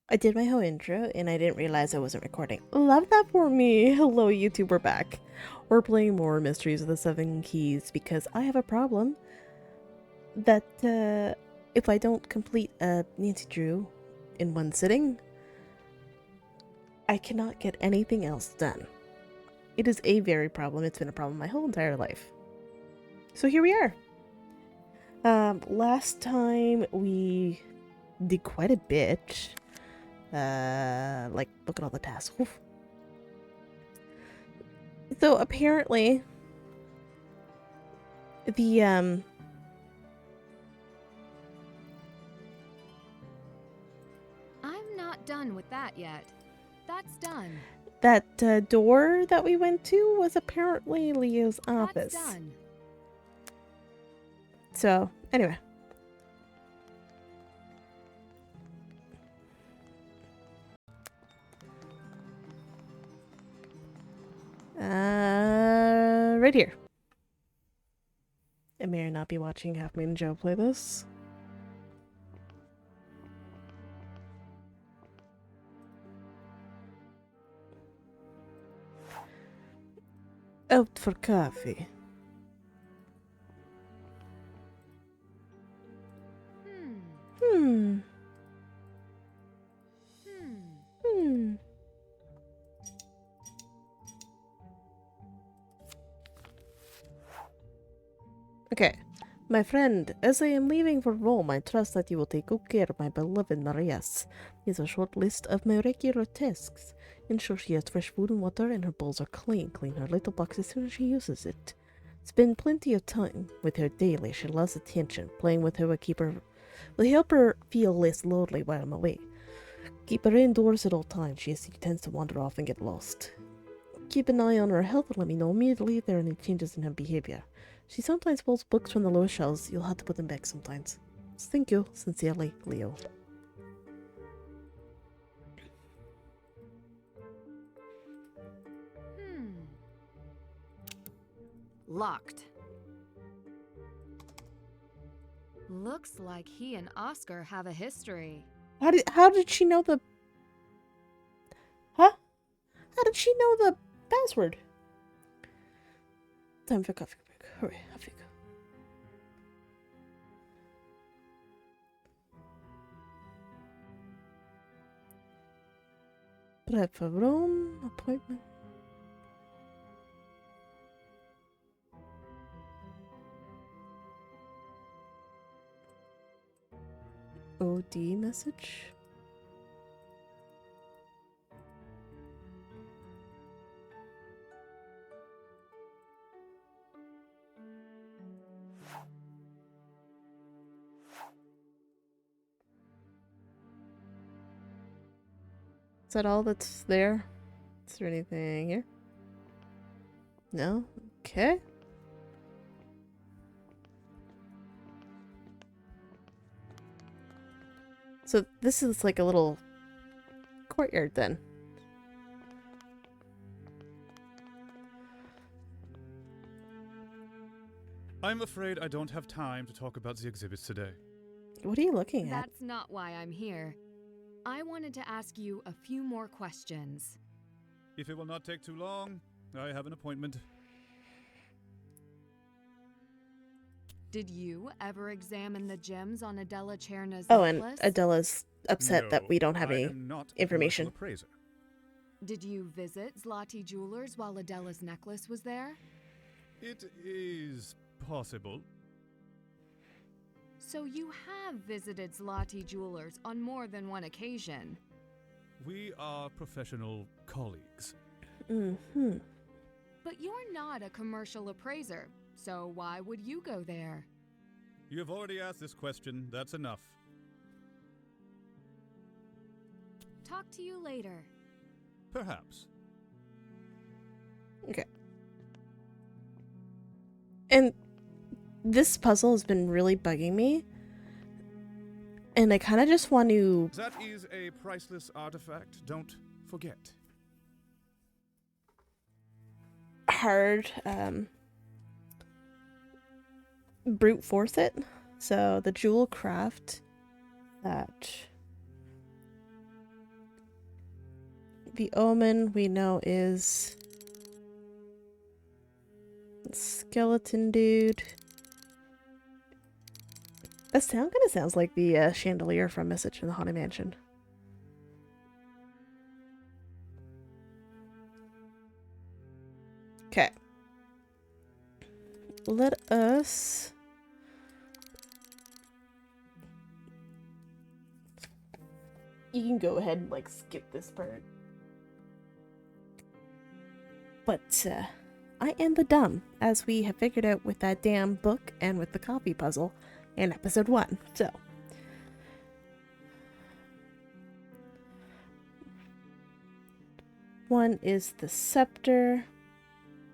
I did my whole intro and I didn't realize I wasn't recording. Love that for me. Hello, YouTube, we're back. We're playing more Mysteries of the Seven Keys because I have a problem that if I don't complete Nancy Drew in one sitting, I cannot get anything else done. It is a very problem. It's been a problem my whole entire life. So here we are. Last time we did quite a bit. Like, look at all the tasks. Oof. So apparently, the I'm not done with that yet. That's done. that door that we went to was apparently Leo's office. That's done. So anyway. Right here. I may or not be watching Half Me and Joe play this. Out for coffee. Hmm. Okay. My friend, as I am leaving for Rome, I trust that you will take good care of my beloved Marias. Here's a short list of my regular tasks. Ensure she has fresh food and water and her bowls are clean. Clean her little box as soon as she uses it. Spend plenty of time with her daily. She loves attention. Playing with her will help her feel less lonely while I'm away. Keep her indoors at all times. She tends to wander off and get lost. Keep an eye on her health and let me know immediately if there are any changes in her behavior. She sometimes pulls books from the lower shelves. You'll have to put them back sometimes. Thank you. Sincerely, Leo. Locked. Looks like he and Oscar have a history. How did she know the... Huh? How did she know the password? Time for coffee break. Hurry, off you go. Prep for Rome. Appointment. OD message. Is that all that's there? Is there anything here? No? Okay. So this is like a little courtyard then. I'm afraid I don't have time to talk about the exhibits today. What are you looking at? That's not why I'm here. I wanted to ask you a few more questions. If it will not take too long, I have an appointment. Did you ever examine the gems on Adela Cherna's and necklace? Adela's upset that we don't have I any am not a information. commercial appraiser. Did you visit Zloty Jewelers while Adela's necklace was there? It is possible. So you have visited Zloty Jewelers on more than one occasion. We are professional colleagues. Mm-hmm. But you're not a commercial appraiser, so why would you go there? You have already asked this question. That's enough. Talk to you later. Perhaps. Okay. And this puzzle has been really bugging me. And I kind of just want to... That is a priceless artifact. Don't forget. hard brute force it. So the jewel craft that The Omen we know is skeleton dude. That sound kind of sounds like the chandelier from Message in the Haunted Mansion. Okay. Let us... You can go ahead and, like, skip this part. But, I am the dumb, as we have figured out with that damn book and with the coffee puzzle in episode 1, so... One is the scepter,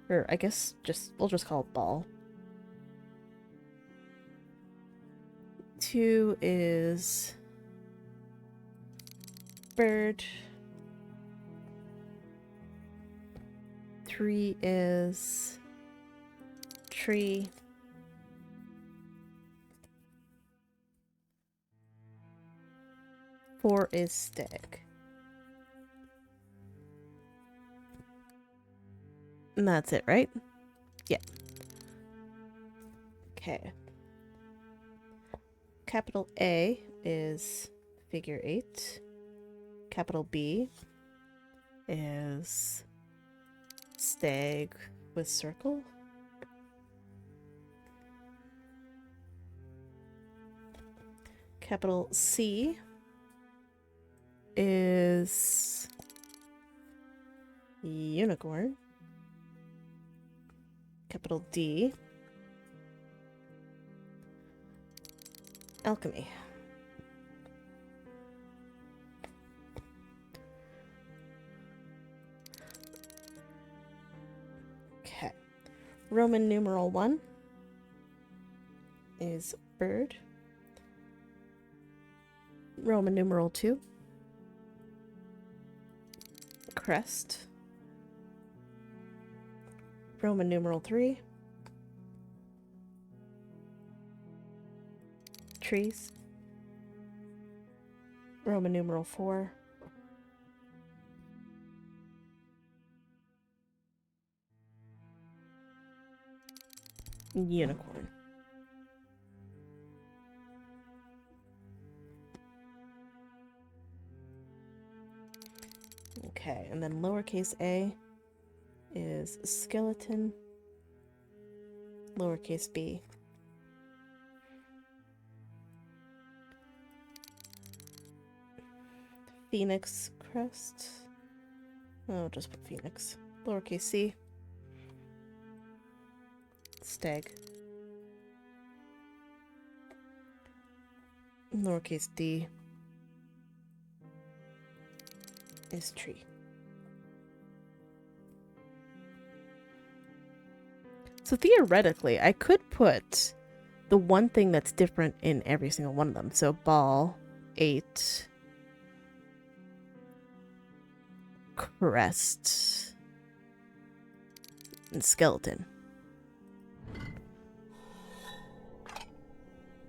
or I guess we'll just call it ball. 2 is bird. 3 is tree. 4 is stag. And that's it, right? Yeah. Okay. Capital A is figure 8. Capital B is stag with circle. Capital C is unicorn. Capital D, alchemy. Okay. Roman numeral 1 is bird. Roman numeral 2, crest. Roman numeral 3, trees. Roman numeral 4, unicorn. Okay, and then lowercase a is skeleton, lowercase b. Phoenix crest. Oh, just put phoenix. Lowercase c. Stag. Lowercase d is tree. So theoretically, I could put the one thing that's different in every single one of them. So ball, 8, crest, and skeleton.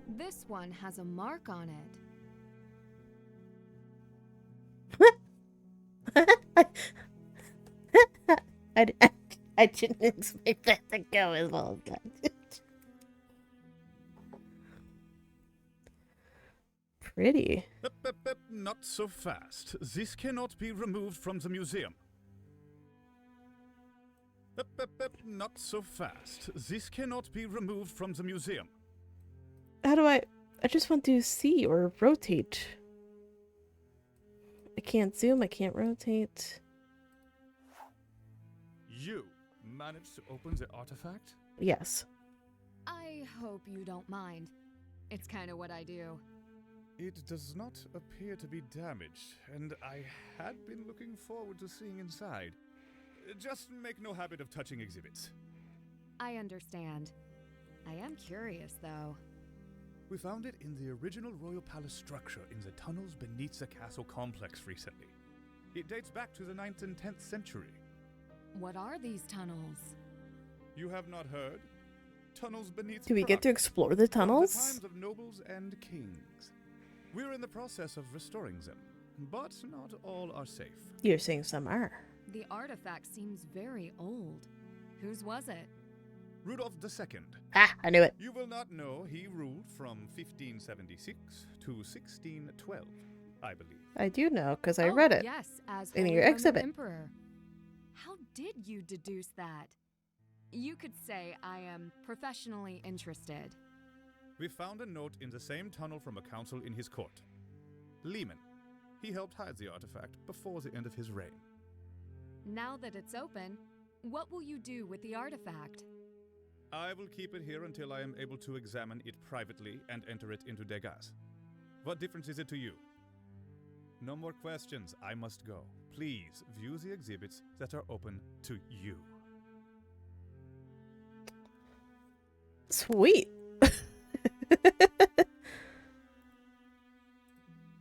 This one has a mark on it. I didn't expect that to go as well as that. Pretty. Not so fast. This cannot be removed from the museum. Not so fast. This cannot be removed from the museum. How do I just want to see or rotate. I can't zoom, I can't rotate. You managed to open the artifact? Yes. I hope you don't mind. It's kind of what I do. It does not appear to be damaged, and I had been looking forward to seeing inside. Just make no habit of touching exhibits. I understand. I am curious, though. We found it in the original Royal Palace structure in the tunnels beneath the castle complex recently. It dates back to the 9th and 10th century. What are these tunnels? You have not heard? Tunnels beneath Do we get to Prague, explore the from tunnels? the times of nobles and kings. We're in the process of restoring them. but not all are safe. You're saying some are. The artifact seems very old. Whose was it? Rudolph II. Ah, I knew it. You will not know he ruled from 1576 to 1612, I believe. I do know, because I Oh, read it. Yes, as in Holy your Roman exhibit. Emperor. How did you deduce that? You could say I am professionally interested. We found a note in the same tunnel from a council in his court. Lehman. He helped hide the artifact before the end of his reign. Now that it's open, what will you do with the artifact? I will keep it here until I am able to examine it privately and enter it into Degas. What difference is it to you? No more questions. I must go. Please view the exhibits that are open to you. Sweet.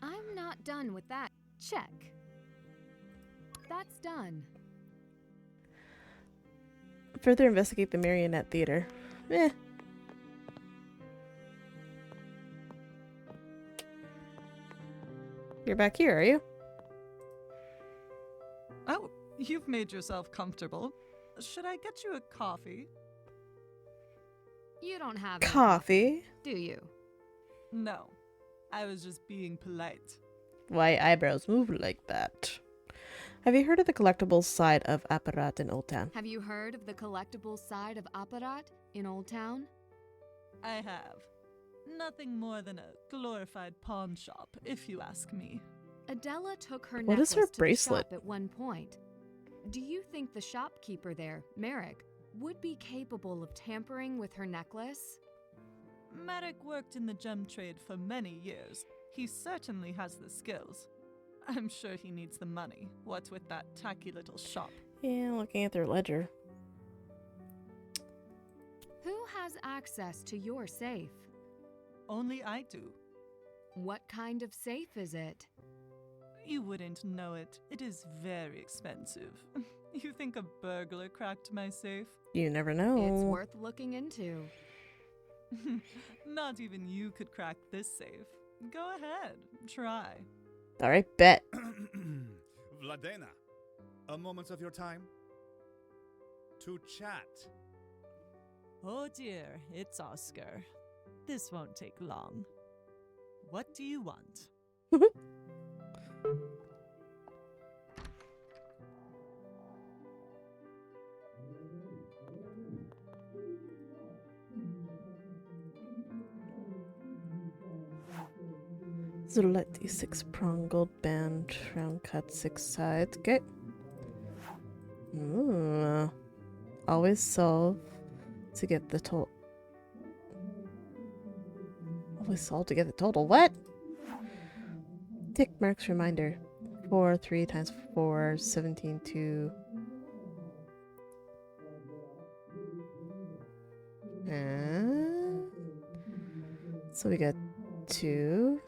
I'm not done with that. Check. That's done. Further investigate the Marionette Theater. Eh. You're back here, are you? Oh, you've made yourself comfortable. Should I get you a coffee? You don't have any Coffee? do you? No. I was just being polite. Why eyebrows move like that? Have you heard of the collectibles side of Apparat in Old Town? Have you heard of the collectible side of Apparat in Old Town? I have. Nothing more than a glorified pawn shop, if you ask me. Adela took her What necklace is her to bracelet? the shop at one point. Do you think the shopkeeper there, Merrick, would be capable of tampering with her necklace? Merrick worked in the gem trade for many years. He certainly has the skills. I'm sure he needs the money, what with that tacky little shop. Yeah, looking at their ledger. Who has access to your safe? Only I do. What kind of safe is it? You wouldn't know it. It is very expensive. You think a burglar cracked my safe? You never know. It's worth looking into. Not even you could crack this safe. Go ahead, try. Alright, bet. Vladena, a moment of your time to chat. Oh dear, it's Oscar. This won't take long. What do you want? Zuletti 6-prong gold band, round cut 6 sides. Okay. Ooh. Always solve to get the total. Always solve to get the total. What? Tick marks reminder. 4, 3 times 4, 17, 2. So we got 2.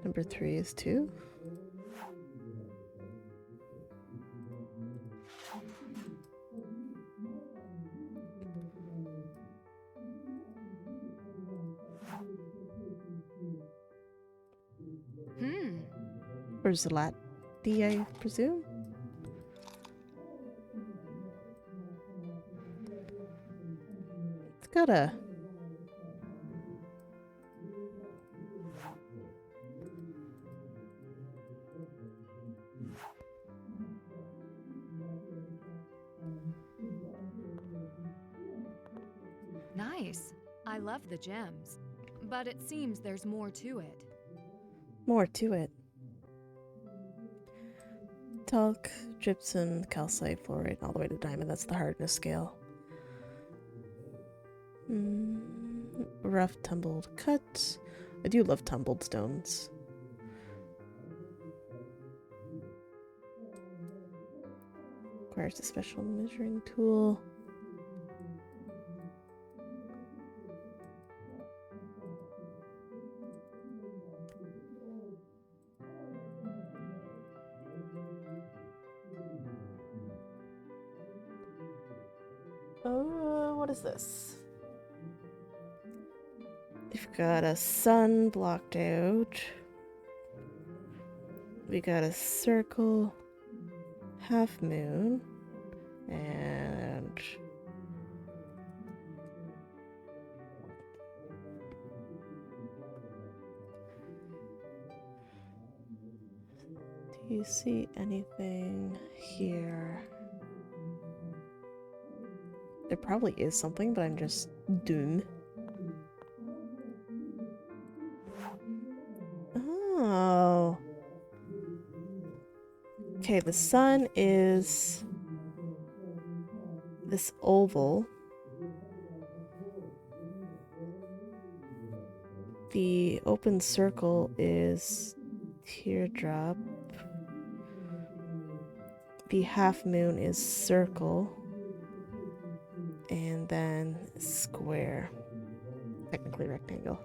Number 3 is 2. Or Zlati, I presume? It's got a... Nice. I love the gems. But it seems there's more to it. more to it. Talc, gypsum, calcite, fluorite, all the way to diamond. That's the hardness scale. Rough tumbled cut. I do love tumbled stones. Requires a special measuring tool. What is this? You've got a sun blocked out. We got a circle, half moon, and do you see anything here? There probably is something, but I'm just doomed. Oh. Okay, the sun is this oval. The open circle is teardrop. The half moon is circle. And then square. Technically rectangle.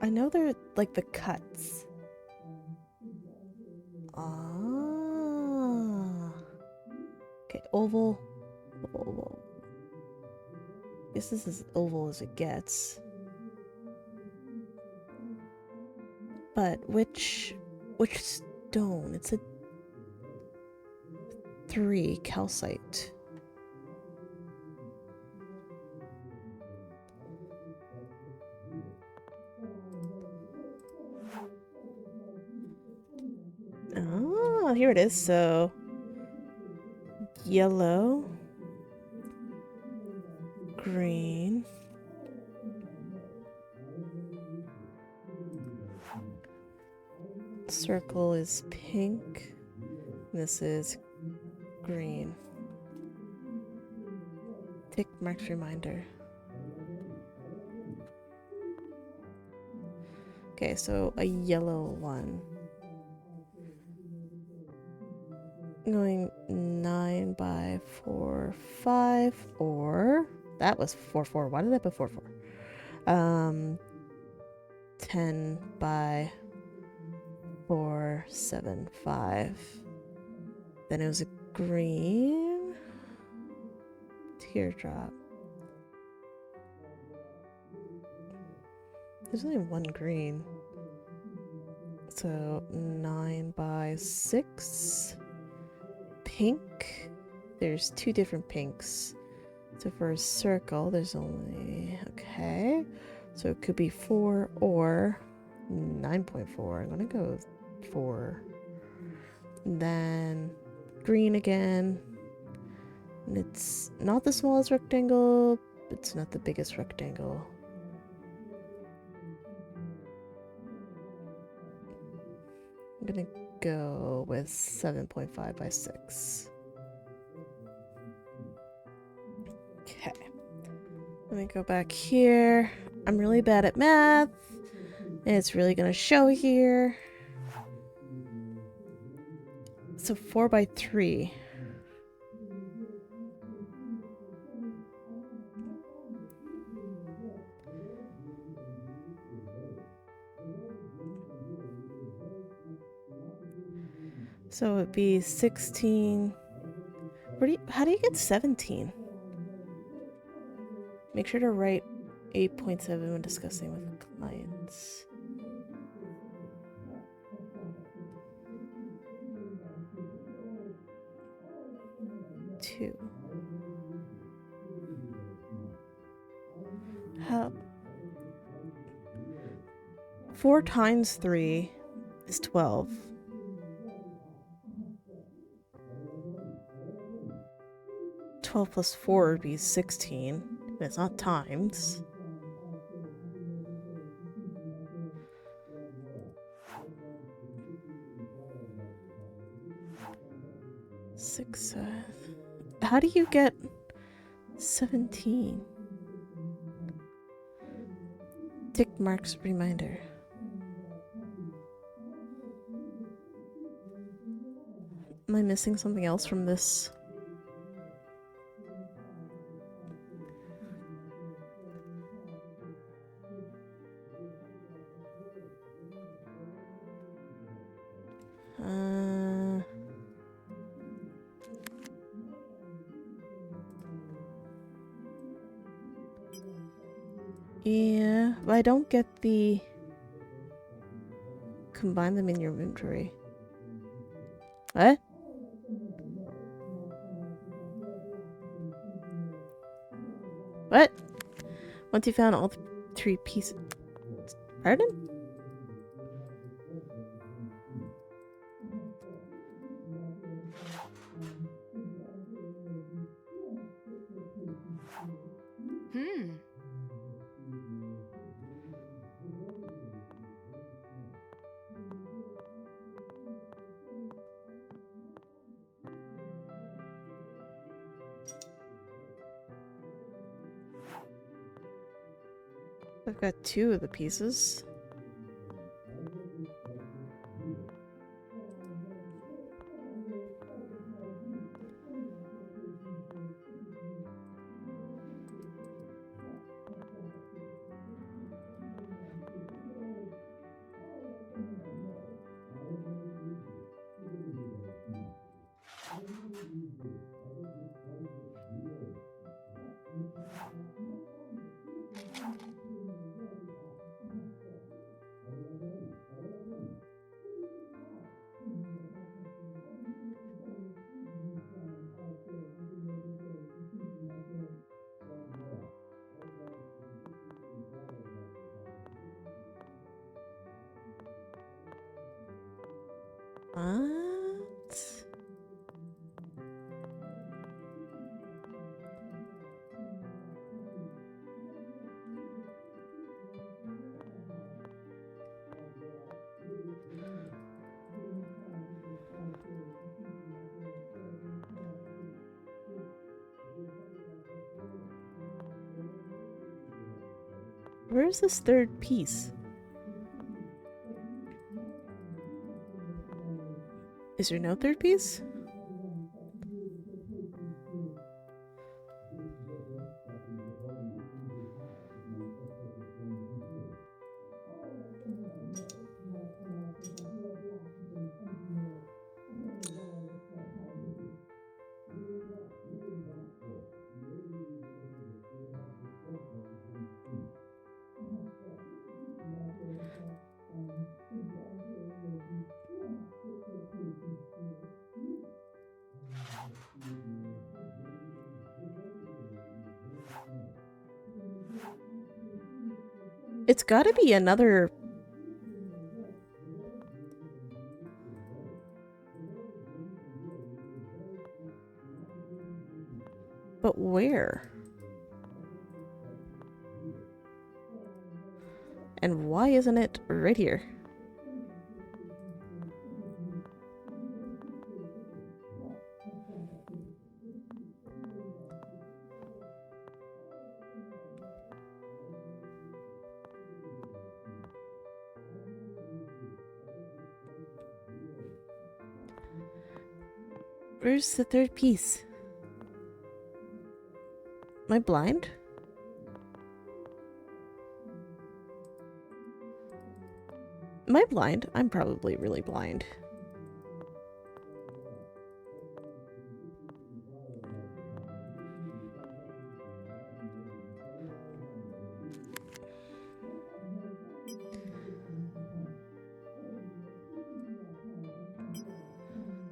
I know they're like the cuts. Ah. Okay, oval. Oval. Guess this is as oval as it gets. But which stone? It's a 3 calcite. Oh, here it is. So yellow, green, circle is pink. This is green. Tick marks reminder. Okay, so a yellow one. Going 9 by 4, 5, or that was 4, 4. Why did I put 4, 4? 10 by 4, 7, 5. Then it was a green teardrop. There's only one green. So 9 by 6. Pink. There's 2 different pinks. So for a circle, there's only... Okay. So it could be 4 or 9.4. I'm gonna go with 4. And then green again. And it's not the smallest rectangle. It's not the biggest rectangle. I'm gonna go with 7.5 by 6. Okay. Let me go back here. I'm really bad at math. And it's really gonna show here. So 4 by 3. So it'd be 16. How do you get 17? Make sure to write 8.7 when discussing with clients. Two. How? 4 times 3 is 12. Twelve plus 4 would be 16. And it's not times. Six. How do you get 17? Tick marks reminder. Am I missing something else from this? Yeah, but I don't get the combine them in your inventory. What? What? Once you found all three pieces. Pardon? Hmm. I've got 2 of the pieces. What? Where's this 3rd piece? Is there no 3rd piece? It's gotta be another... But where? And why isn't it right here? Where's the 3rd piece? Am I blind? Am I blind? I'm probably really blind.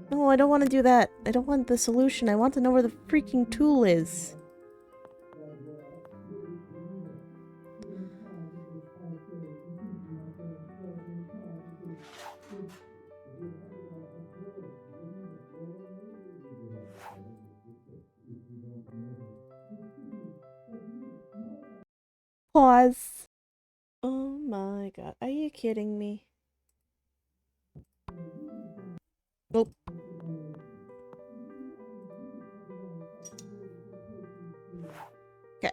No, I don't want to do that. I don't want the solution. I want to know where the freaking tool is. Pause. Oh my god. Are you kidding me? Nope. Okay.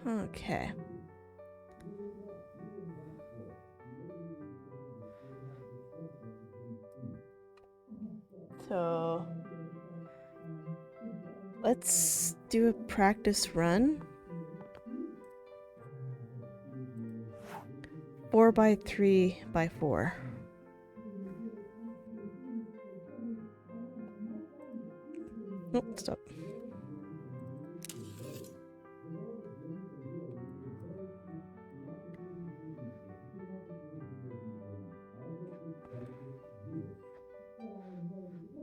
Okay. So Let's do a practice run. 4 by 3 by 4. Oh, stop.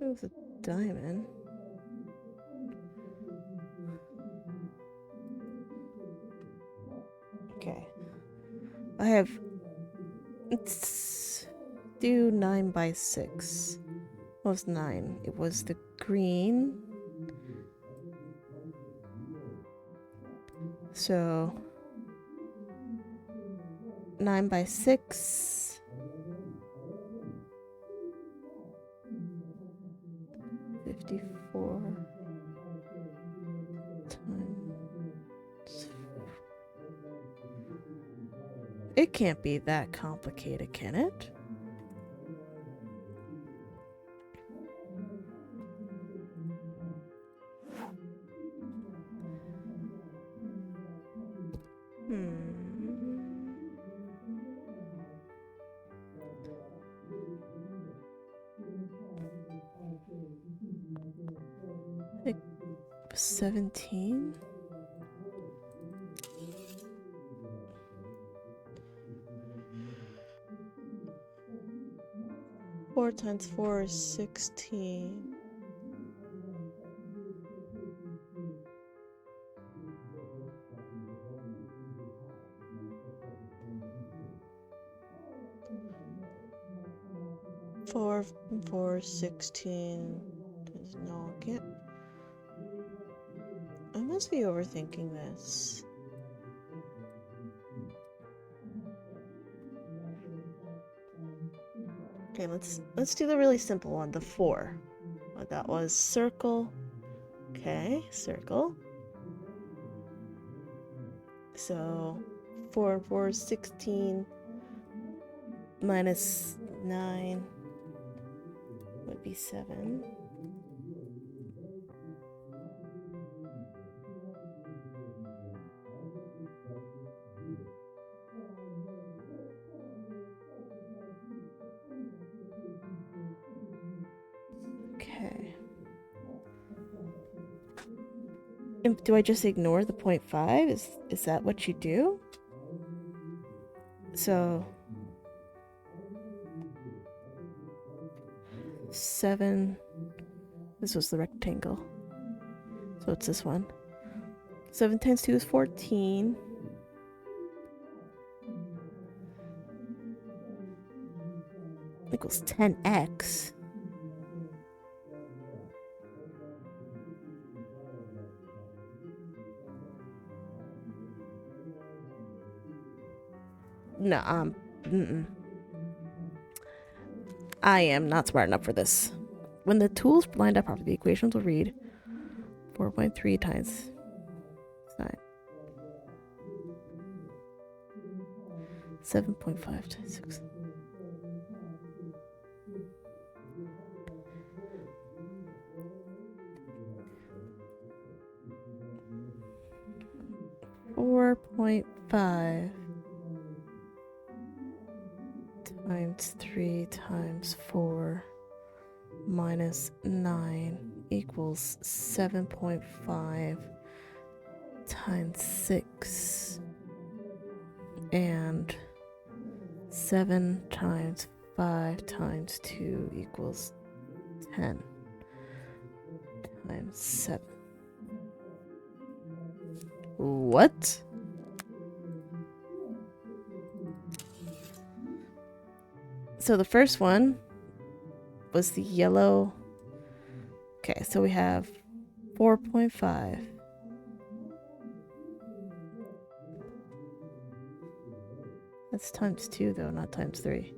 It was a diamond. Okay. I have... Let's do 9 by 6. What was 9? It was the green. So 9 by 6. 54 times. It can't be that complicated, can it? Like 17? Four times 4 is 16. Four and 4 is 16. No, I can't. I must be overthinking this. Okay, let's do the really simple one, the 4. That was circle. Okay, circle. So 4 and 4 is 16. Minus 9 would be 7. Okay. And do I just ignore the 0.5? Is that what you do? So 7. This was the rectangle. So it's this one. 7 times 2 is 14. Equals 10x. No, I am not smart enough for this. When the tools lined up properly, the equations will read 4.3 times 9. 7.5 times 6. .5 times 3 times 4 minus 9 equals 7.5 times 6 and 7 times 5 times 2 equals 10 times 7. What? So the first one was the yellow. Okay, so we have 4.5. That's times 2 though, not times 3.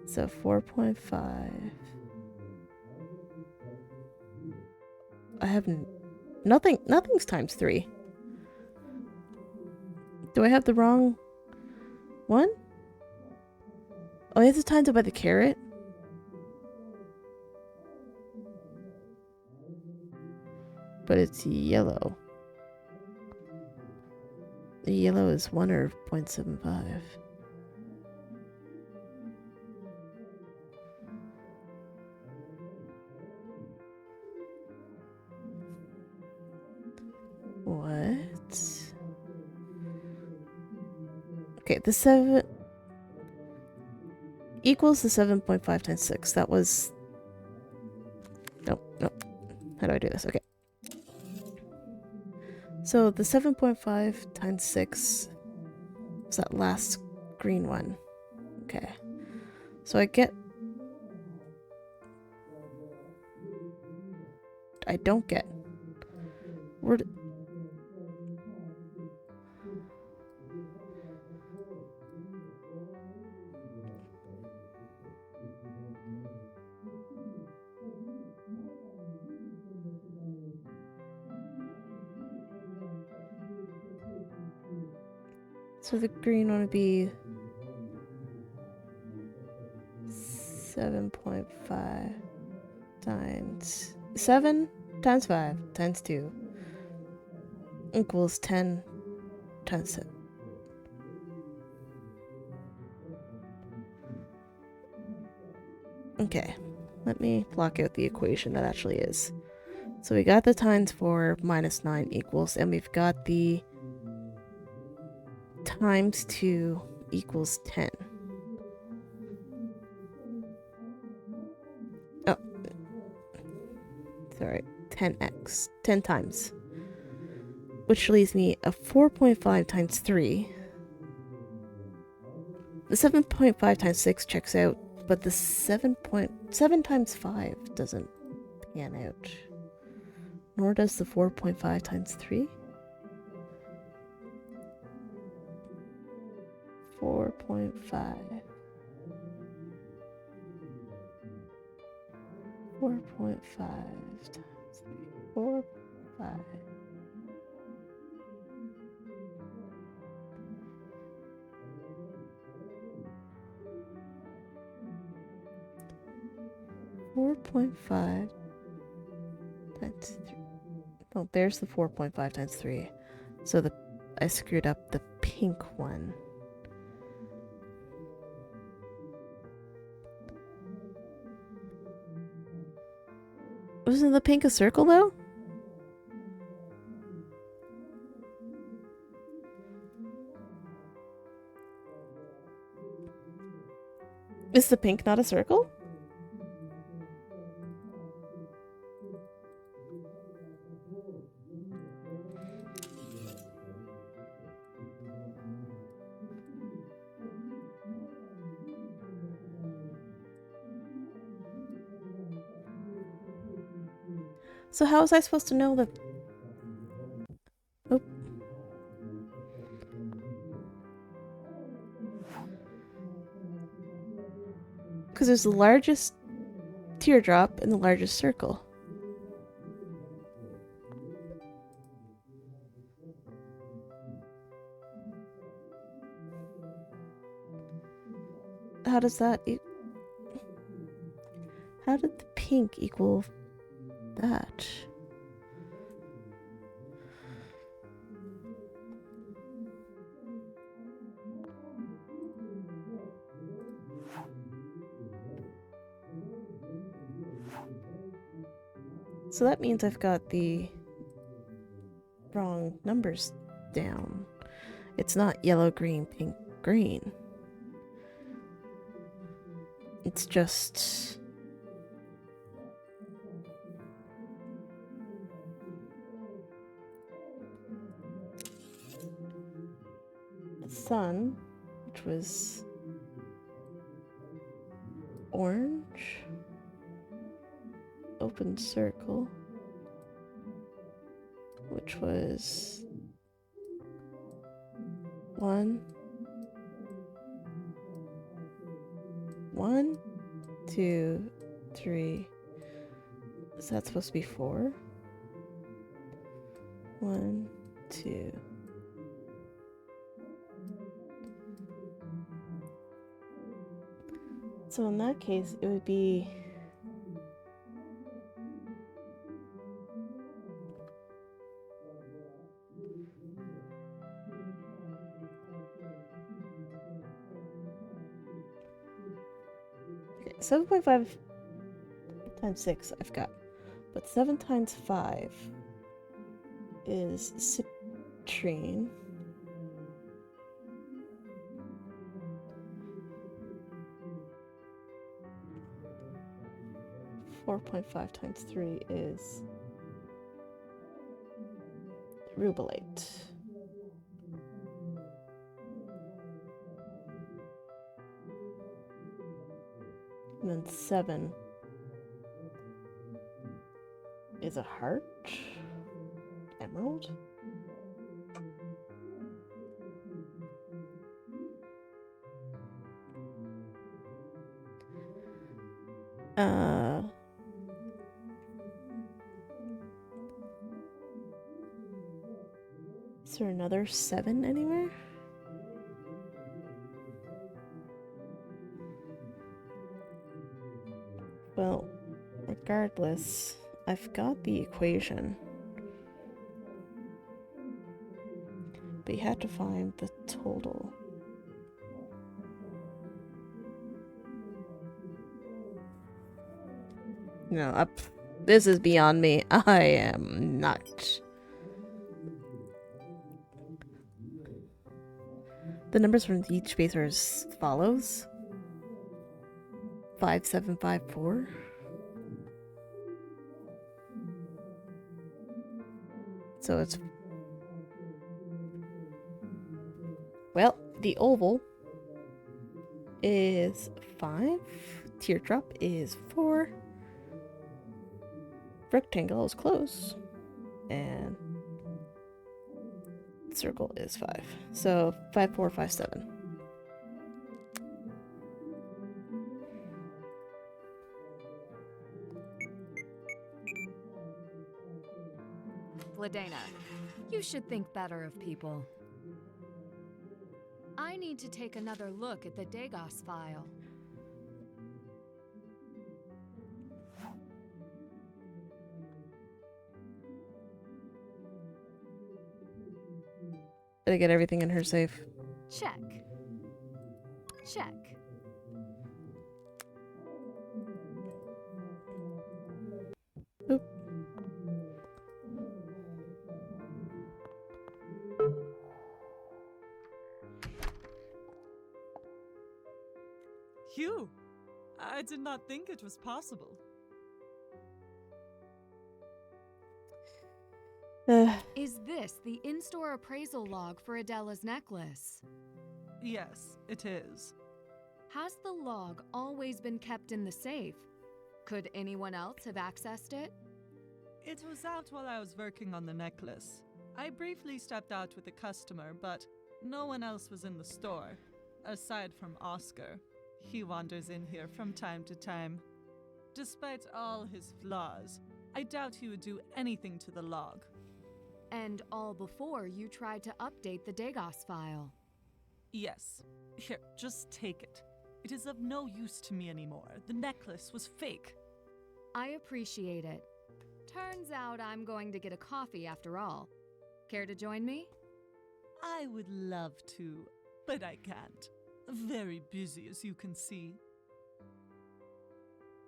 So 4.5. I have nothing's times 3. Do I have the wrong one? Oh, I have to times it by the caret? But it's yellow. The yellow is 1 or 0.75. What? Okay, the 7 equals the 7.5 times 6. That was... Nope, nope. How do I do this? Okay. So the 7.5 times 6 is that last green one. Okay. So I don't get... Where did... So the green one would be 7.5 times 7 times 5 times 2 equals 10 times 7. Okay, let me block out the equation that actually is. So we got the times 4 minus 9 equals, and we've got the times 2 equals 10. Oh, sorry, 10x, 10 times. Which leaves me a 4.5 times 3. The 7.5 times 6 checks out, but the 7 times 5 doesn't pan out. Nor does the 4.5 times 3. 4.5. 4.5 times 3. 4, 5. .5 times 3. Oh, there's the 4.5 times 3. So I screwed up the pink one. Wasn't the pink a circle though? Is the pink not a circle? So how was I supposed to know that? Oh. Because there's the largest teardrop and the largest circle. How does that how did the pink equal that? So that means I've got the wrong numbers down. It's not yellow, green, pink, green. It's just... sun, which was orange, open circle, which was 1, 2, 3. Is that supposed to be 4? 1, 2. So in that case, it would be 7.5 times 6 I've got. But 7 times 5 is citrine. .5 times 3 is rubellite. And then 7 is a heart? Emerald? Is there another 7 anywhere? Well, regardless, I've got the equation. But you have to find the total. No, this is beyond me. I am not. The numbers from each space are as follows. 5754. So it's... Well, the oval is 5. Teardrop is 4. Rectangle is close. And circle is 5. So 5457. Ladena, you should think better of people. I need to take another look at the Dagos file. Did I get everything in her safe? Check. Check. Oop. Hugh, I did not think it was possible. Is this the in-store appraisal log for Adela's necklace? Yes, it is. Has the log always been kept in the safe? Could anyone else have accessed it? It was out while I was working on the necklace. I briefly stepped out with a customer, but no one else was in the store, aside from Oscar. He wanders in here from time to time. Despite all his flaws, I doubt he would do anything to the log. And all before you tried to update the Dagos file. Yes. Here, just take it. It is of no use to me anymore. The necklace was fake. I appreciate it. Turns out I'm going to get a coffee after all. Care to join me? I would love to, but I can't. Very busy, as you can see.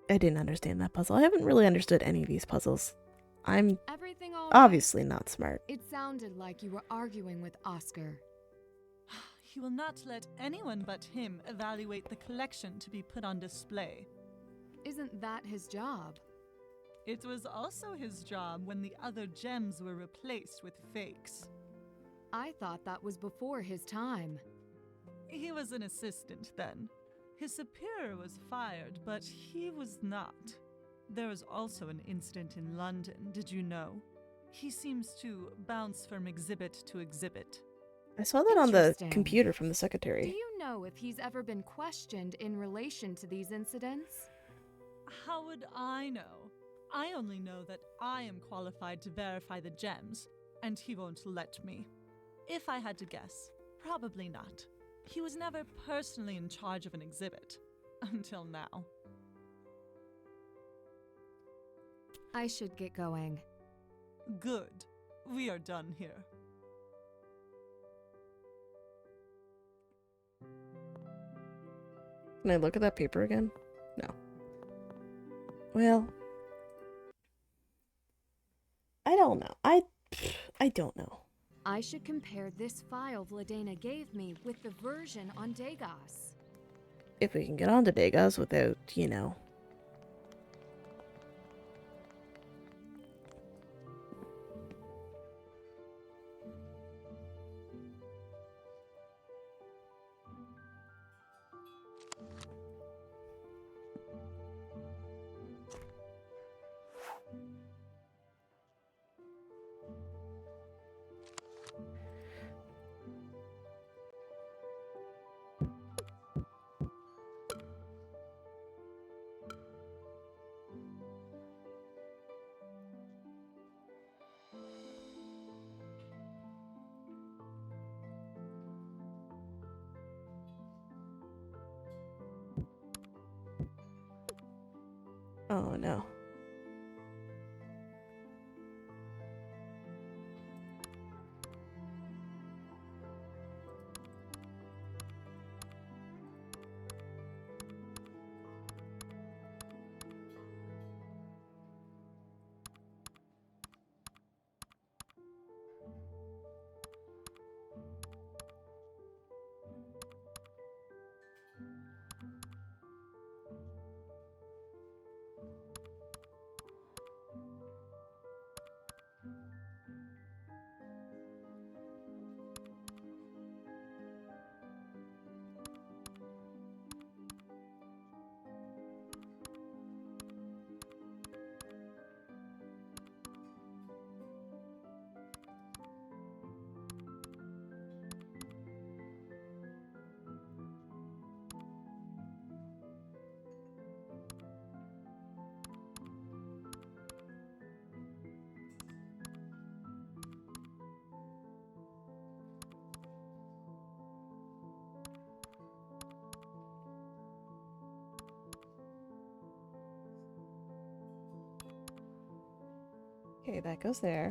I didn't understand that puzzle. I haven't really understood any of these puzzles. I'm Everything all right? obviously not smart. It sounded like you were arguing with Oscar. He will not let anyone but him evaluate the collection to be put on display. Isn't that his job? It was also his job when the other gems were replaced with fakes. I thought that was before his time. He was an assistant then. His superior was fired, but he was not. There was also an incident in London, did you know? He seems to bounce from exhibit to exhibit. I saw that on the Interesting. computer from the Do secretary. you know if he's ever been questioned in relation to these incidents? How would I know? I only know that I am qualified to verify the gems, and he won't let me. If I had to guess, probably not. He was never personally in charge of an exhibit. Until now. I should get going. Good. We are done here. Can I look at that paper again? No. Well, I don't know. I don't know. I should compare this file Vladena gave me with the version on Degas. If we can get onto Degas without, you know. Oh no. Okay, that goes there.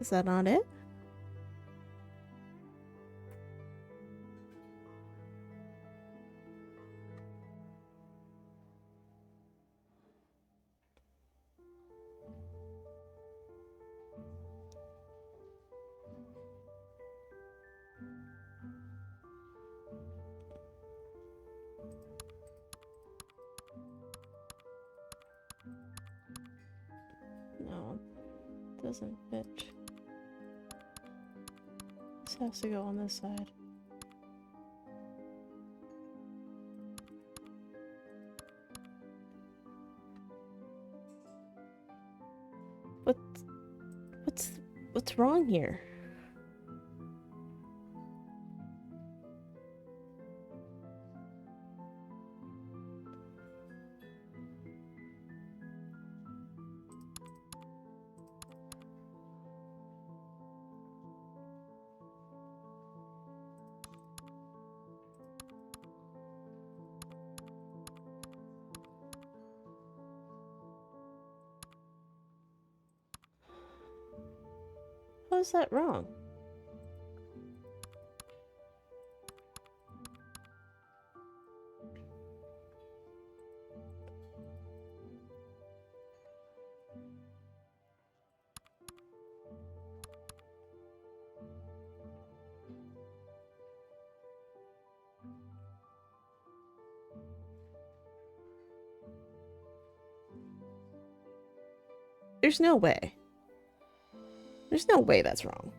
Is that not it? No, it doesn't fit. This has to go on this side. What? What's wrong here? How is that wrong? There's no way. There's no way that's wrong.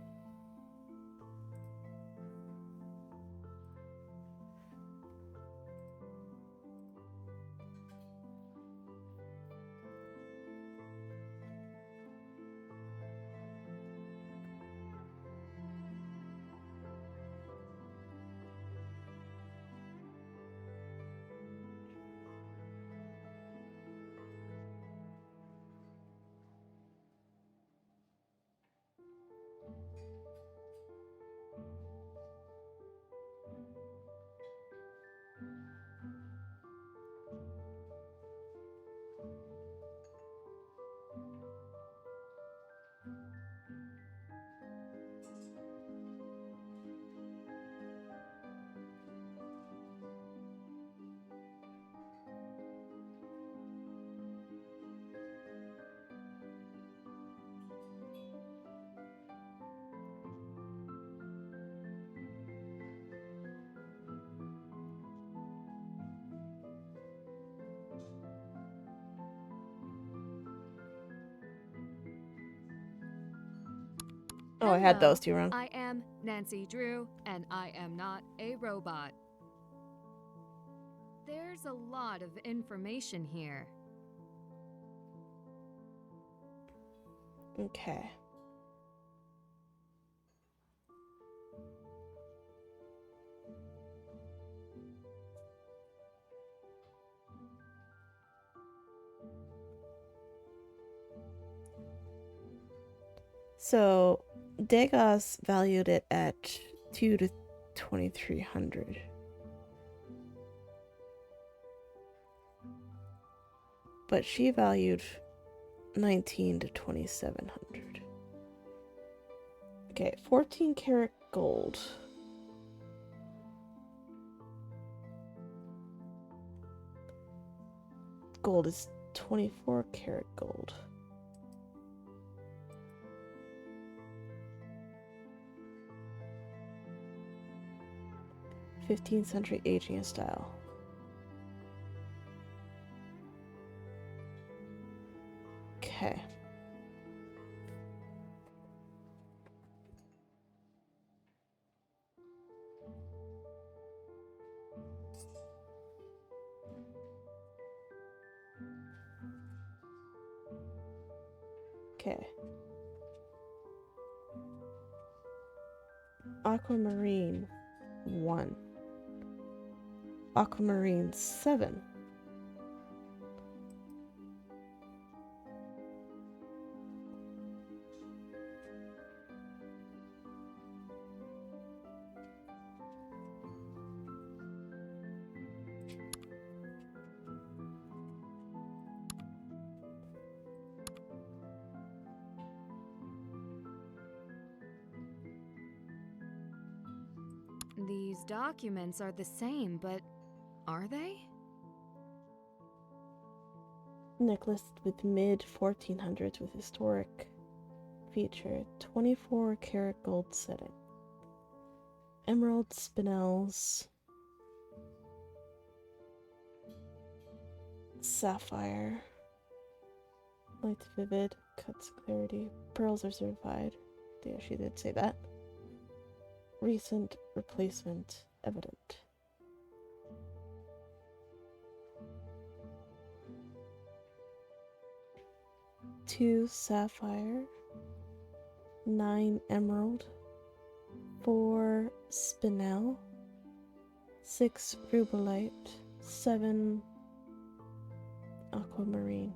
Oh, I had Hello, those two wrong. I am Nancy Drew, and I am not a robot. There's a lot of information here. Okay. So, Degas valued it at 2 to 2,300. But she valued 19 to 2,700. Okay, 14 karat gold. Gold is 24 karat gold. '15th century aging and style. Okay. Okay. Aquamarine 1. Aquamarine 7. These documents are the same, but are they? Necklace with mid 1400s with historic feature. 24 karat gold setting. Emerald spinels. Sapphire. Light vivid. Cuts clarity. Pearls are certified. Yeah, she did say that. Recent replacement evident. Two sapphire, 9 emerald, 4 spinel, 6 rubellite, 7 aquamarine.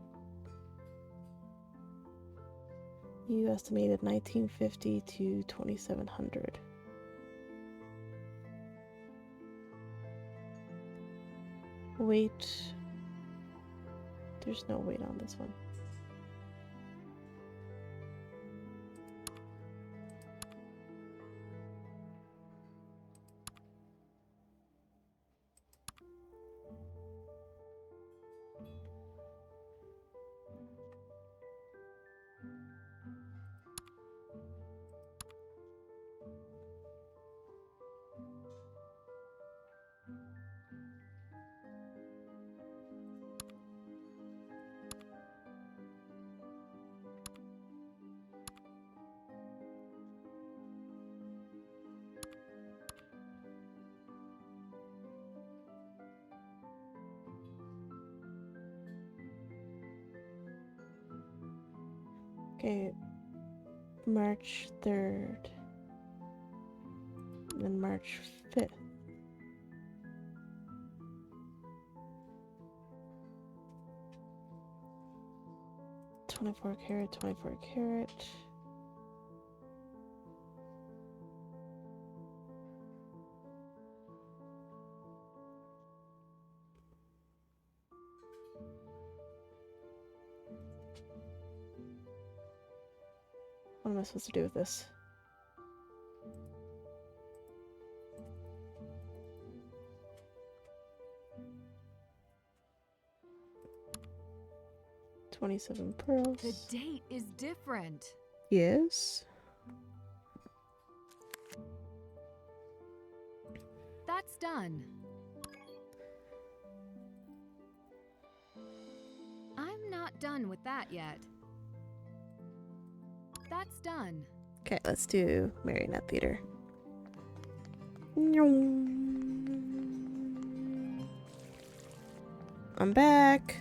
You estimated 1950 to 2700. Weight. There's no weight on this one. Okay, March 3rd, then March 5th. $24 karat, 24 karat. What am I supposed to do with this? $27 pearls. The date is different. Yes. That's done. I'm not done with that yet. That's done. Okay, let's do Marionette Theater. I'm back.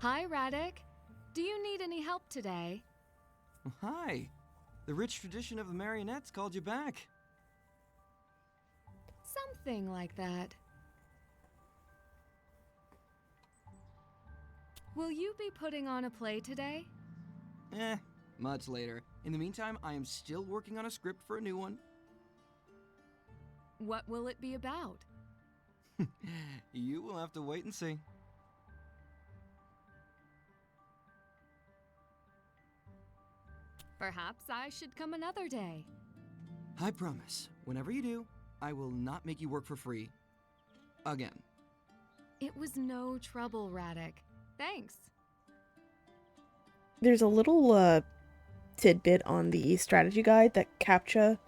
Hi, Radek. Do you need any help today? Hi. The rich tradition of the marionettes called you back. Something like that. Will you be putting on a play today? Much later. In the meantime, I am still working on a script for a new one. What will it be about? You will have to wait and see. Perhaps I should come another day. I promise, whenever you do, I will not make you work for free. Again. It was no trouble, Radek. Thanks. There's a little tidbit on the strategy guide that CAPTCHA,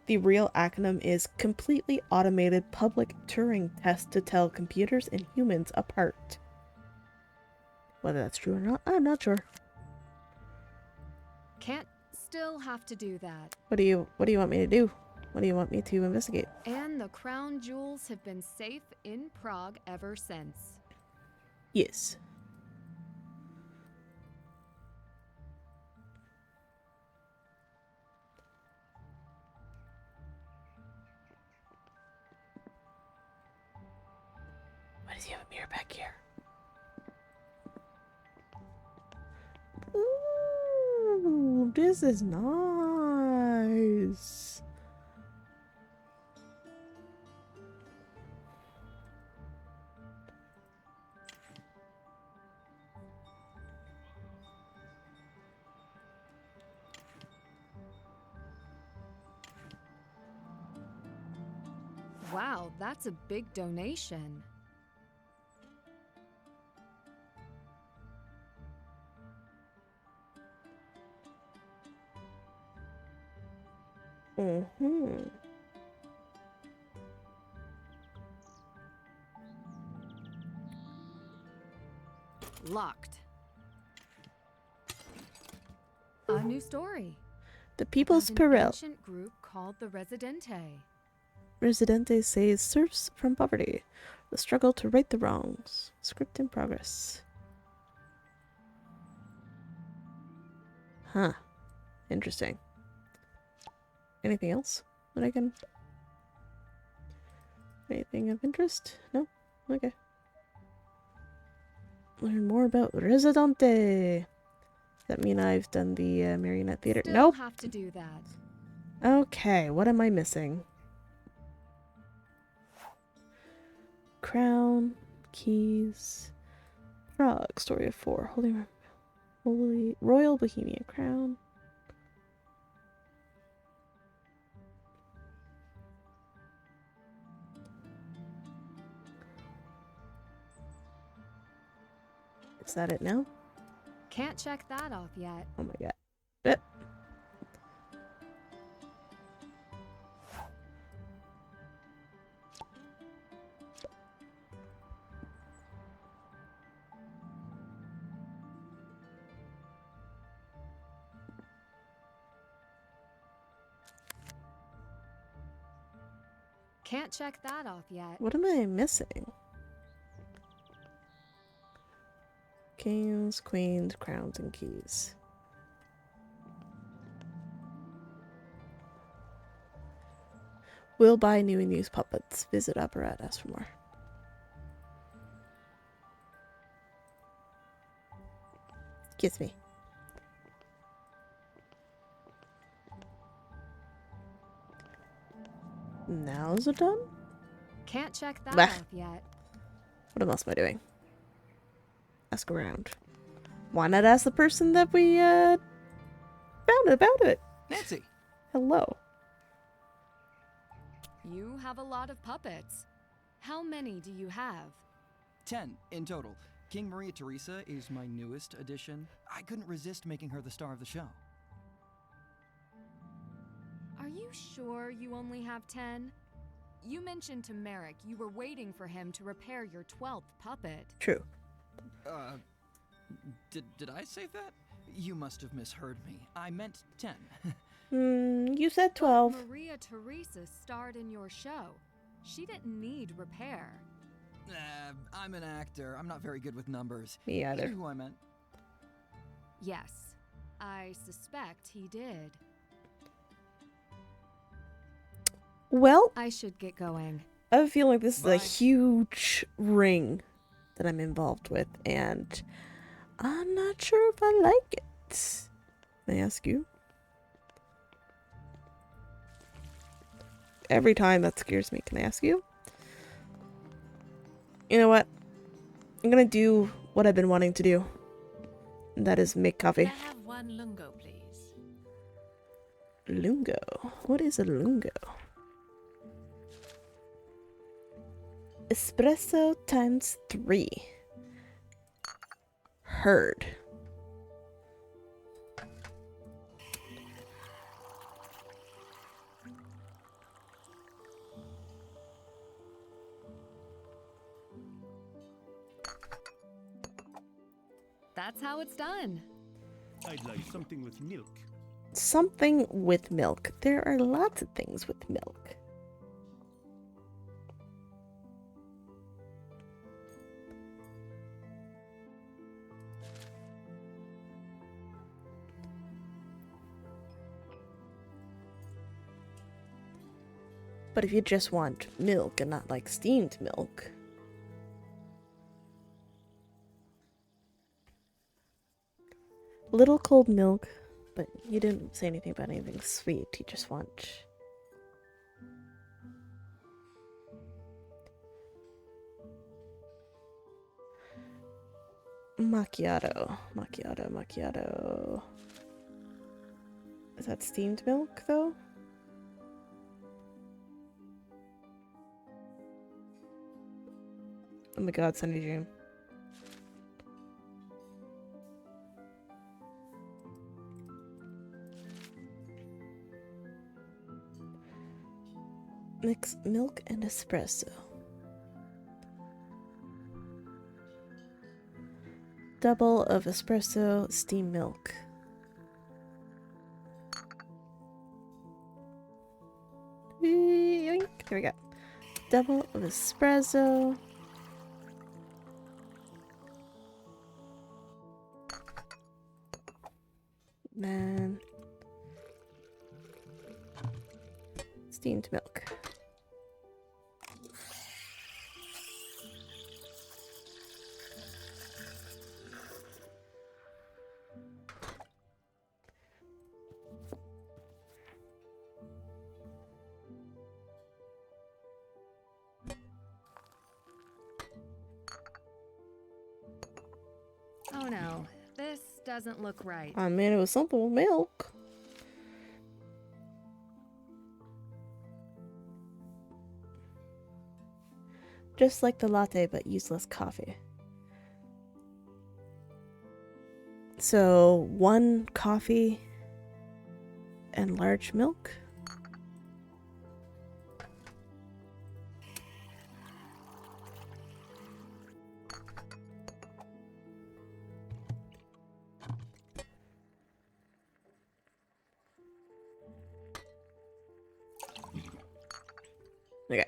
the real acronym, is Completely Automated Public Turing Test to Tell Computers and Humans Apart. Whether that's true or not, I'm not sure. Can't still have to do that. What do you want me to do? What do you want me to investigate? And the crown jewels have been safe in Prague ever since. Yes. Why does he have a mirror back here? Ooh, this is nice. Wow, that's a big donation. Mm-hmm. Locked. A new story. The People's About an Peril. ancient group called the Residente. Residente saves serfs from poverty. The struggle to right the wrongs. Script in progress. Huh. Interesting. Anything else that I can... Anything of interest? No? Okay. Learn more about Residente. Does that mean I've done the Marionette Theater? Still Nope. have to do that. Okay, what am I missing? Crown, keys, frog, story of 4, holy royal Bohemian crown. Is that it now? Can't check that off yet. Oh my god. Yep. Can't check that off yet. What am I missing? Kings, queens, crowns, and keys. Will buy new and used puppets. Visit Apparat, ask for more. Excuse me. Now is it done? Can't check that Blech. off yet. What else am I doing? Ask around. Why not ask the person that we found about it? Nancy! Hello. You have a lot of puppets. How many do you have? 10 in total. King Maria Theresa is my newest addition. I couldn't resist making her the star of the show. Are you sure you only have 10? You mentioned to Merrick you were waiting for him to repair your 12th puppet. True. Did I say that? You must have misheard me. I meant 10. You said 12. But Maria Theresa starred in your show. She didn't need repair. I'm an actor. I'm not very good with numbers. Me You either. knew who I meant. Yes, I suspect he did. Well, I should get going. I have a feeling this is a Bye. huge ring that I'm involved with, and I'm not sure if I like it. May I ask you? Every time that scares me. Can I ask you? You know what? I'm gonna do what I've been wanting to do. And that is make coffee. May I have one lungo, please? Lungo. What is a lungo? Espresso times 3. Heard. That's how it's done. I'd like something with milk. Something with milk. There are lots of things with milk. But if you just want milk and not like steamed milk. Little cold milk, but you didn't say anything about anything sweet. You just want macchiato. Macchiato, macchiato. Is that steamed milk though? Oh my god, Sunny June. Mix milk and espresso. Double of espresso, steam milk. Yoink. There we go. Double of espresso. Then steamed milk. Oh no, this doesn't look right. I mean, it was something with milk. Just like the latte, but useless coffee. So, 1 coffee and large milk. Okay.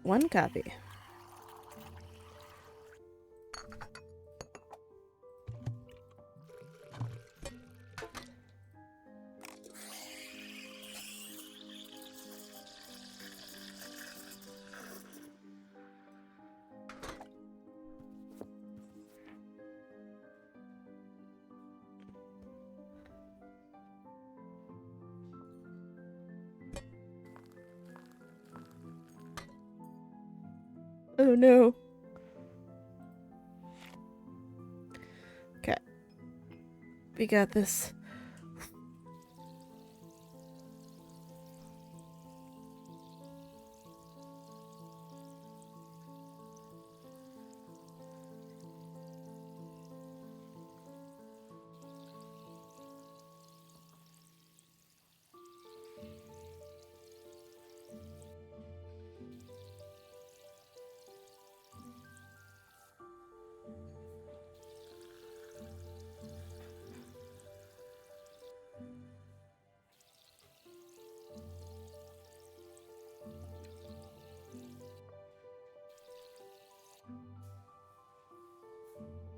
1 coffee. Oh no. Okay. We got this.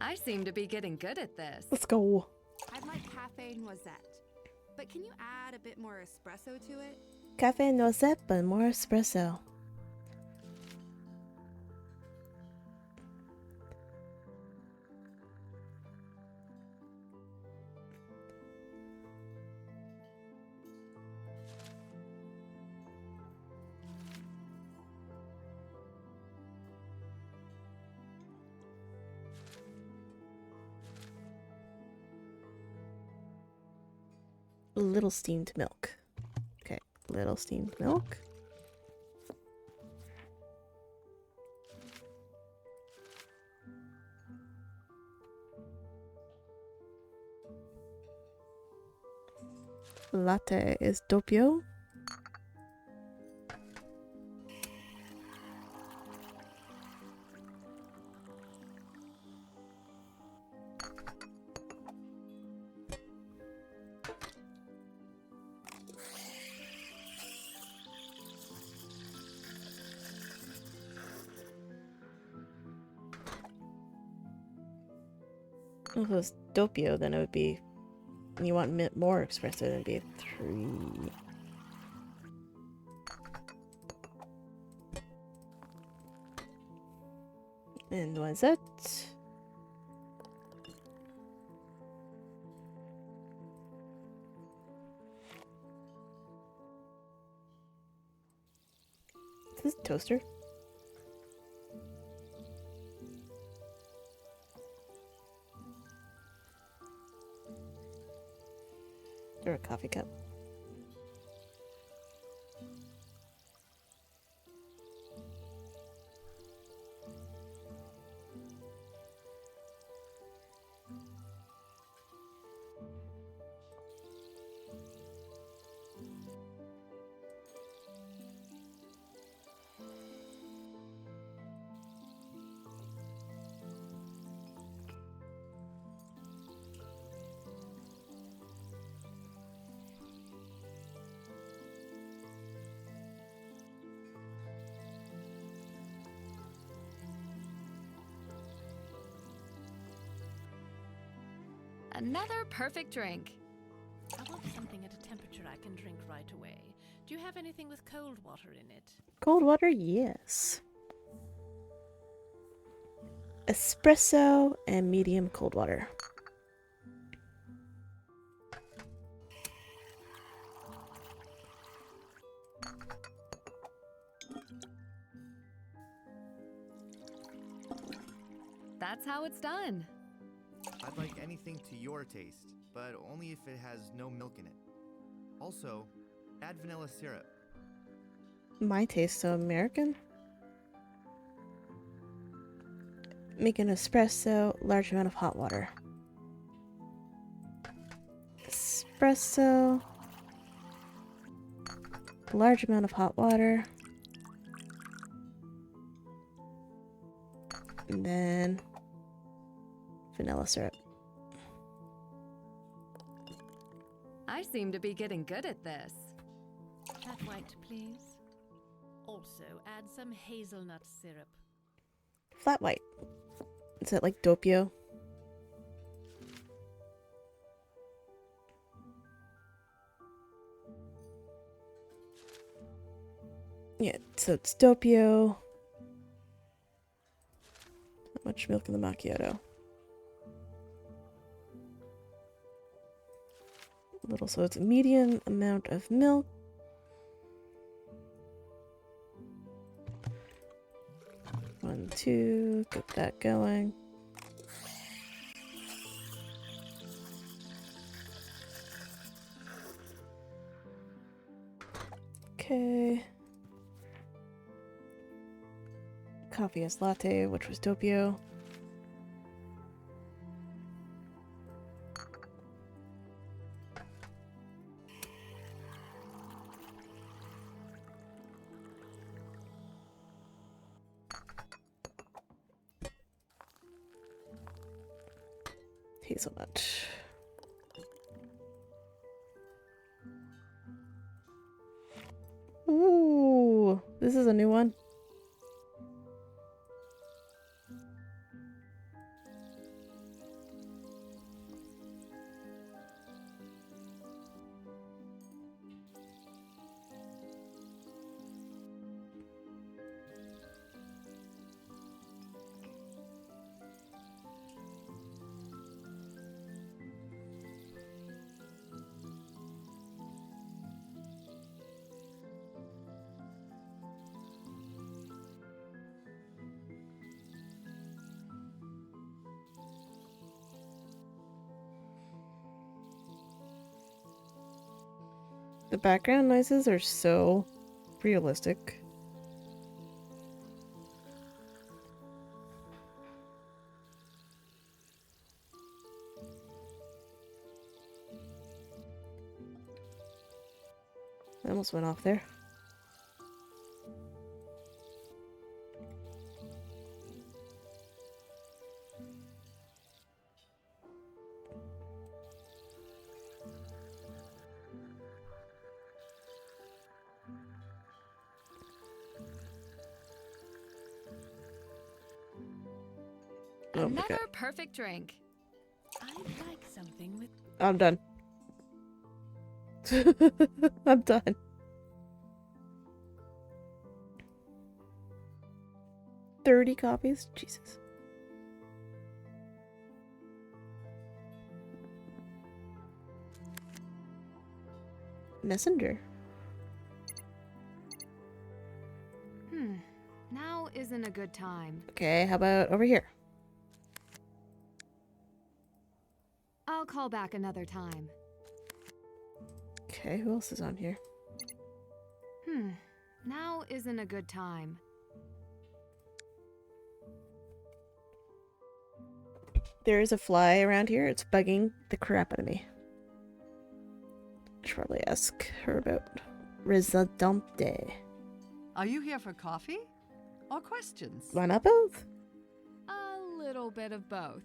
I seem to be getting good at this. Let's go. I'd like cafe noisette. But can you add a bit more espresso to it? Cafe noisette, but more espresso. Little steamed milk. Okay, little steamed milk. Latte is doppio. If it was doppio, then it would be. You want more espresso, then it'd be 3. And noisette. Is this a toaster? Or a coffee cup. Another perfect drink. I want something at a temperature I can drink right away. Do you have anything with cold water in it? Cold water, yes. Espresso and medium cold water. That's how it's done. I'd like anything to your taste, but only if it has no milk in it. Also, add vanilla syrup. My taste so American. Make an espresso, large amount of hot water. Espresso, large amount of hot water. And then vanilla syrup. I seem to be getting good at this. Flat white, please. Also, add some hazelnut syrup. Flat white. Is it like doppio? Yeah, so it's doppio. Not much milk in the macchiato. A little, so it's a medium amount of milk. One, two, get that going. Okay. Coffee as latte, which was doppio. Hazelnut. Ooh, this is a new one. The background noises are so realistic. I almost went off there. Oh my Another God. perfect drink. I'd like something with I'm done. I'm done. $30 copies? Jesus. Messenger. Now isn't a good time. Okay, how about over here? I'll call back another time. Okay, who else is on here? Now isn't a good time. There is a fly around here. It's bugging the crap out of me. I should probably ask her about Residente. Are you here for coffee? Or questions? Why not both? A little bit of both.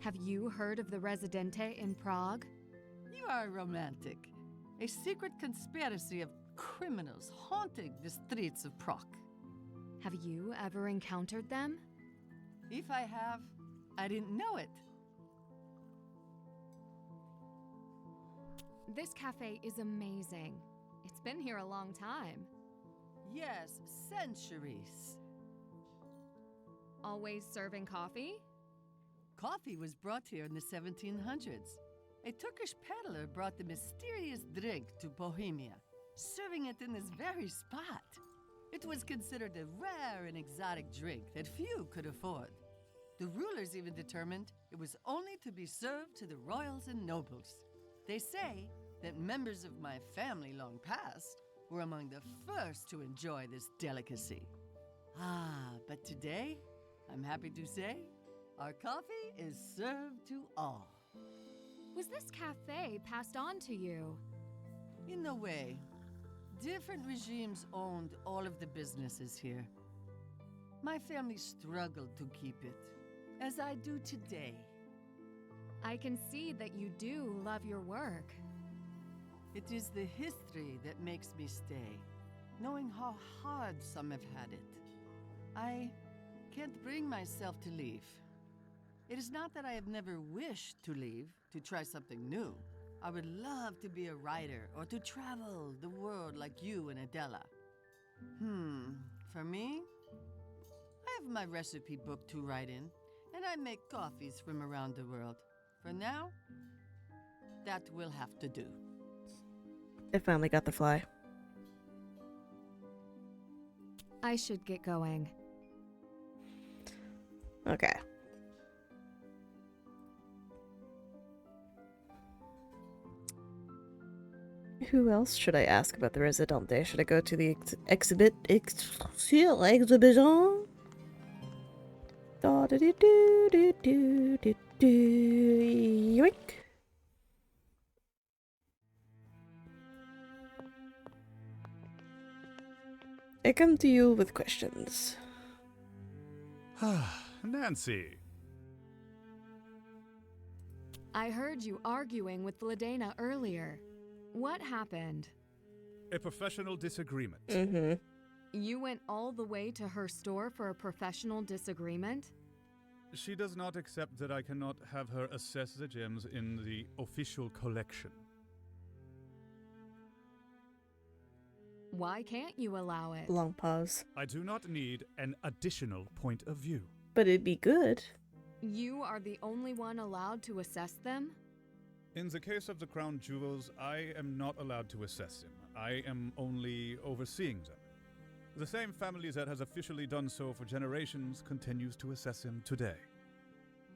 Have you heard of the Residente in Prague? You are romantic. A secret conspiracy of criminals haunting the streets of Prague. Have you ever encountered them? If I have, I didn't know it. This cafe is amazing. It's been here a long time. Yes, centuries. Always serving coffee? Coffee was brought here in the 1700s. A Turkish peddler brought the mysterious drink to Bohemia, serving it in this very spot. It was considered a rare and exotic drink that few could afford. The rulers even determined it was only to be served to the royals and nobles. They say that members of my family long past were among the first to enjoy this delicacy. But today, I'm happy to say, our coffee is served to all. Was this cafe passed on to you? In a way, different regimes owned all of the businesses here. My family struggled to keep it, as I do today. I can see that you do love your work. It is the history that makes me stay, knowing how hard some have had it. I can't bring myself to leave. It is not that I have never wished to leave, to try something new. I would love to be a writer or to travel the world like you and Adela. For me, I have my recipe book to write in, and I make coffees from around the world. For now, that will have to do. I finally got the fly. I should get going. Okay. Who else should I ask about the Residente? Should I go to the exhibition? Yoink. I come to you with questions. Nancy. I heard you arguing with Vladena earlier. What happened? A professional disagreement. Mm-hmm. You went all the way to her store for a professional disagreement? She does not accept that I cannot have her assess the gems in the official collection. Why can't you allow it? Long pause. I do not need an additional point of view. But it'd be good. You are the only one allowed to assess them? In the case of the crown jewels, I am not allowed to assess them. I am only overseeing them. The same family that has officially done so for generations continues to assess him today.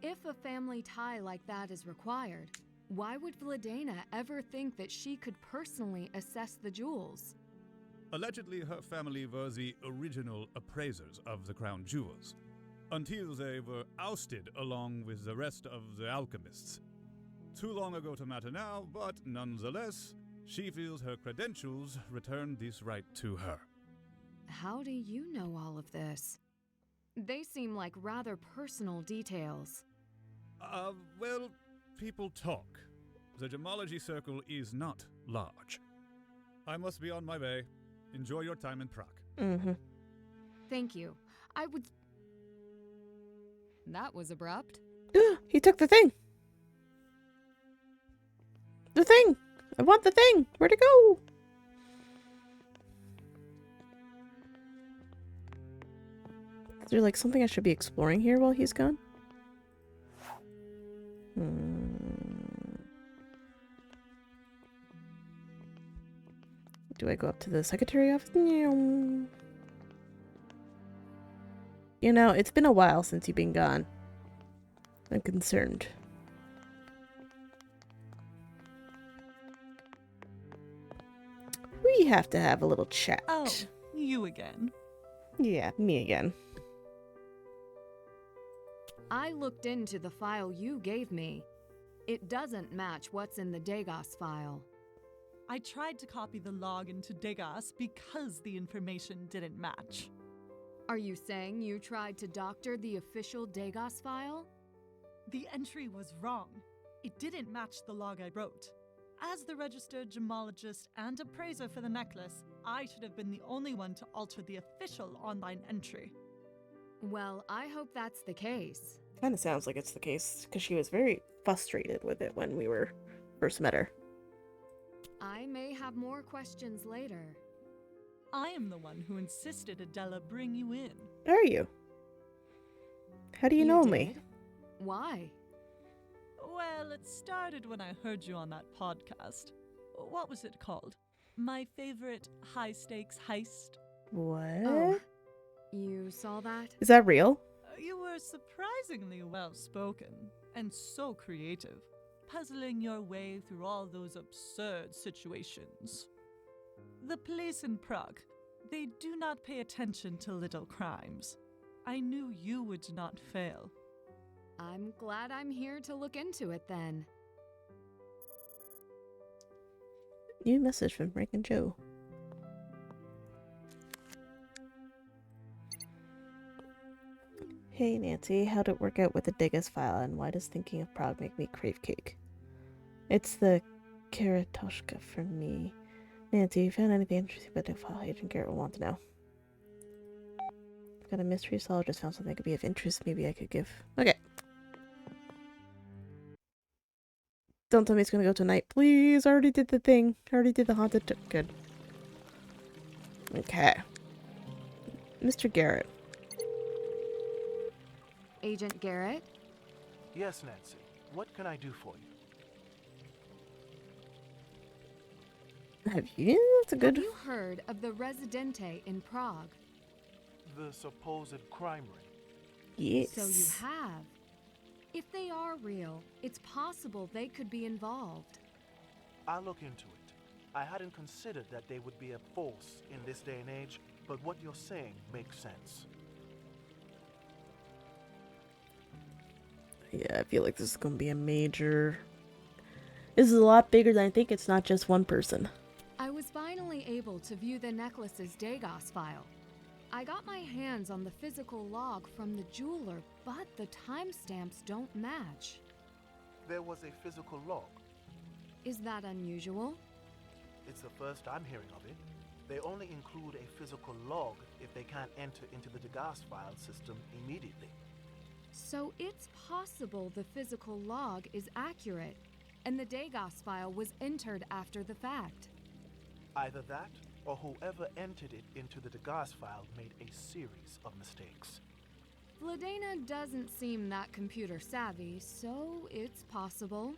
If a family tie like that is required, Why would Vladena ever think that she could personally assess the jewels? Allegedly, her family were the original appraisers of the crown jewels, until they were ousted along with the rest of the alchemists. Too long ago to matter now, but nonetheless, she feels her credentials return this right to her. How do you know all of this? They seem like rather personal details. Well, people talk. The gemology circle is not large. I must be on my way. Enjoy your time in Prague. Mm-hmm. Thank you. I would... That was abrupt. He took the thing. The thing! I want the thing! Where'd it go? Is there like something I should be exploring here while he's gone? Do I go up to the secretary office? You know, it's been a while since you've been gone. I'm concerned. We have to have a little chat. Oh, you again. Yeah, me again. I looked into the file you gave me. It doesn't match what's in the Degas file. I tried to copy the log into Degas because the information didn't match. Are you saying you tried to doctor the official Degas file? The entry was wrong. It didn't match the log I wrote. As the registered gemologist and appraiser for the necklace, I should have been the only one to alter the official online entry. Well, I hope that's the case. Kind of sounds like it's the case, because she was very frustrated with it when we were first met her. I may have more questions later. I am the one who insisted Adela bring you in. Are you? How do you know me? did? Why? Well, it started when I heard you on that podcast. What was it called? My favorite high-stakes heist? What? Oh, you saw that? Is that real? You were surprisingly well-spoken and so creative, puzzling your way through all those absurd situations. The police in Prague, they do not pay attention to little crimes. I knew you would not fail. I'm glad I'm here to look into it then. New message from Rick and Joe. Hey Nancy, how'd it work out with the Degas file, and why does thinking of Prague make me crave cake? It's the Karatoshka for me. Nancy, you found anything interesting about the file? Agent Garrett will want to know. I've got a mystery solved, just found something that could be of interest, maybe I could give. Okay. Don't tell me it's gonna go tonight. Please, I already did the thing. I already did the haunted... Good. Okay. Mr. Garrett. Agent Garrett? Yes, Nancy. What can I do for you? Have you? That's a good... Have you heard of the Residente in Prague? The supposed crime ring. Yes. So you have. If they are real, it's possible they could be involved. I'll look into it. I hadn't considered that they would be a force in this day and age, but what you're saying makes sense. Yeah, I feel like this is going to be a major... This is a lot bigger than I think. It's not just one person. I was finally able to view the necklace's Degas file. I got my hands on the physical log from the jeweler, but the timestamps don't match. There was a physical log. Is that unusual? It's the first I'm hearing of it. They only include a physical log if they can't enter into the Degas file system immediately. So it's possible the physical log is accurate, and the Degas file was entered after the fact. Either that, or whoever entered it into the Degas file made a series of mistakes. Vladena doesn't seem that computer savvy, so it's possible.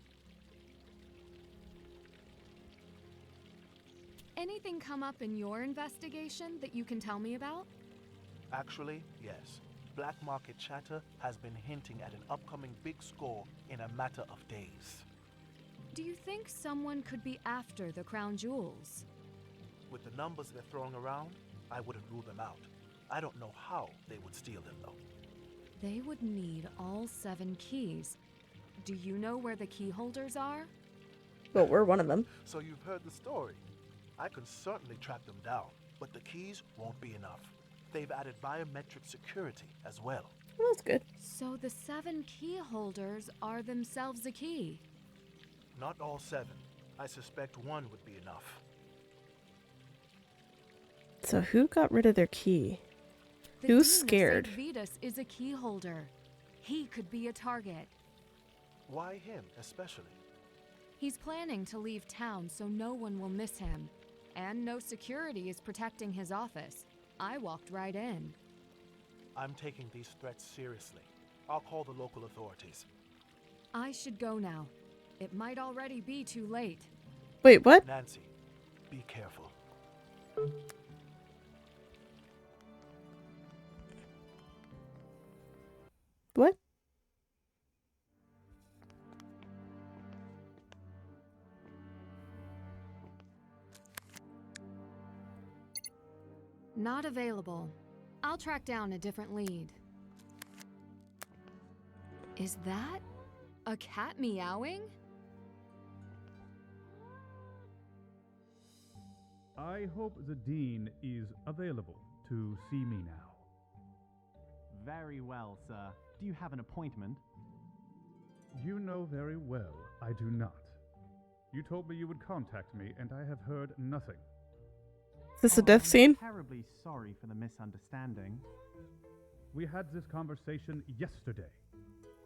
Anything come up in your investigation that you can tell me about? Actually, yes. Black market chatter has been hinting at an upcoming big score in a matter of days. Do you think someone could be after the crown jewels? With the numbers they're throwing around, I wouldn't rule them out. I don't know how they would steal them, though. They would need all 7 keys. Do you know where the key holders are? Well, we're one of them. So you've heard the story. I can certainly track them down, but the keys won't be enough. They've added biometric security as well. Well, that's good. So the 7 key holders are themselves a key. Not all 7. I suspect 1 would be enough. So who got rid of their key? The Who's Dean of scared? St. Vitus is a key holder. He could be a target. Why him, especially? He's planning to leave town so no one will miss him. And no security is protecting his office. I walked right in. I'm taking these threats seriously. I'll call the local authorities. I should go now. It might already be too late. Wait, what? Nancy, be careful. What? Not available. I'll track down a different lead. Is that a cat meowing? I hope the Dean is available to see me now. Very well, sir. Do you have an appointment? You know very well I do not. You told me you would contact me, and I have heard nothing. Is this a death scene? I'm terribly sorry for the misunderstanding. We had this conversation yesterday.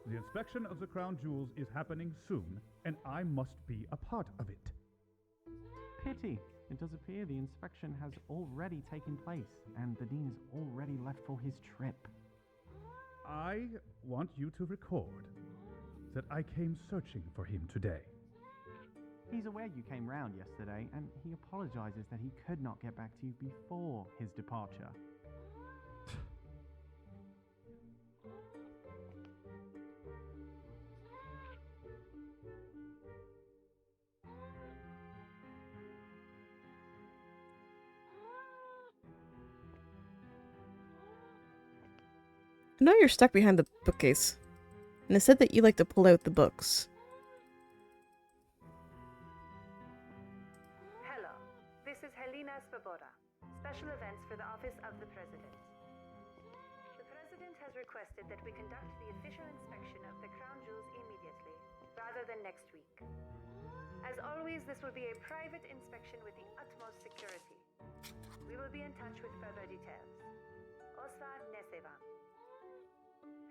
The inspection of the crown jewels is happening soon, and I must be a part of it. Pity. It does appear the inspection has already taken place, and the Dean has already left for his trip. I want you to record that I came searching for him today. He's aware you came round yesterday, and he apologizes that he could not get back to you before his departure. I know you're stuck behind the bookcase. And it said that you like to pull out the books. Hello, this is Helena Svoboda, Special Events for the Office of the President. The President has requested that we conduct the official inspection of the crown jewels immediately, rather than next week. As always, this will be a private inspection with the utmost security. We will be in touch with further details. Osvar Nesevan.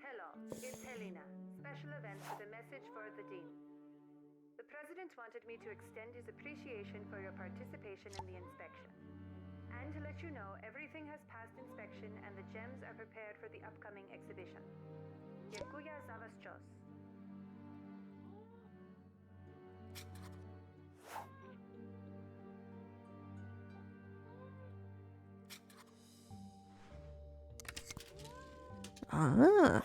Hello, it's Helena, Special Events with a message for the Dean. The President wanted me to extend his appreciation for your participation in the inspection. And to let you know, everything has passed inspection and the gems are prepared for the upcoming exhibition. Dziękuję za wasz czas. Ah.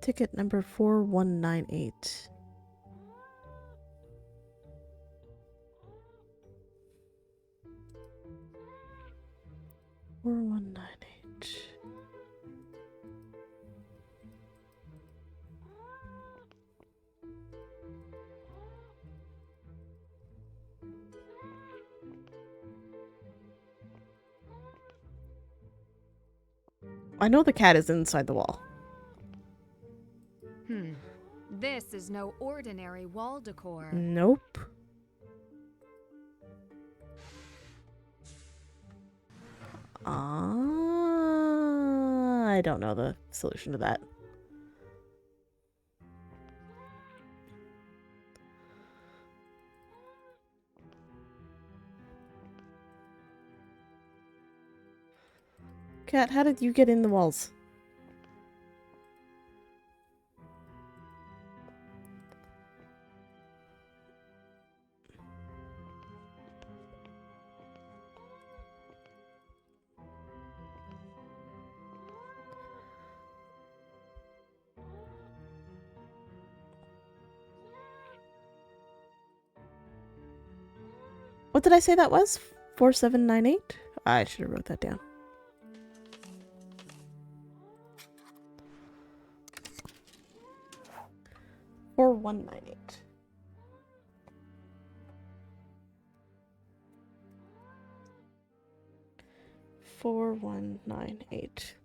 Ticket number 4198. Four one nine eight. I know the cat is inside the wall. This is no ordinary wall decor. Nope. I don't know the solution to that. Cat, how did you get in the walls? What did I say that was? 4798? I should have wrote that down. Or 198. Four 198.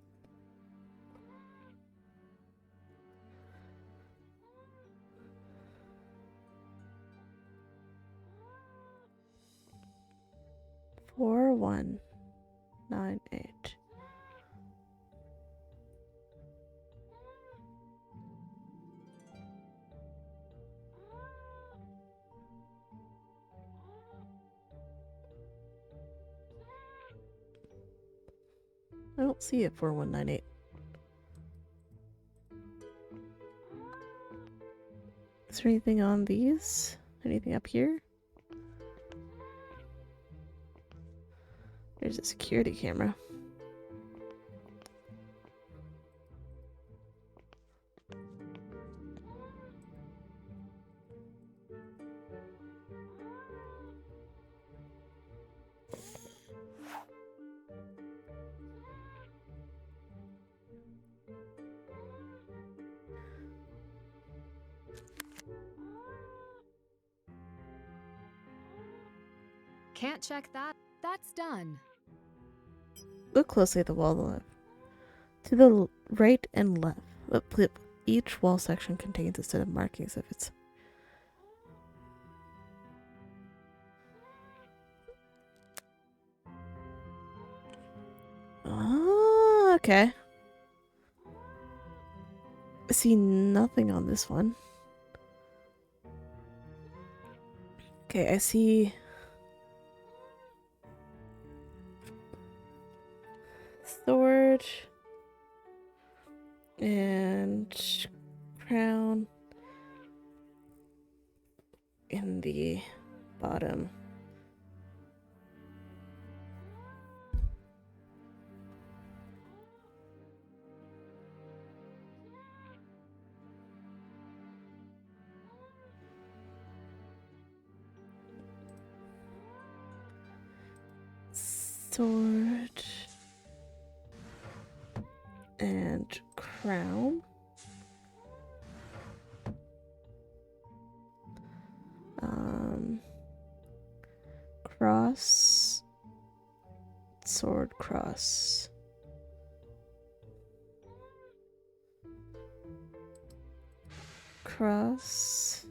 Four 198. I don't see it 4198. Is there anything on these? Anything up here? There's a security camera. Can't check that. That's done. Look closely at the wall on the left. To the right and left. Each wall section contains a set of markings of its. Oh, okay. I see nothing on this one. Okay, I see sword and crown in the bottom. Sword and crown. Cross, sword, cross. Cross.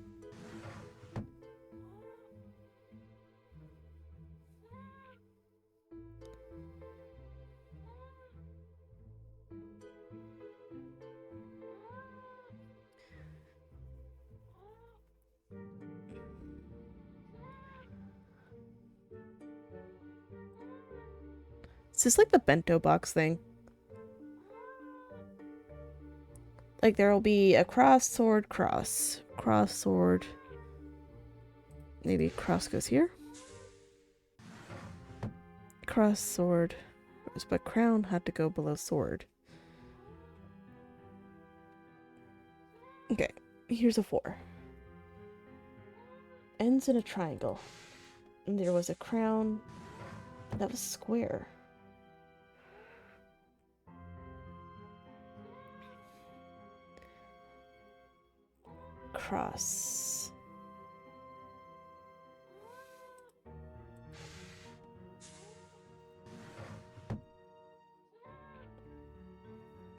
Is this like the bento box thing? Like there will be a cross, sword, cross. Cross, sword. Maybe cross goes here. Cross, sword. But crown had to go below sword. Okay, here's a 4. Ends in a triangle. And there was a crown that was square. Cross.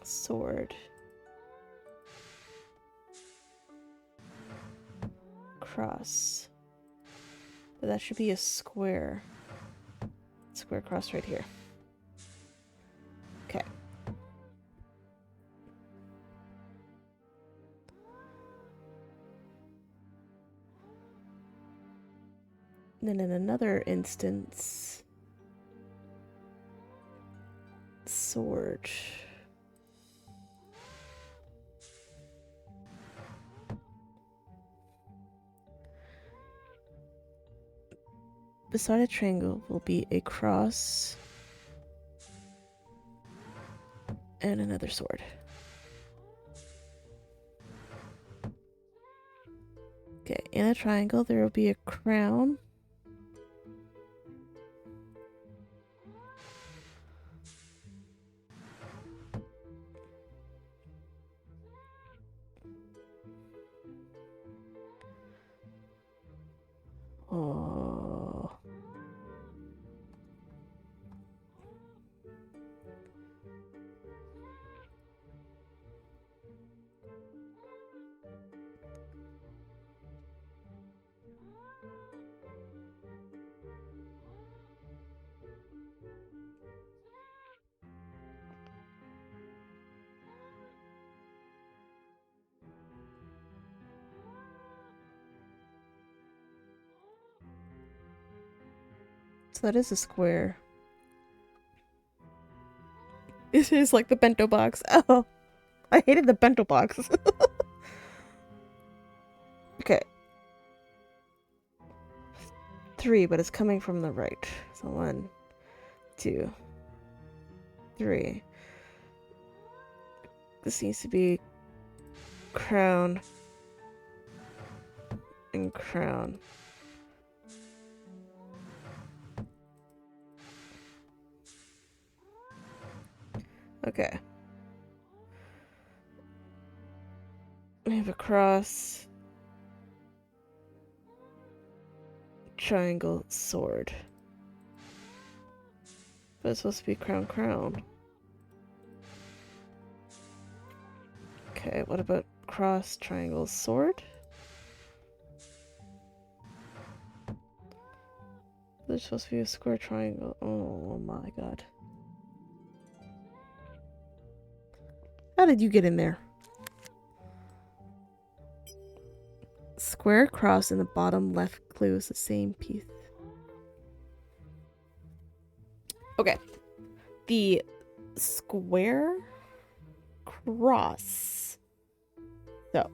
Sword. Cross. But that should be a square. Square cross right here. Okay. Then in another instance, sword. Beside a triangle will be a cross and another sword. Okay, in a triangle there will be a crown So that is a square. It is like the bento box. Oh, I hated the bento box. Okay. 3, but it's coming from the right. So 1, 2, 3. This needs to be crown and crown. Okay. We have a cross, triangle, sword. But it's supposed to be crown, crown. Okay, what about cross, triangle, sword? There's supposed to be a square triangle. Oh my god. How did you get in there? Square cross in the bottom left clue is the same piece. Okay. The square cross. So.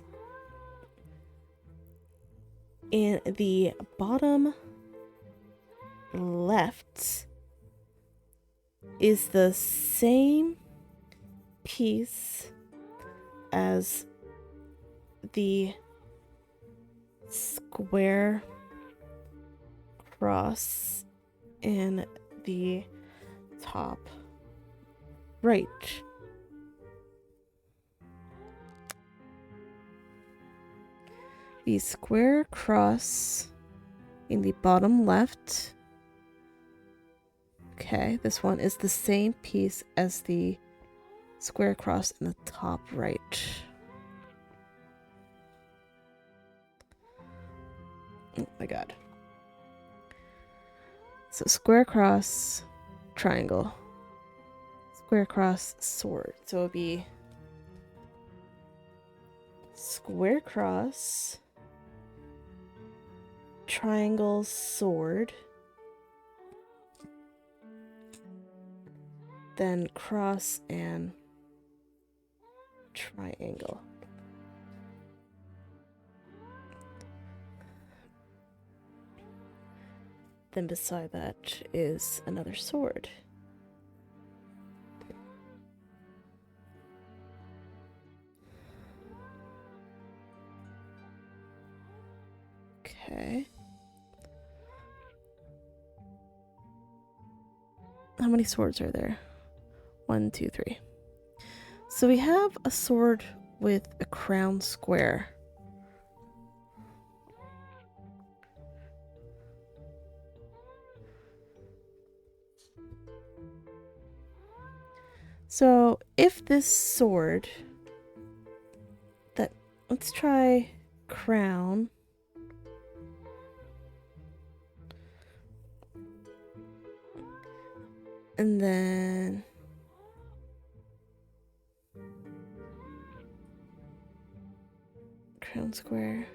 In the bottom left is the same piece as the square cross in the top right. The square cross in the bottom left. Okay, this one is the same piece as the square cross in the top right. Oh my god. So square cross, triangle. Square cross, sword. So it would be square cross, triangle, sword. Then cross and triangle. Then beside that is another sword. Okay. How many swords are there? 1, 2, 3. So we have a sword with a crown square. So if this sword let's try crown. And then crown square.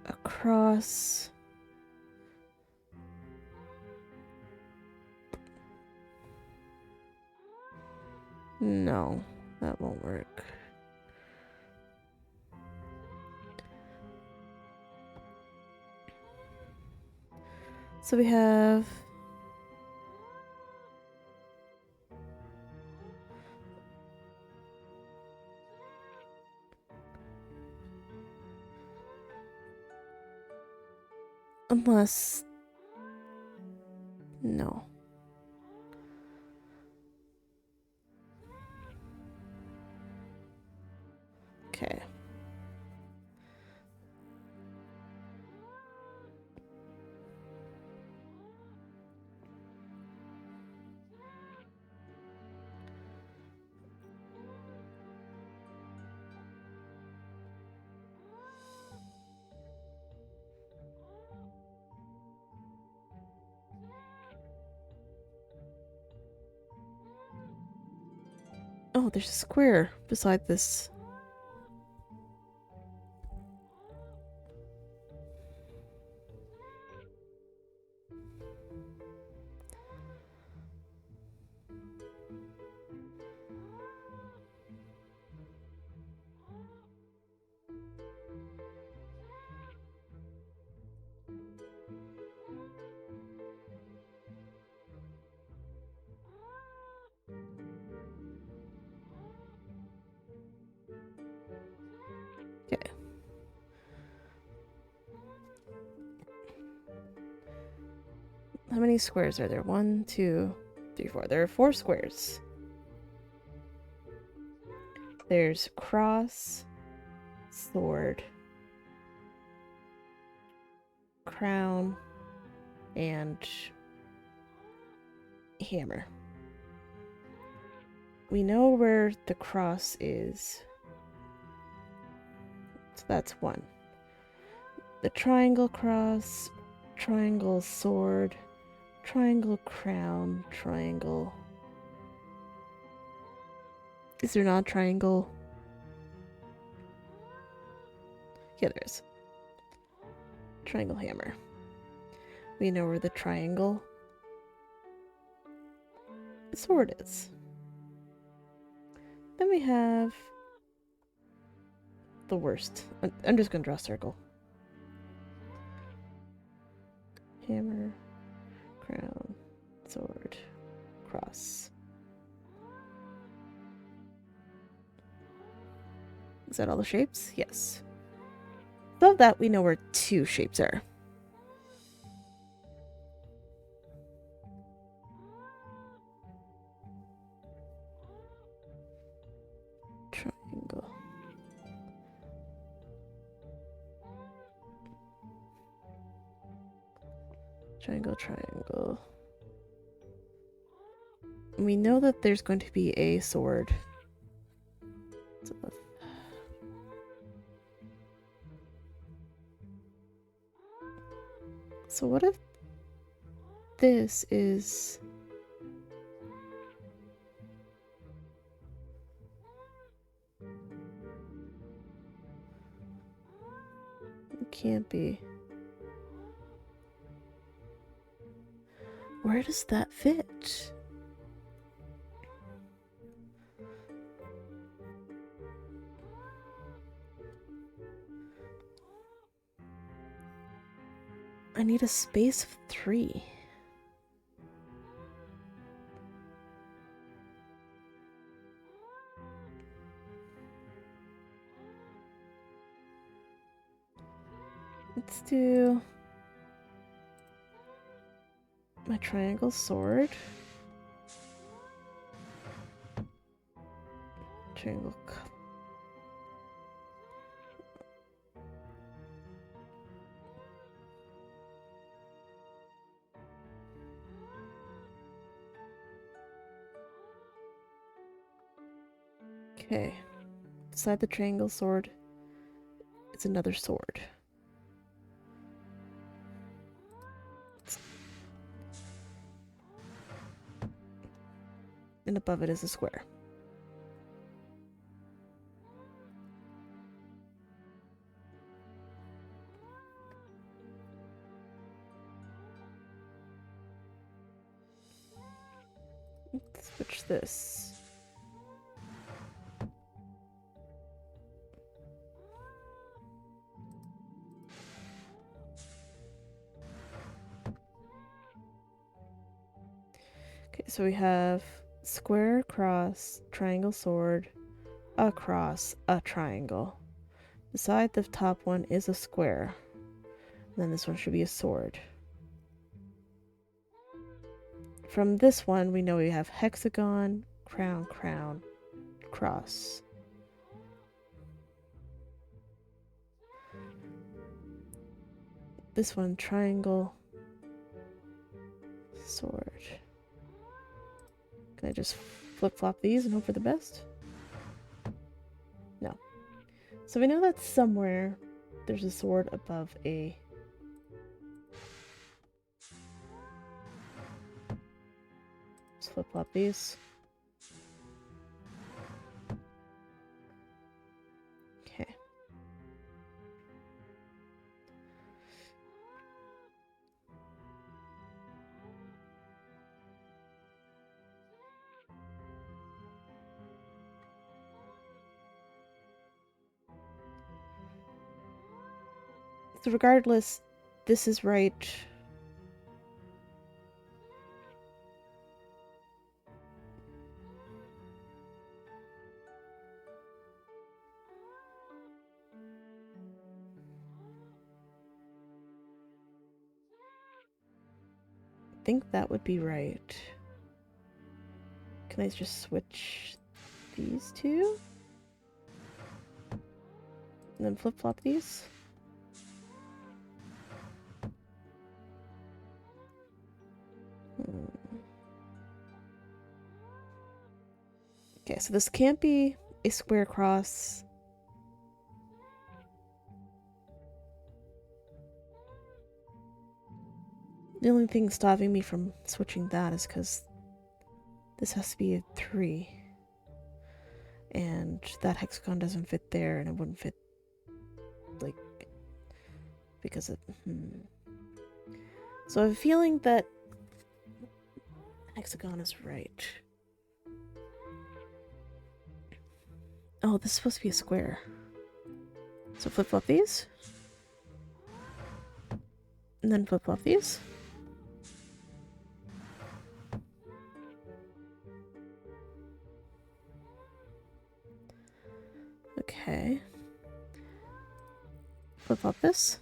Across. No, that won't work. So we have unless no. Okay. Oh, there's a square beside this. Okay. How many squares are there? 1, 2, 3, 4. There are 4 squares. There's cross, sword, crown, and hammer. We know where the cross is. So that's 1. The triangle cross, triangle sword, triangle crown, triangle. Is there not a triangle? Yeah, there is. Triangle hammer. We know where the triangle sword is. Then we have the worst. I'm just gonna draw a circle. Hammer, crown, sword, cross. Is that all the shapes? Yes. So of that, we know where 2 shapes are. Triangle. Triangle, triangle. We know that there's going to be a sword. So what if this is... It can't be. Where does that fit? I need a space of 3. Let's do my triangle sword. Triangle Okay. Beside the triangle sword, it's another sword. And above it is a square. Let's switch this. Okay, so we have square, cross, triangle, sword, a cross, a triangle. Beside the top one is a square. And then this one should be a sword. From this one, we know we have hexagon, crown, crown, cross. This one, triangle, sword. Can I just flip-flop these and hope for the best? No. So we know that somewhere there's a sword above a... Let's flip-flop these. So regardless, this is right. I think that would be right. Can I just switch these two? And then flip-flop these? Okay, so this can't be a square cross. The only thing stopping me from switching that is because this has to be a 3. And that hexagon doesn't fit there, and it wouldn't fit, like, because it... So I have a feeling that hexagon is right. Oh, this is supposed to be a square. So flip-flop these. And then flip-flop these. Okay. Flip-flop this.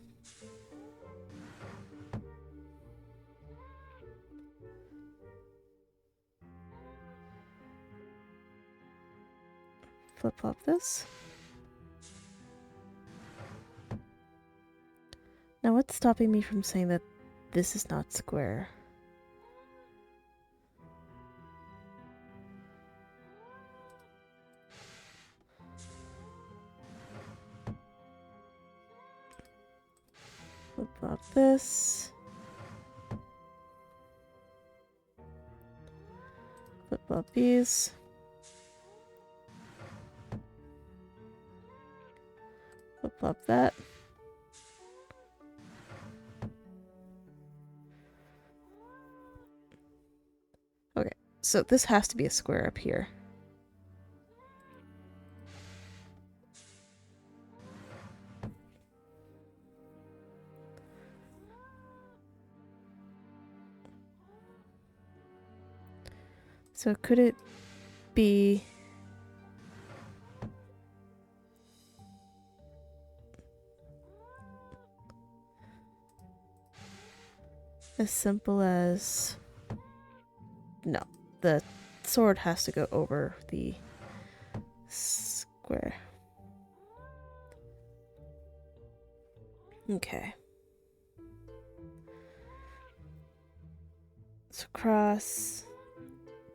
Flip-flop this. Now what's stopping me from saying that this is not square? Flip-flop this. Flip-flop these. Flip-flop that. Okay, so this has to be a square up here. So could it be as simple as... No, the sword has to go over the square. Okay. So cross,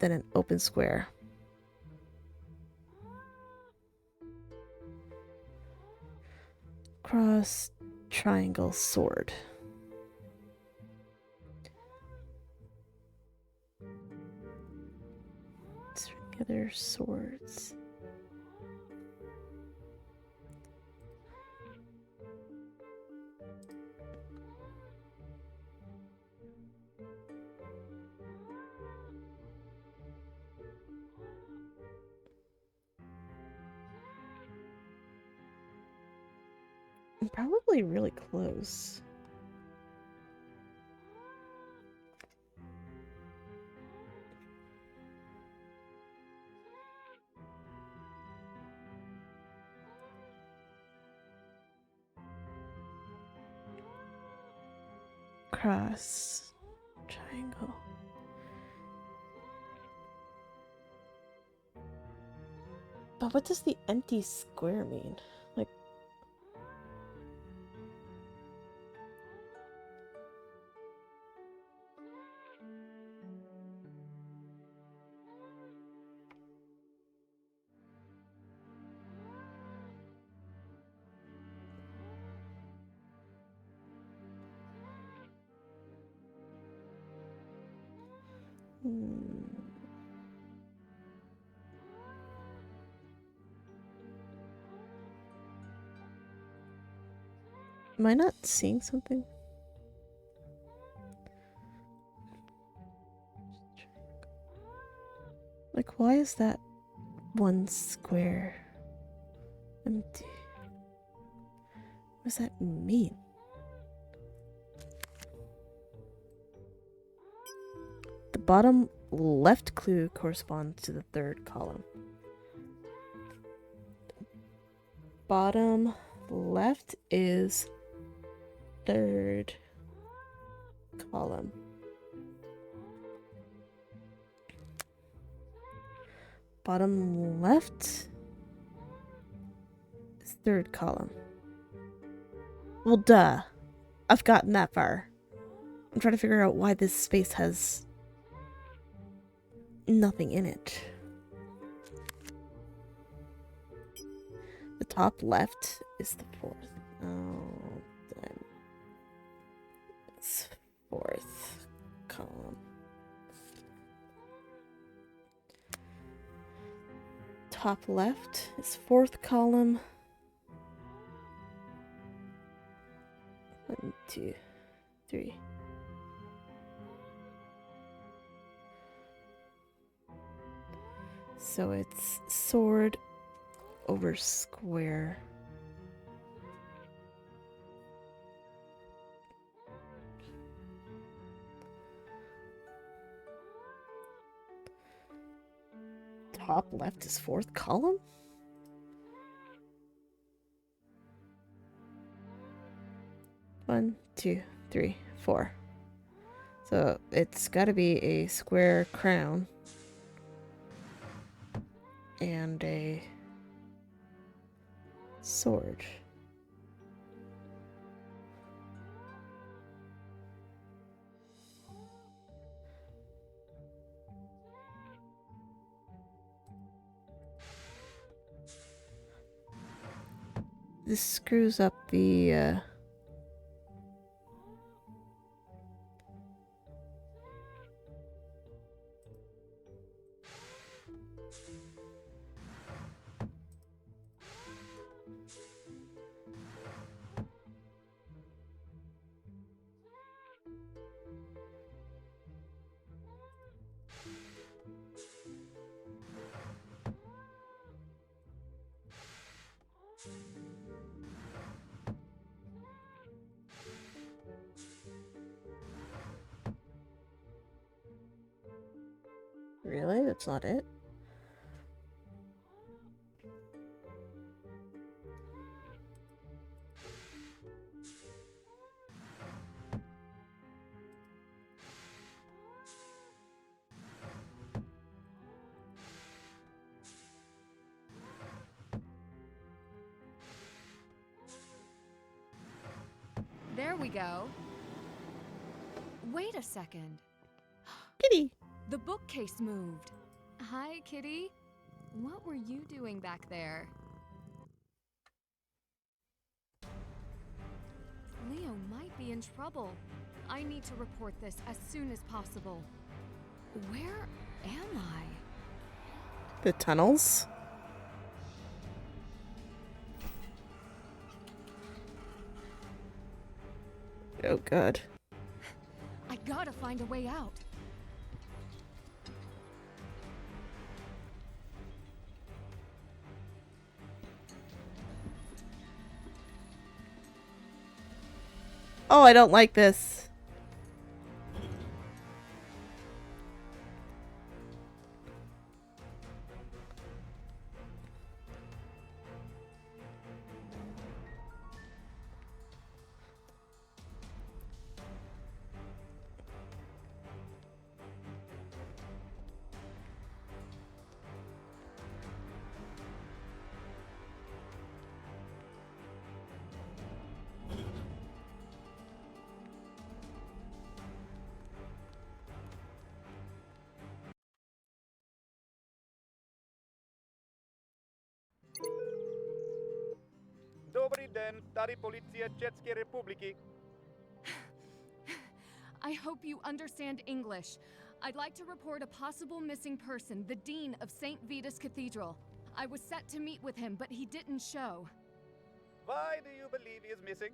then an open square. Cross, triangle, sword. Other swords. I'm probably really close. Cross, triangle. But what does the empty square mean? Like, am I not seeing something? Like, why is that one square empty? What does that mean? bottom left clue corresponds to the third column. Bottom left is third column. Bottom left is third column. Well, duh. I've gotten that far. I'm trying to figure out why this space has nothing in it. The top left is the fourth. Oh, then it's fourth column. Top left is fourth column. 1, 2, 3. So it's sword over square. Top left is fourth column? One, 2, 3, 4. So it's got to be a square crown and a sword. This screws up the Really? That's not it? There we go. Wait a second. Kitty! The bookcase moved. Hi, Kitty. What were you doing back there? Leo might be in trouble. I need to report this as soon as possible. Where am I? The tunnels? Oh god. I gotta find a way out. Oh, I don't like this. Dobry den, tady policja Czechskiej Republiky. I hope you understand English. I'd like to report a possible missing person, the Dean of St. Vitus Cathedral. I was set to meet with him, but he didn't show. Why do you believe he is missing?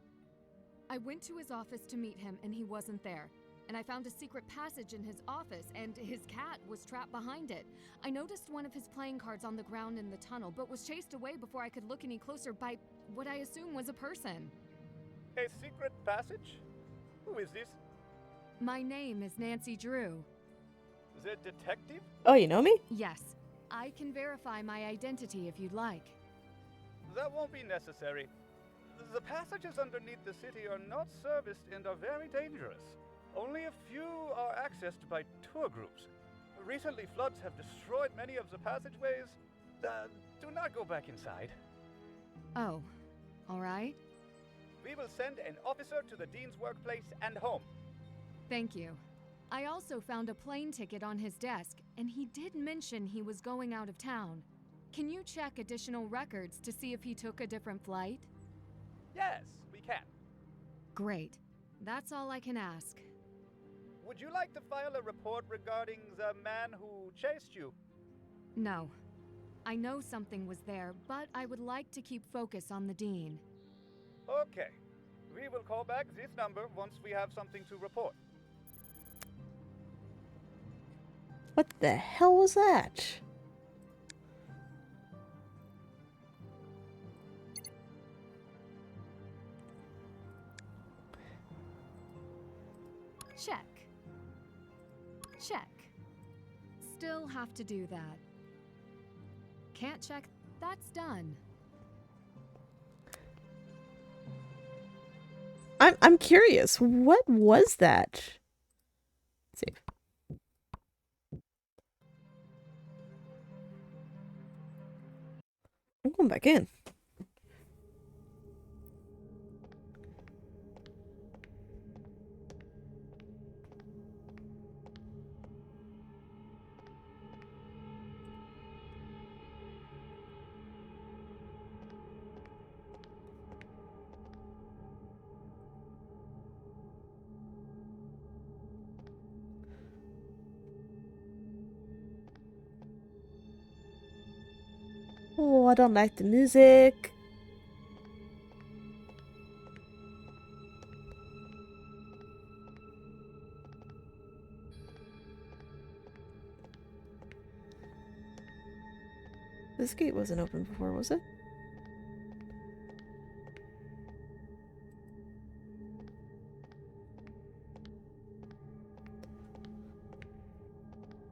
I went to his office to meet him, and he wasn't there. And I found a secret passage in his office, and his cat was trapped behind it. I noticed one of his playing cards on the ground in the tunnel, but was chased away before I could look any closer by what I assume was a person. A secret passage? Who is this? My name is Nancy Drew. The detective? Oh, you know me? Yes. I can verify my identity if you'd like. That won't be necessary. The passages underneath the city are not serviced and are very dangerous. Only a few are accessed by tour groups. Recently, floods have destroyed many of the passageways. Do not go back inside. Oh, all right. We will send an officer to the Dean's workplace and home. Thank you. I also found a plane ticket on his desk, and he did mention he was going out of town. Can you check additional records to see if he took a different flight? Yes, we can. Great. That's all I can ask. Would you like to file a report regarding the man who chased you? No. I know something was there, but I would like to keep focus on the Dean. Okay. We will call back this number once we have something to report. What the hell was that? Check. Check. Still have to do that. Can't check. That's done. I'm curious. What was that? Save. I'm going back in. Oh, I don't like the music. This gate wasn't open before, was it?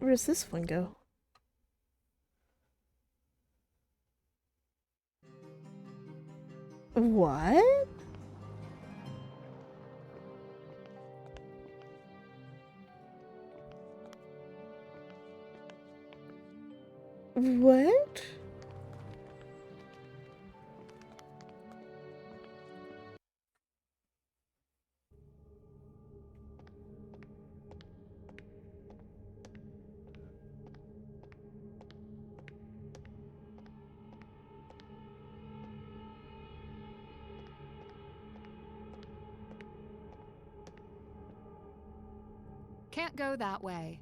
Where does this one go? What? What? Can't go that way.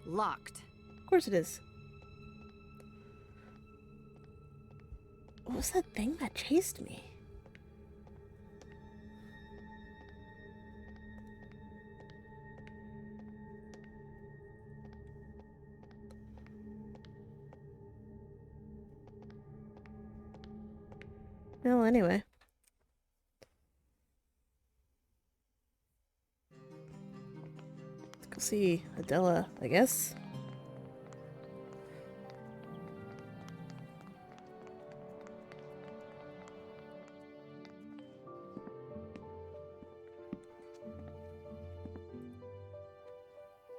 Locked. Of course it is. What was that thing that chased me? Well, anyway. Let's go see Adela, I guess.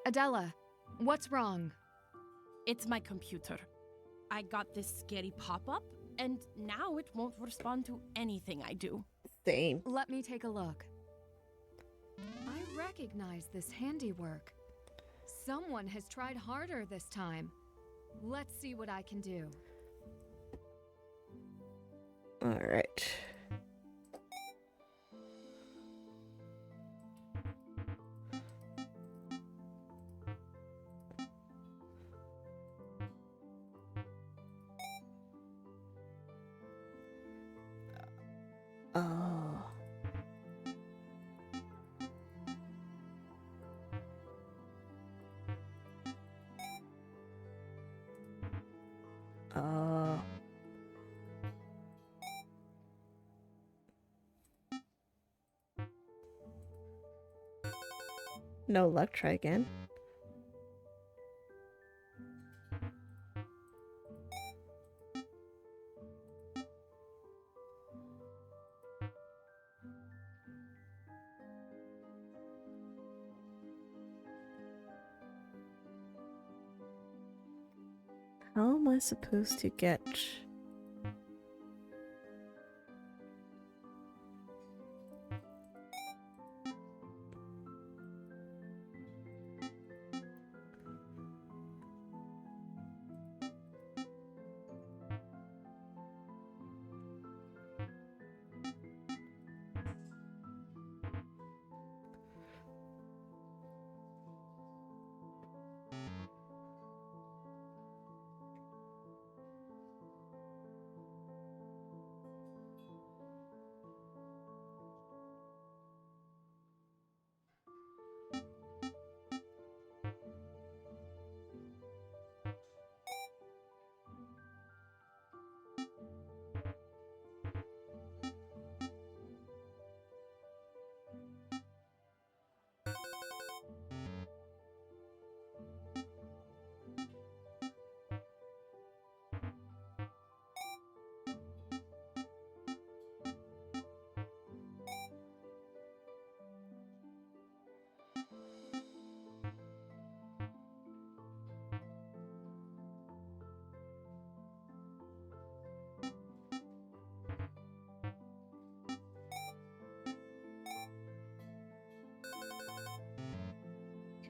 Adela, what's wrong? It's my computer. I got this scary pop-up, and now it won't respond to anything I do. Same. Let me take a look. I recognize this handiwork. Someone has tried harder this time. Let's see what I can do. All right. Oh. No luck, try again. How am I supposed to get...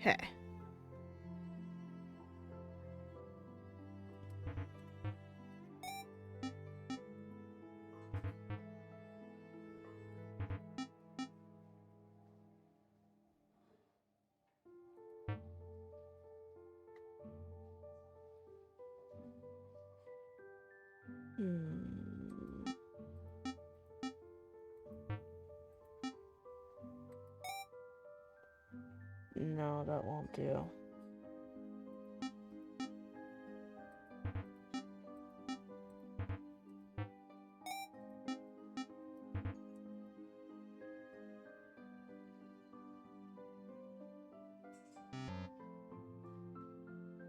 Okay. No, that won't do.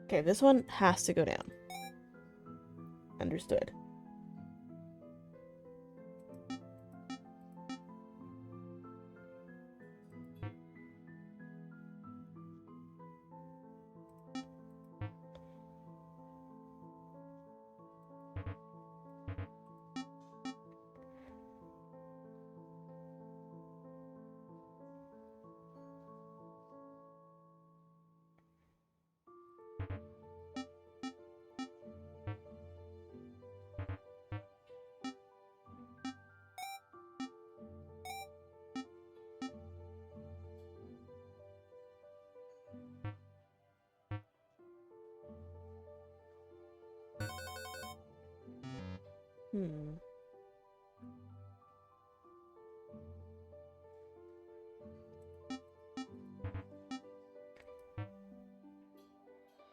Okay, this one has to go down. Understood.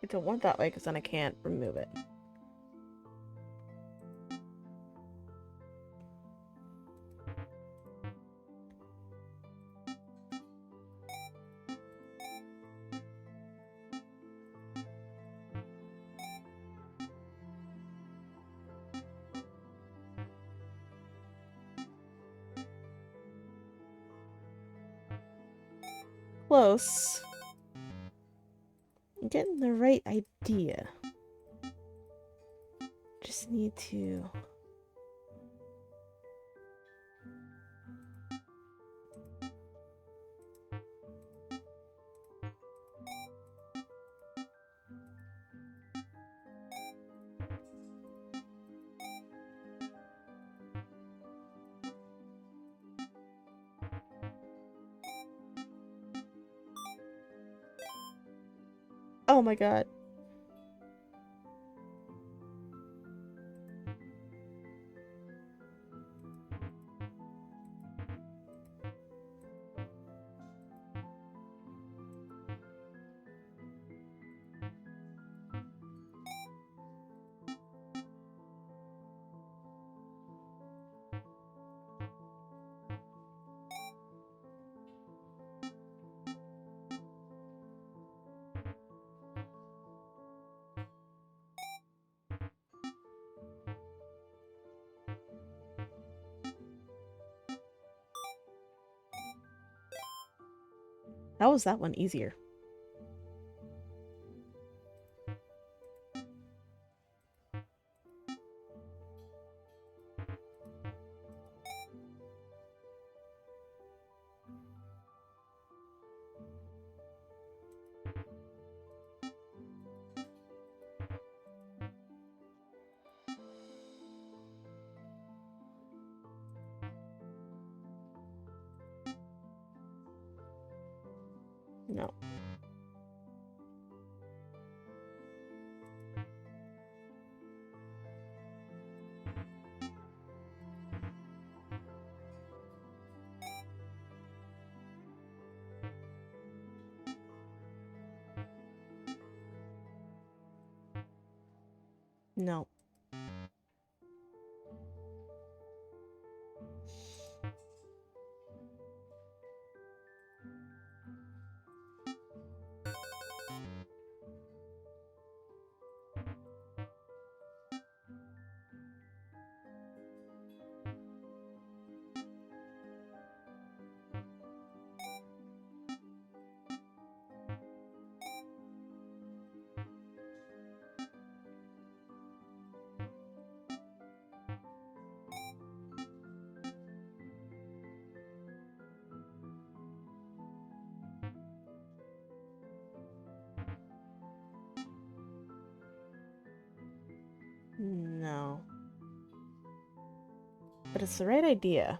I don't want that way because then I can't remove it. Close. I'm getting the right idea. Just need to... Oh my god. How was that one easier? No. No. No. But it's the right idea.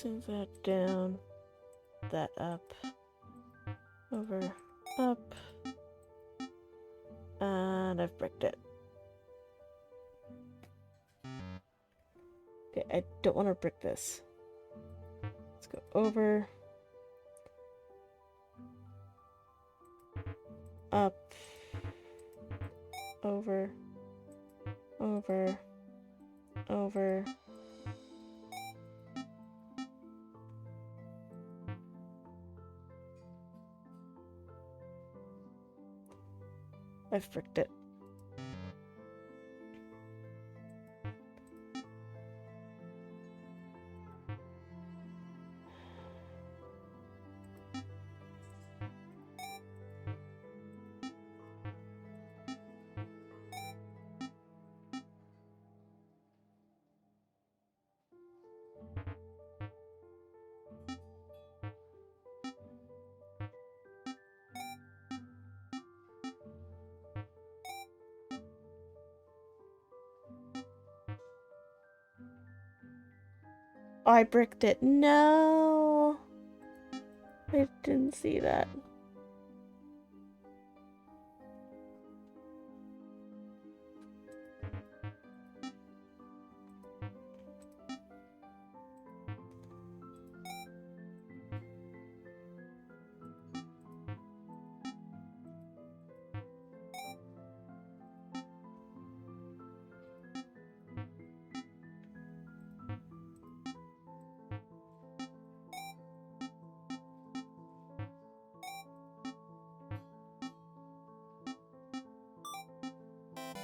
Move that down, that up, over, up, and I've bricked it. Okay, I don't want to brick this. Let's go over, up, over, over, over. I've bricked it. I bricked it. No. I didn't see that.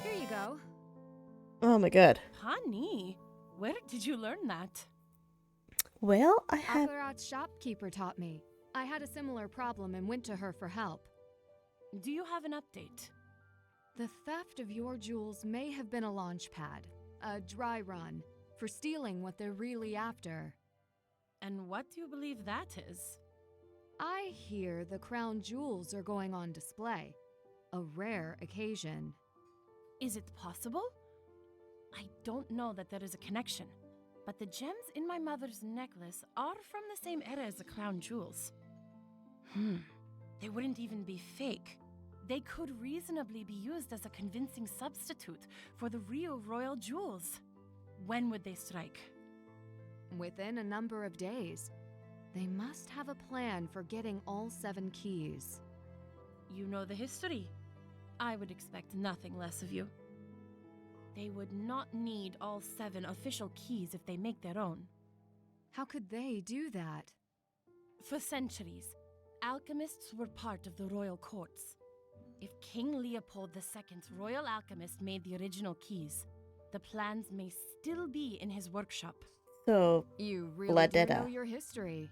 Here you go. Oh my god. Honey, where did you learn that? Well, I have... Akarat's shopkeeper taught me. I had a similar problem and went to her for help. Do you have an update? The theft of your jewels may have been a launch pad, a dry run, for stealing what they're really after. And what do you believe that is? I hear the crown jewels are going on display. A rare occasion. Is it possible? I don't know that there is a connection, but the gems in my mother's necklace are from the same era as the crown jewels. They wouldn't even be fake. They could reasonably be used as a convincing substitute for the real royal jewels. When would they strike? Within a number of days. They must have a plan for getting all 7 keys. You know the history. I would expect nothing less of you. They would not need all 7 official keys if they make their own. How could they do that? For centuries, alchemists were part of the royal courts. If King Leopold II's royal alchemist made the original keys, the plans may still be in his workshop. So, You really do Bladetta. know your history.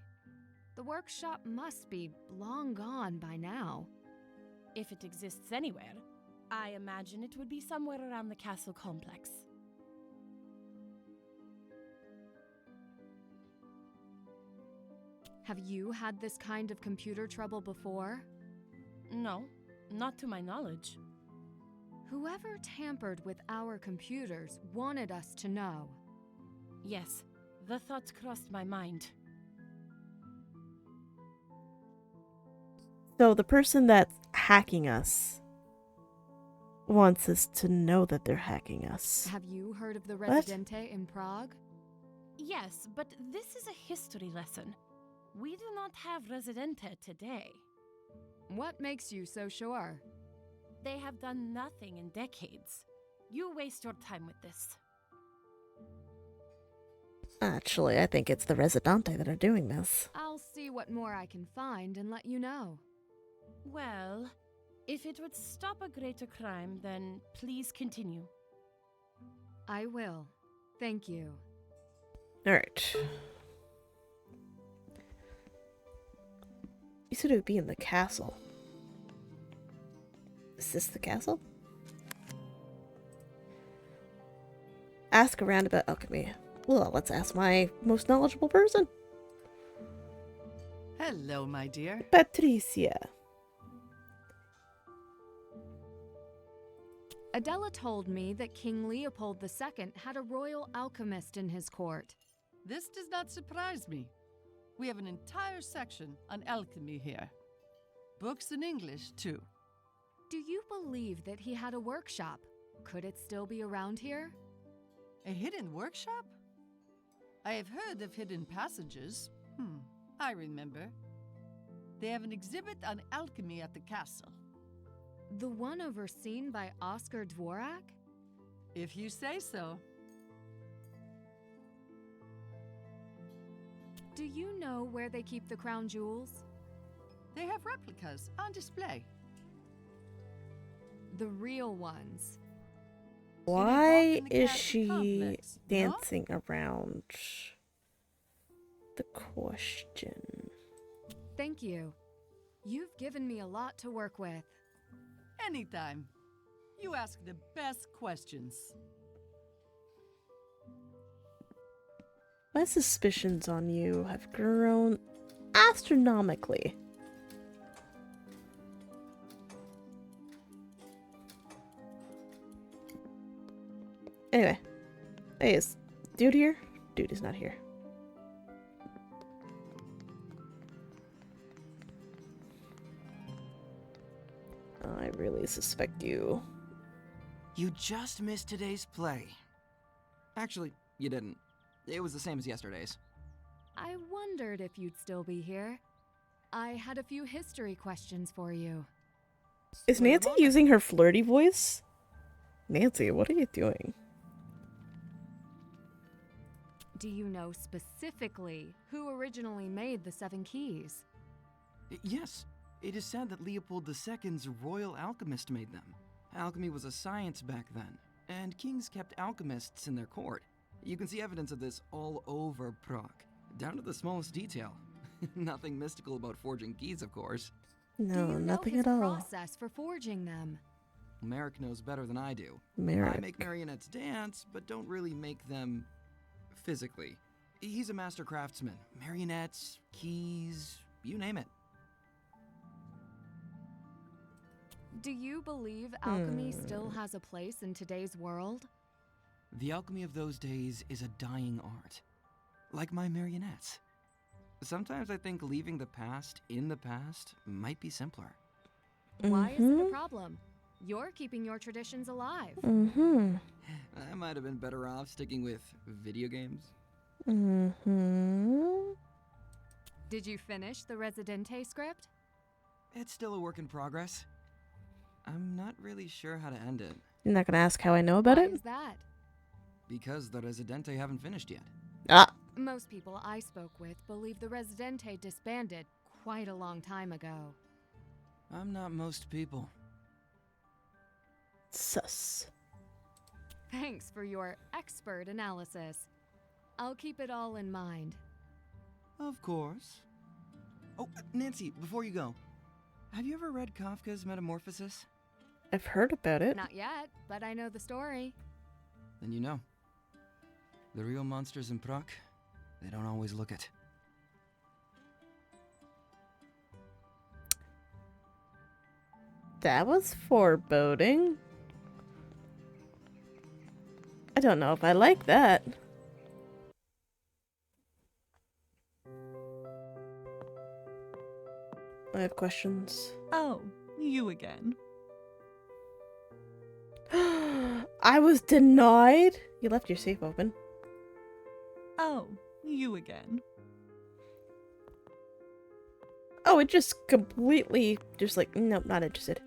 The workshop must be long gone by now. If it exists anywhere, I imagine it would be somewhere around the castle complex. Have you had this kind of computer trouble before? No, not to my knowledge. Whoever tampered with our computers wanted us to know. Yes, the thought crossed my mind. So the person that's hacking us wants us to know that they're hacking us. Have you heard of the What? Residente in Prague? Yes, but this is a history lesson. We do not have Residente today. What makes you so sure? They have done nothing in decades. You waste your time with this. Actually, I think it's the Residente that are doing this. I'll see what more I can find and let you know. Well, if it would stop a greater crime, then please continue. I will. Thank you. Alright. You said it would be in the castle. Is this the castle? Ask around about alchemy. Well, let's ask my most knowledgeable person. Hello, my dear. Patricia. Adela told me that King Leopold II had a royal alchemist in his court. This does not surprise me. We have an entire section on alchemy here. Books in English, too. Do you believe that he had a workshop? Could it still be around here? A hidden workshop? I have heard of hidden passages. I remember. They have an exhibit on alchemy at the castle. The one overseen by Oscar Dvorak? If you say so. Do you know where they keep the crown jewels? They have replicas on display. The real ones. Why in the is castle she complex, no? dancing around the question? Thank you. You've given me a lot to work with. Anytime. You ask the best questions. My suspicions on you have grown astronomically. Anyway. Hey, is Dude here? Dude is not here. I really suspect you. You just missed today's play. Actually, you didn't. It was the same as yesterday's. I wondered if you'd still be here. I had a few history questions for you. Is Nancy using her flirty voice? Nancy, what are you doing? Do you know specifically who originally made the 7 keys? Yes, it is said that Leopold II's royal alchemist made them. Alchemy was a science back then, and kings kept alchemists in their court. You can see evidence of this all over Prague, down to the smallest detail. Nothing mystical about forging keys, of course. No, Do you nothing know his at all. process for forging them? Merrick knows better than I do. Merrick. I make marionettes dance, but don't really make them physically. He's a master craftsman. Marionettes, keys, you name it. Do you believe alchemy still has a place in today's world? The alchemy of those days is a dying art. Like my marionettes. Sometimes I think leaving the past in the past might be simpler. Why is it a problem? You're keeping your traditions alive. I might have been better off sticking with video games. Did you finish the Residente script? It's still a work in progress. I'm not really sure how to end it. You're not gonna ask how I know about Why it? is that? Because the Residente haven't finished yet. Ah, Most people I spoke with believe the Residente disbanded quite a long time ago. I'm not most people. Sus. Thanks for your expert analysis. I'll keep it all in mind. Of course. Oh, Nancy, before you go, have you ever read Kafka's Metamorphosis? I've heard about it. Not yet, but I know the story. Then you know. The real monsters in Prague, they don't always look it. That was foreboding. I don't know if I like that. I have questions. Oh, you again. I was denied? You left your safe open. Oh, you again. Oh, it just completely, just like, nope, not interested.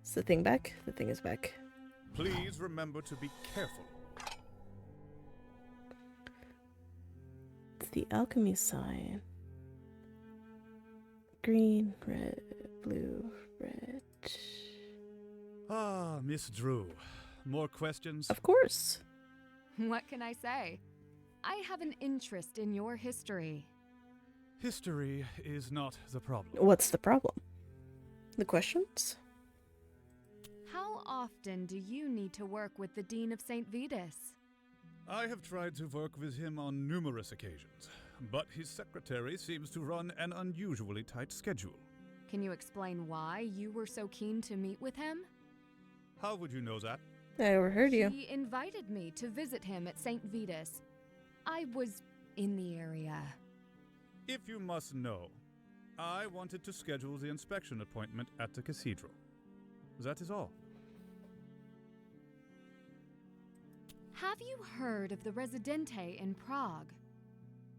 Is the thing back? The thing is back. Please remember to be careful. It's the alchemy sign. Green, red, blue, red. Ah, Miss Drew. More questions? Of course. What can I say? I have an interest in your history. History is not the problem. What's the problem? The questions? How often do you need to work with the Dean of St. Vitus? I have tried to work with him on numerous occasions, but his secretary seems to run an unusually tight schedule. Can you explain why you were so keen to meet with him? How would you know that? I overheard you. He invited me to visit him at St. Vitus. I was in the area. If you must know, I wanted to schedule the inspection appointment at the cathedral. That is all. Have you heard of the Residente in Prague?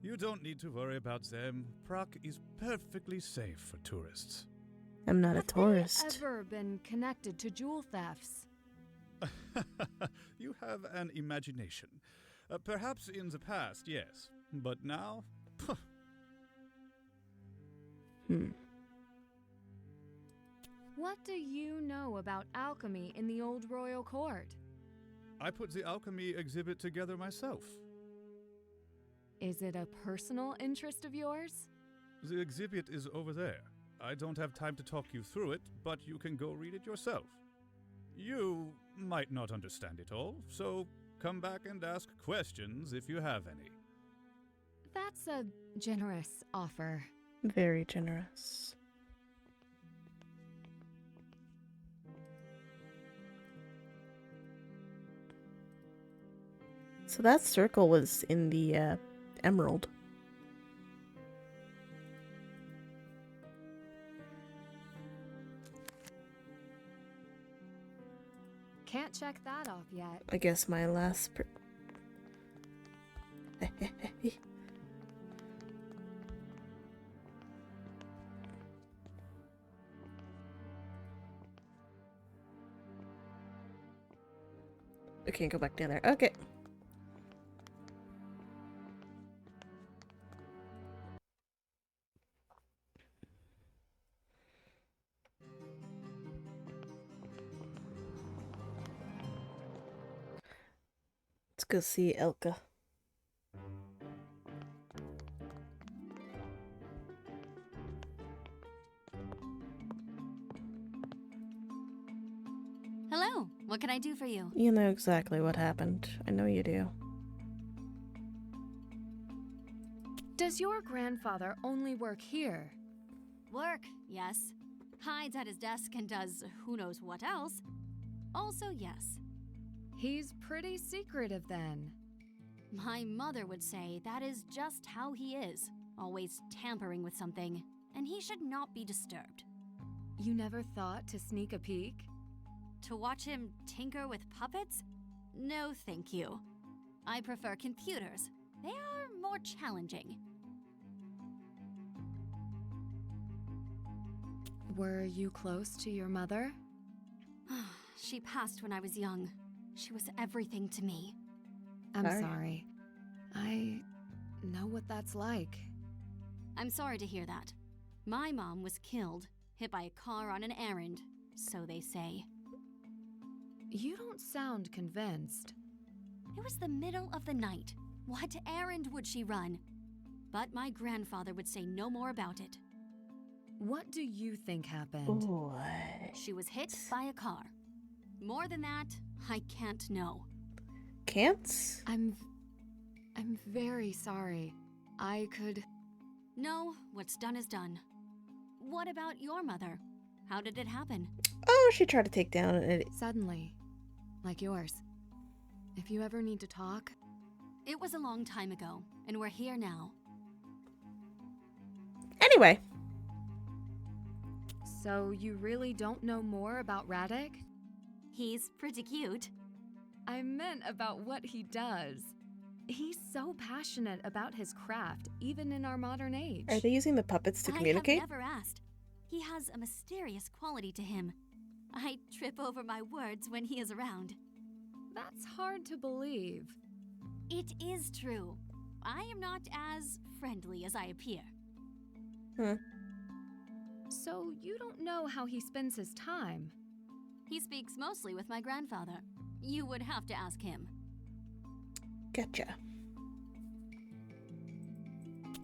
You don't need to worry about them. Prague is perfectly safe for tourists. I'm not a tourist. Have they ever been connected to jewel thefts? You have an imagination. Perhaps in the past, yes. But now? What do you know about alchemy in the old royal court? I put the alchemy exhibit together myself. Is it a personal interest of yours? The exhibit is over there. I don't have time to talk you through it, but you can go read it yourself. You might not understand it all, so come back and ask questions if you have any. That's a generous offer. Very generous. So that circle was in the emerald. Can't check that off yet. I guess my last I can't go back down there. Okay. Let's go see Elka. Hello, what can I do for you? You know exactly what happened. I know you do. Does your grandfather only work here? Work, yes. Hides at his desk and does who knows what else. Also, yes. He's pretty secretive then. My mother would say that is just how he is, always tampering with something, and he should not be disturbed. You never thought to sneak a peek? To watch him tinker with puppets? No, thank you. I prefer computers. They are more challenging. Were you close to your mother? She passed when I was young. She was everything to me. I'm sorry. I know what that's like. I'm sorry to hear that. My mom was killed, hit by a car on an errand, so they say. You don't sound convinced. It was the middle of the night. What errand would she run? But my grandfather would say no more about it. What do you think happened? She was hit by a car. More than that, I can't know. Can't? I'm very sorry. I could... No, what's done is done. What about your mother? How did it happen? Oh, she tried to take down an idiot. Suddenly. Like yours. If you ever need to talk... It was a long time ago, and we're here now. Anyway. So you really don't know more about Radek? He's pretty cute. I meant about what he does. He's so passionate about his craft, even in our modern age. Are they using the puppets to communicate? I have never asked. He has a mysterious quality to him. I trip over my words when he is around. That's hard to believe. It is true. I am not as friendly as I appear. So you don't know how he spends his time? He speaks mostly with my grandfather. You would have to ask him. Gotcha.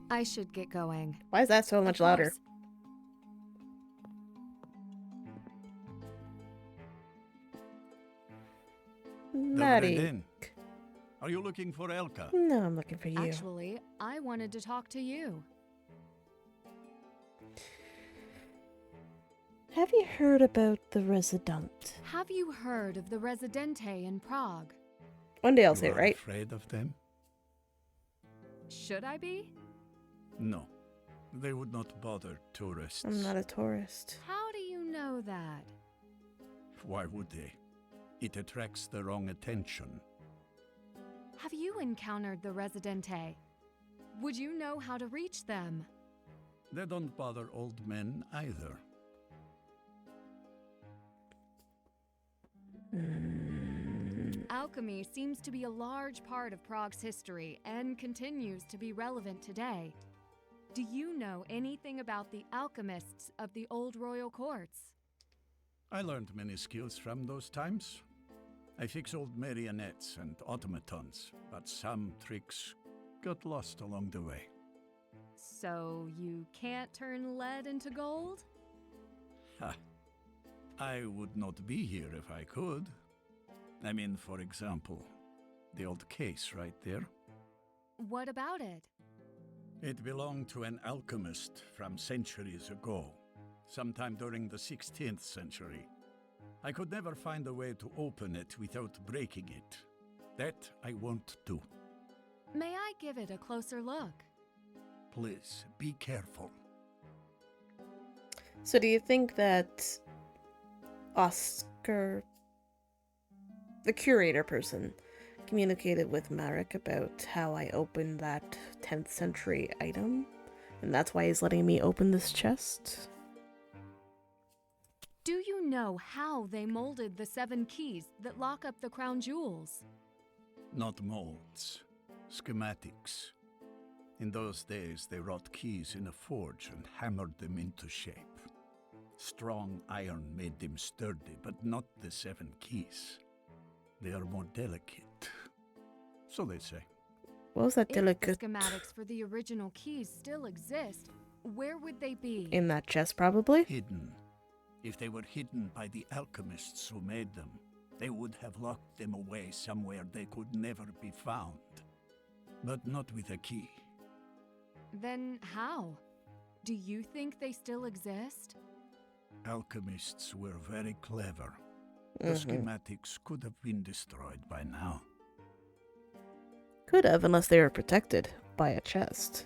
I should get going. Why is that so much louder? Maddie. Are you looking for Elka? No, I'm looking for you. Actually, I wanted to talk to you. Have you heard about the Resident? Have you heard of the Residente in Prague? One day I'll say You it are right. Afraid of them? Should I be? No. They would not bother tourists. I'm not a tourist. How do you know that? Why would they? It attracts the wrong attention. Have you encountered the Residente? Would you know how to reach them? They don't bother old men either. Alchemy seems to be a large part of Prague's history and continues to be relevant today. Do you know anything about the alchemists of the old royal courts? I learned many skills from those times. I fix old marionettes and automatons, but some tricks got lost along the way. So you can't turn lead into gold? Ha! I would not be here if I could. I mean, for example, the old case right there. What about it? It belonged to an alchemist from centuries ago, sometime during the 16th century. I could never find a way to open it without breaking it. That I won't do. May I give it a closer look? Please, be careful. So do you think that Oscar, the curator person, communicated with Marek about how I opened that 10th century item? And that's why he's letting me open this chest? Do you know how they molded the 7 keys that lock up the crown jewels? Not molds, schematics. In those days, they wrought keys in a forge and hammered them into shape. Strong iron made them sturdy, but not the 7 keys. They are more delicate. So they say. What was that delicate? If the schematics for the original keys still exist, where would they be? In that chest, probably? Hidden. If they were hidden by the alchemists who made them, they would have locked them away somewhere they could never be found. But not with a key. Then how? Do you think they still exist? Alchemists were very clever. The schematics could have been destroyed by now. Could have, unless they were protected by a chest.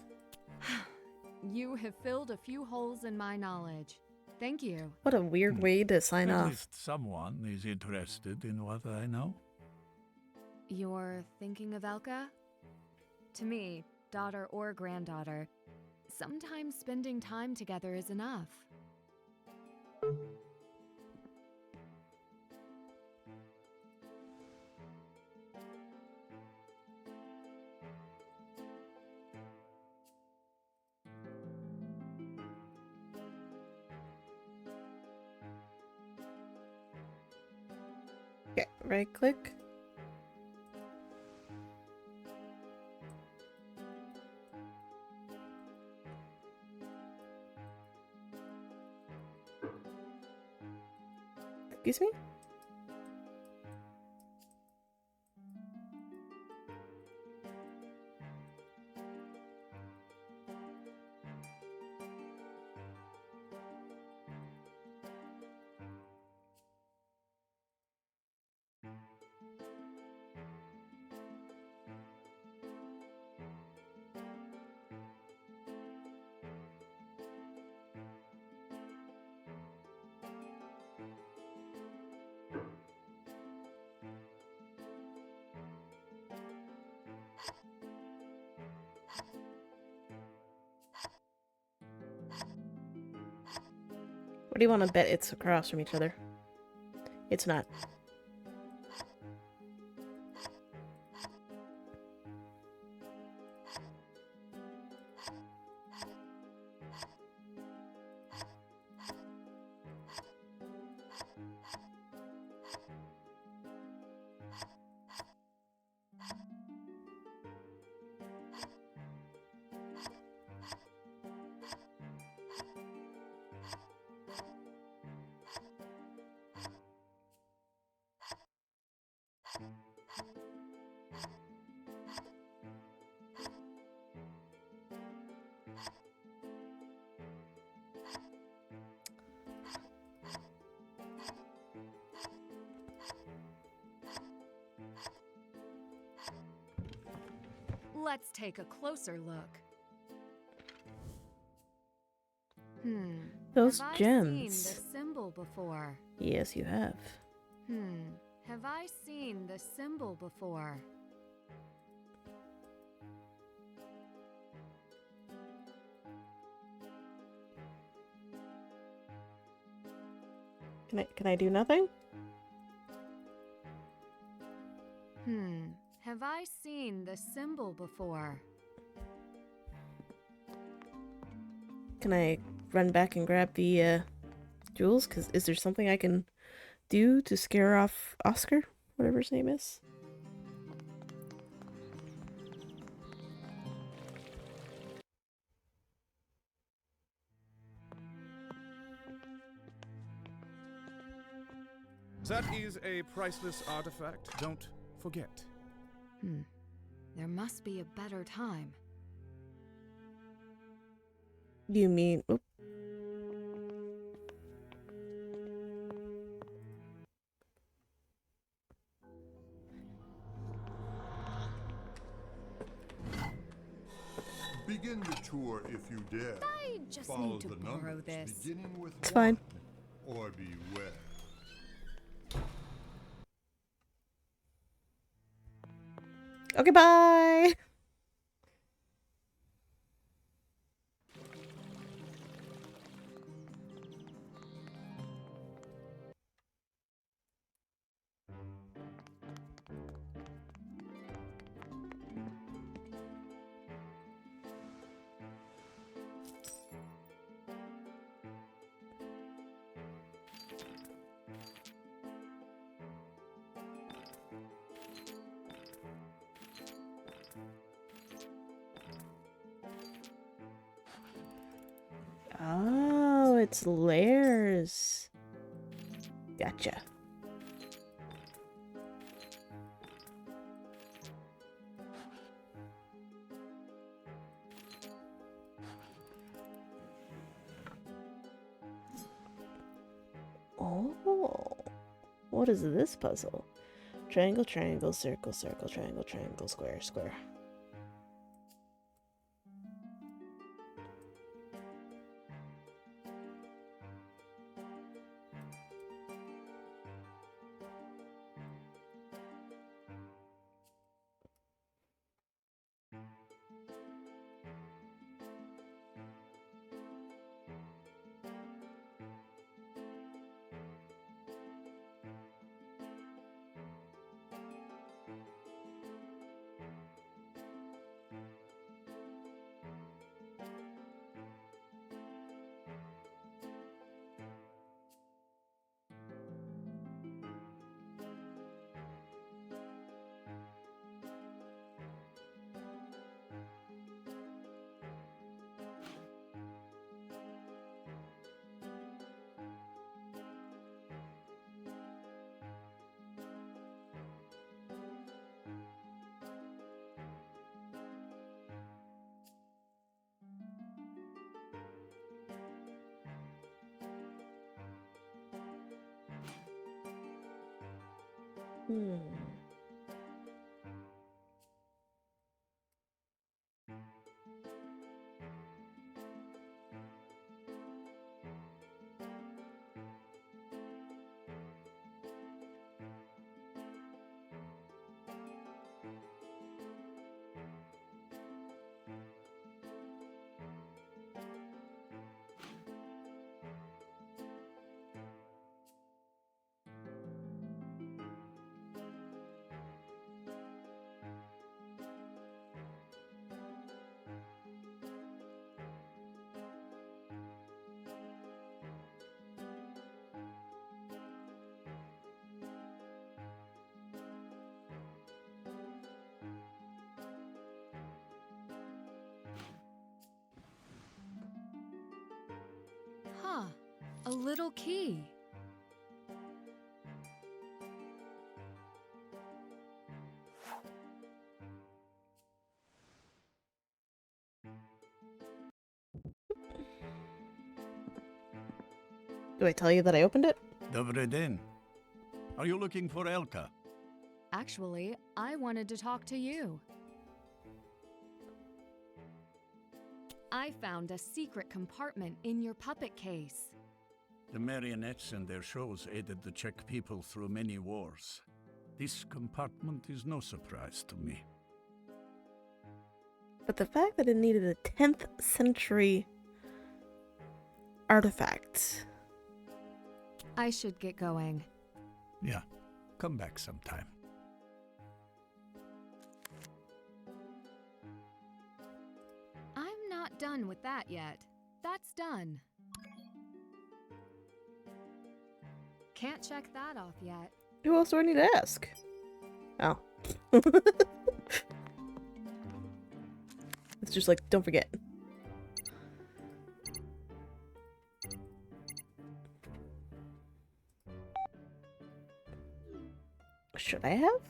You have filled a few holes in my knowledge. Thank you. What a weird way to sign At off. least someone is interested in what I know. You're thinking of Elka? To me, daughter or granddaughter, sometimes spending time together is enough. Right click. Excuse me? What do you want to bet it's across from each other? It's not. Let's take a closer look. Those Have I gems. seen the symbol before? Yes, you have. Have I seen the symbol before? Can I do nothing? Have I seen the symbol before? Can I run back and grab the jewels? Cause is there something I can do to scare off Oscar? Whatever his name is. That is a priceless artifact. Don't forget. There must be a better time. You mean... Oop. Begin the tour if you dare. I just Follow need to the borrow numbers, this. beginning with It's one, fine. or beware. Okay, bye! Oh, it's layers. Gotcha. Oh, what is this puzzle? Triangle, triangle, circle, circle, triangle, triangle, square, square. Hmm. Huh. A little key. Do I tell you that I opened it? Dobry den. Are you looking for Elka? Actually, I wanted to talk to you. I found a secret compartment in your puppet case. The marionettes and their shows aided the Czech people through many wars. This compartment is no surprise to me. But the fact that it needed a 10th century artifact. I should get going. Yeah, come back sometime. I'm not done with that yet. That's done. Can't check that off yet. Who else do I need to ask? Oh. It's just like, don't forget. Should I have?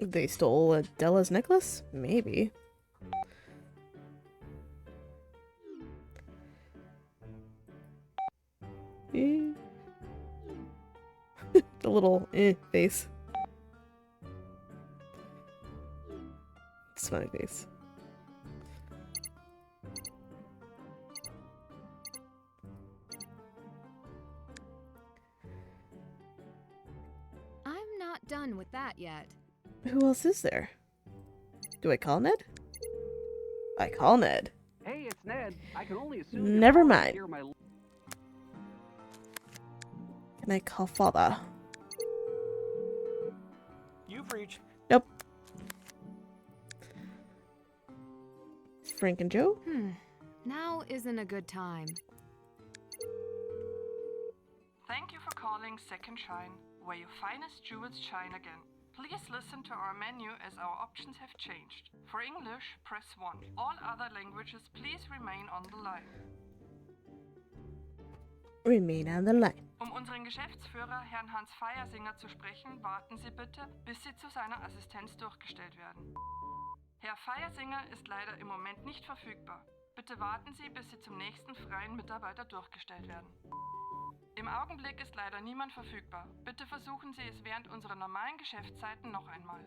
They stole Adela's necklace? Maybe. The little face. Smiley face. I'm not done with that yet. Who else is there? Do I call Ned? I call Ned. Hey, it's Ned. I can only assume. Never mind. Can I call Father? You've reached. Nope. Frank and Joe? Now isn't a good time. Thank you for calling Second Shine, where your finest jewels shine again. Please listen to our menu as our options have changed. For English, press 1. All other languages, please remain on the line. Remain on the line. Unseren Geschäftsführer, Herrn Hans Feiersinger, zu sprechen, warten Sie bitte, bis Sie zu seiner Assistenz durchgestellt werden. Herr Feiersinger ist leider im Moment nicht verfügbar. Bitte warten Sie, bis Sie zum nächsten freien Mitarbeiter durchgestellt werden. Im Augenblick ist leider niemand verfügbar. Bitte versuchen Sie es während unserer normalen Geschäftszeiten noch einmal.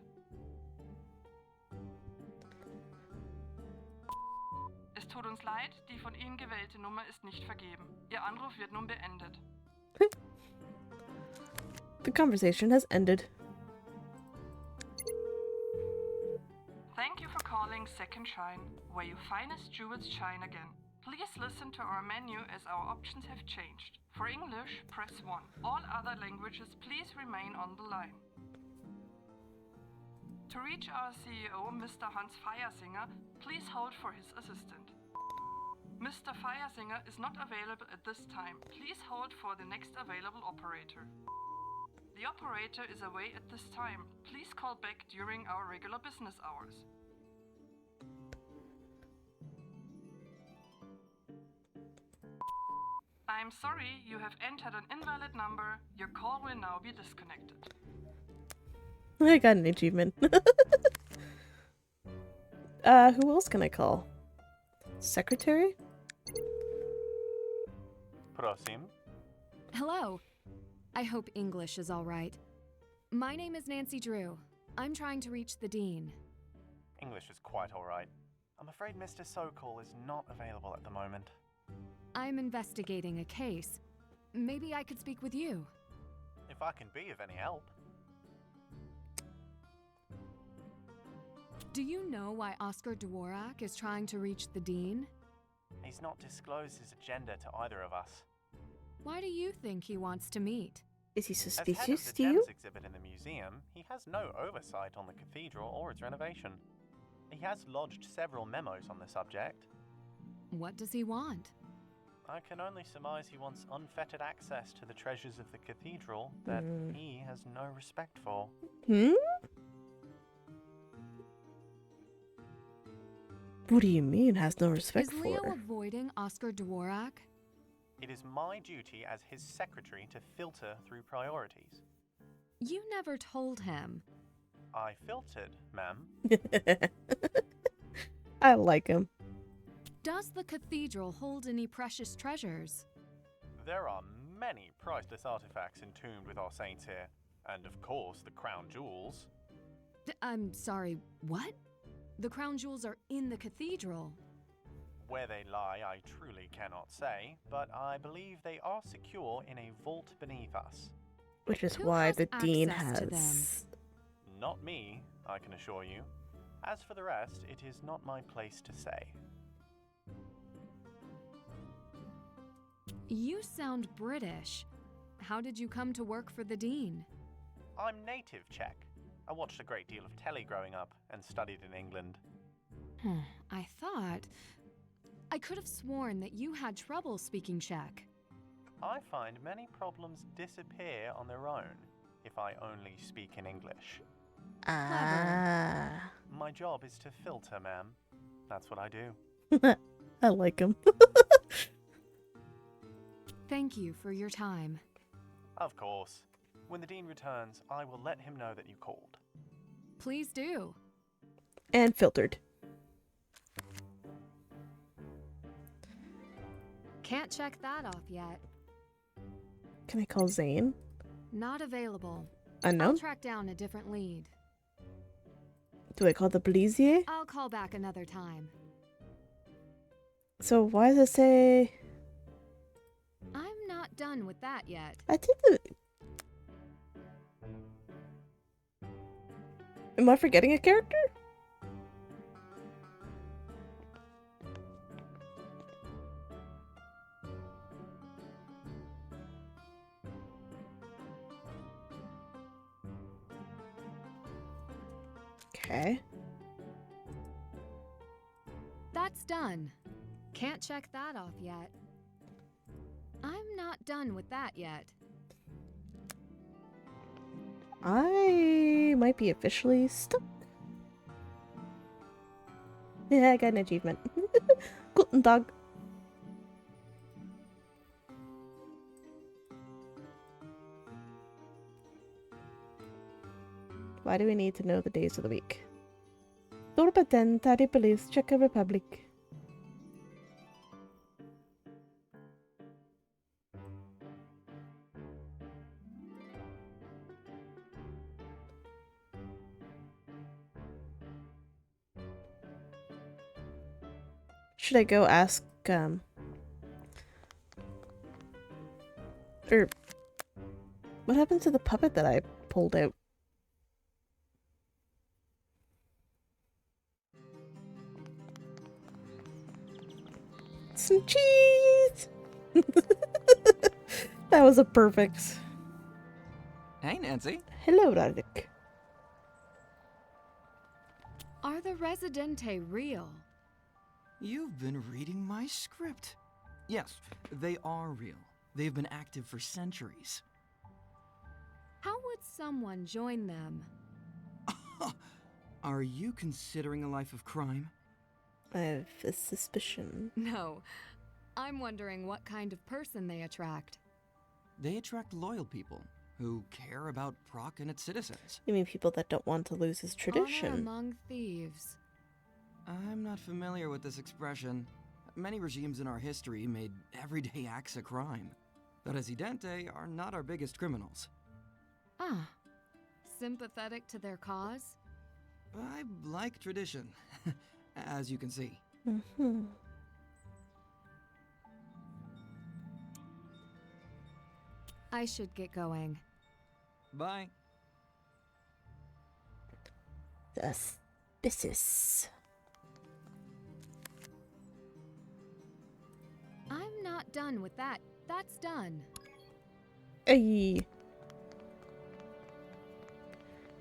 Es tut uns leid, die von Ihnen gewählte Nummer ist nicht vergeben. Ihr Anruf wird nun beendet. The conversation has ended. Thank you for calling Second Shine, where your finest jewels shine again. Please listen to our menu as our options have changed. For English, press 1. All other languages, please remain on the line. To reach our CEO, Mr. Hans Feiersinger, please hold for his assistant. Mr. Feiersinger is not available at this time. Please hold for the next available operator. The operator is away at this time. Please call back during our regular business hours. I'm sorry, you have entered an invalid number. Your call will now be disconnected. I got an achievement. Who else can I call? Secretary? Prosím. Hello. I hope English is all right. My name is Nancy Drew. I'm trying to reach the Dean. English is quite all right. I'm afraid Mr. Sokol is not available at the moment. I'm investigating a case. Maybe I could speak with you. If I can be of any help. Do you know why Oscar Dworak is trying to reach the Dean? He's not disclosed his agenda to either of us. Why do you think he wants to meet? Is he As head suspicious of to the you? Gems exhibit in the museum, he has no oversight on the cathedral or its renovation. He has lodged several memos on the subject. What does he want? I can only surmise he wants unfettered access to the treasures of the cathedral that he has no respect for. What do you mean, has no respect Is Leo for? avoiding Oscar Dworak? It is my duty as his secretary to filter through priorities. You never told him. I filtered, ma'am. I like him. Does the cathedral hold any precious treasures? There are many priceless artifacts entombed with our saints here, and of course the crown jewels. I'm sorry, what? The crown jewels are in the cathedral. Where they lie, I truly cannot say, but I believe they are secure in a vault beneath us. Which is Who why has the Dean access to them? has. Not me, I can assure you. As for the rest, it is not my place to say. You sound British. How did you come to work for the Dean? I'm native Czech. I watched a great deal of telly growing up and studied in England. I thought... I could have sworn that you had trouble speaking Czech. I find many problems disappear on their own if I only speak in English. Ah. My job is to filter, ma'am. That's what I do. I like him. Thank you for your time. Of course. When the Dean returns, I will let him know that you called. Please do. And filtered. Can't check that off yet. Can I call Zane? Not available. Unknown? I'll track down a different lead. Do I call the Blasier? I'll call back another time. So why does it say... I'm not done with that yet. I did the... Am I forgetting a character? Okay. That's done. Can't check that off yet. I'm not done with that yet. I might be officially stuck. Yeah, I got an achievement. Guten Tag. Why do we need to know the days of the week? Dorbaten, Taripolis, Czech Republic. Should I go ask, what happened to the puppet that I pulled out? Some cheese! That was a perfect. Hey, Nancy. Hello, Radek. Are the Residente real? You've been reading my script. Yes, they are real. They've been active for centuries. How would someone join them? Are you considering a life of crime? I have a suspicion. No. I'm wondering what kind of person they attract. They attract loyal people who care about Proc and its citizens. You mean people that don't want to lose his tradition? Honor among thieves. I'm not familiar with this expression. Many regimes in our history made everyday acts a crime. The Residente are not our biggest criminals. Ah, sympathetic to their cause? I like tradition, as you can see. Mm-hmm. I should get going. Bye. Suspicious. I'm not done with that. That's done. Ay.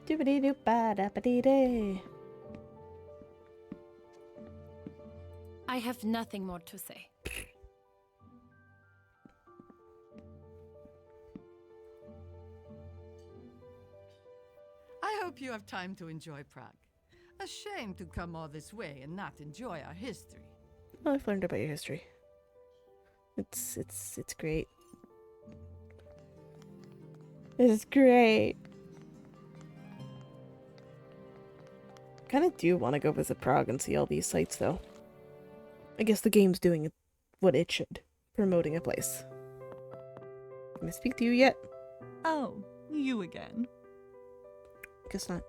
Doobity-doo-ba-da-ba-dee-day. I have nothing more to say. I hope you have time to enjoy Prague. A shame to come all this way and not enjoy our history. Well, I've learned about your history. It's great. It's great. Kind of do want to go visit Prague and see all these sites, though. I guess the game's doing what it should, promoting a place. Can I speak to you yet? Oh, you again. Guess not.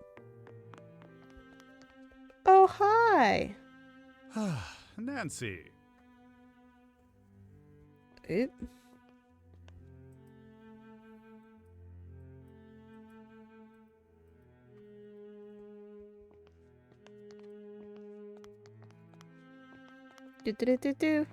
Oh, hi! Nancy. It? Do.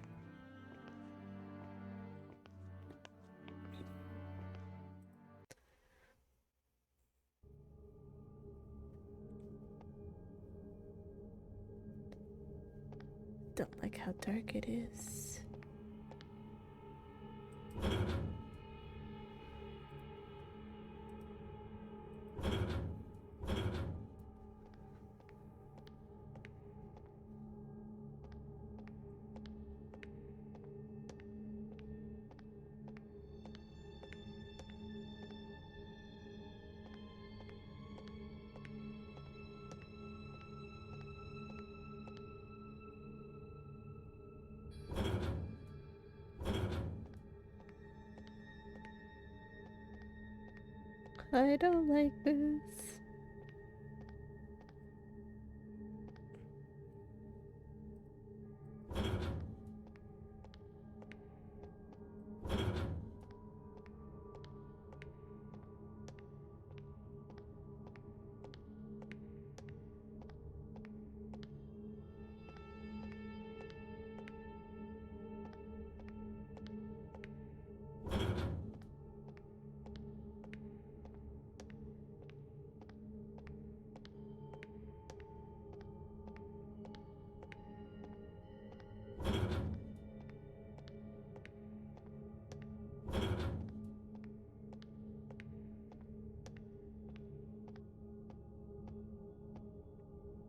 Don't like how dark it is. I don't like this.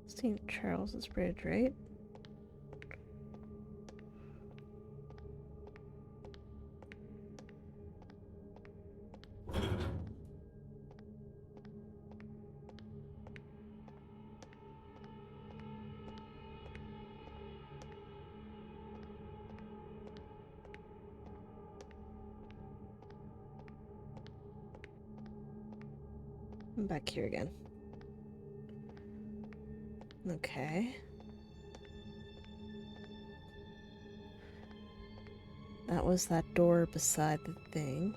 St. Charles's Bridge, right? I'm back here again. Okay. That was that door beside the thing.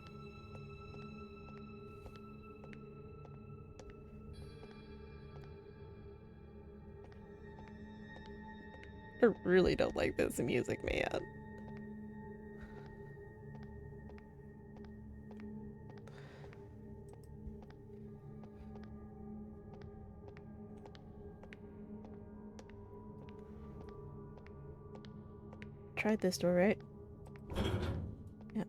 I really don't like this music, man. Tried this door, right? Yep.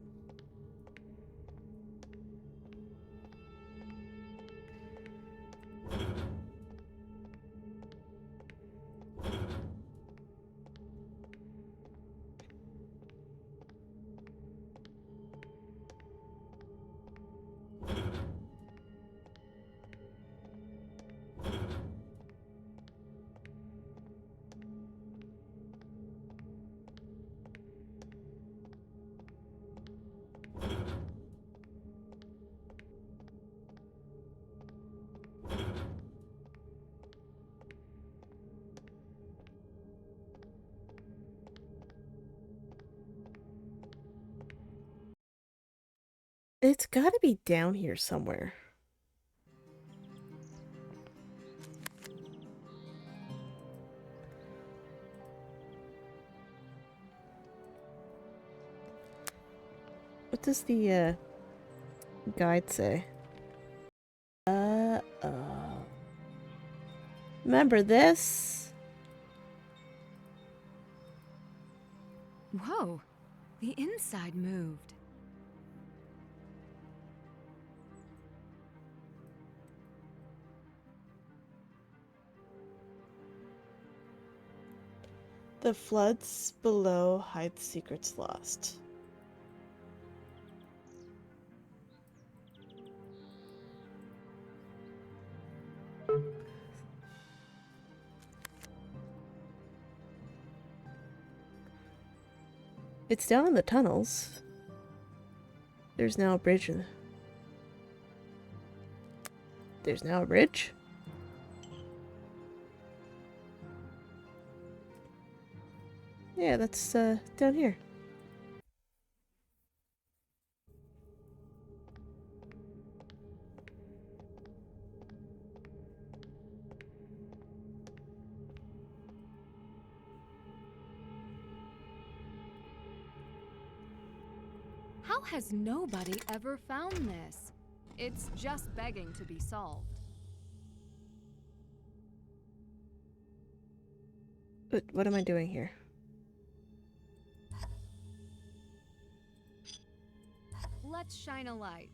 It's gotta be down here somewhere. What does the guide say? Remember this? Whoa, the inside moved. The floods below hide secrets lost. It's down in the tunnels. There's now a bridge. There's now a bridge? Yeah, that's down here. How has nobody ever found this? It's just begging to be solved. But what am I doing here? Let's shine a light.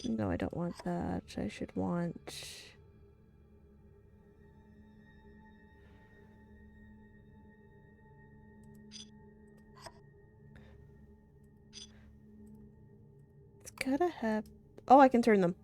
No, I don't want that. I should want... It's gotta have... Oh, I can turn them.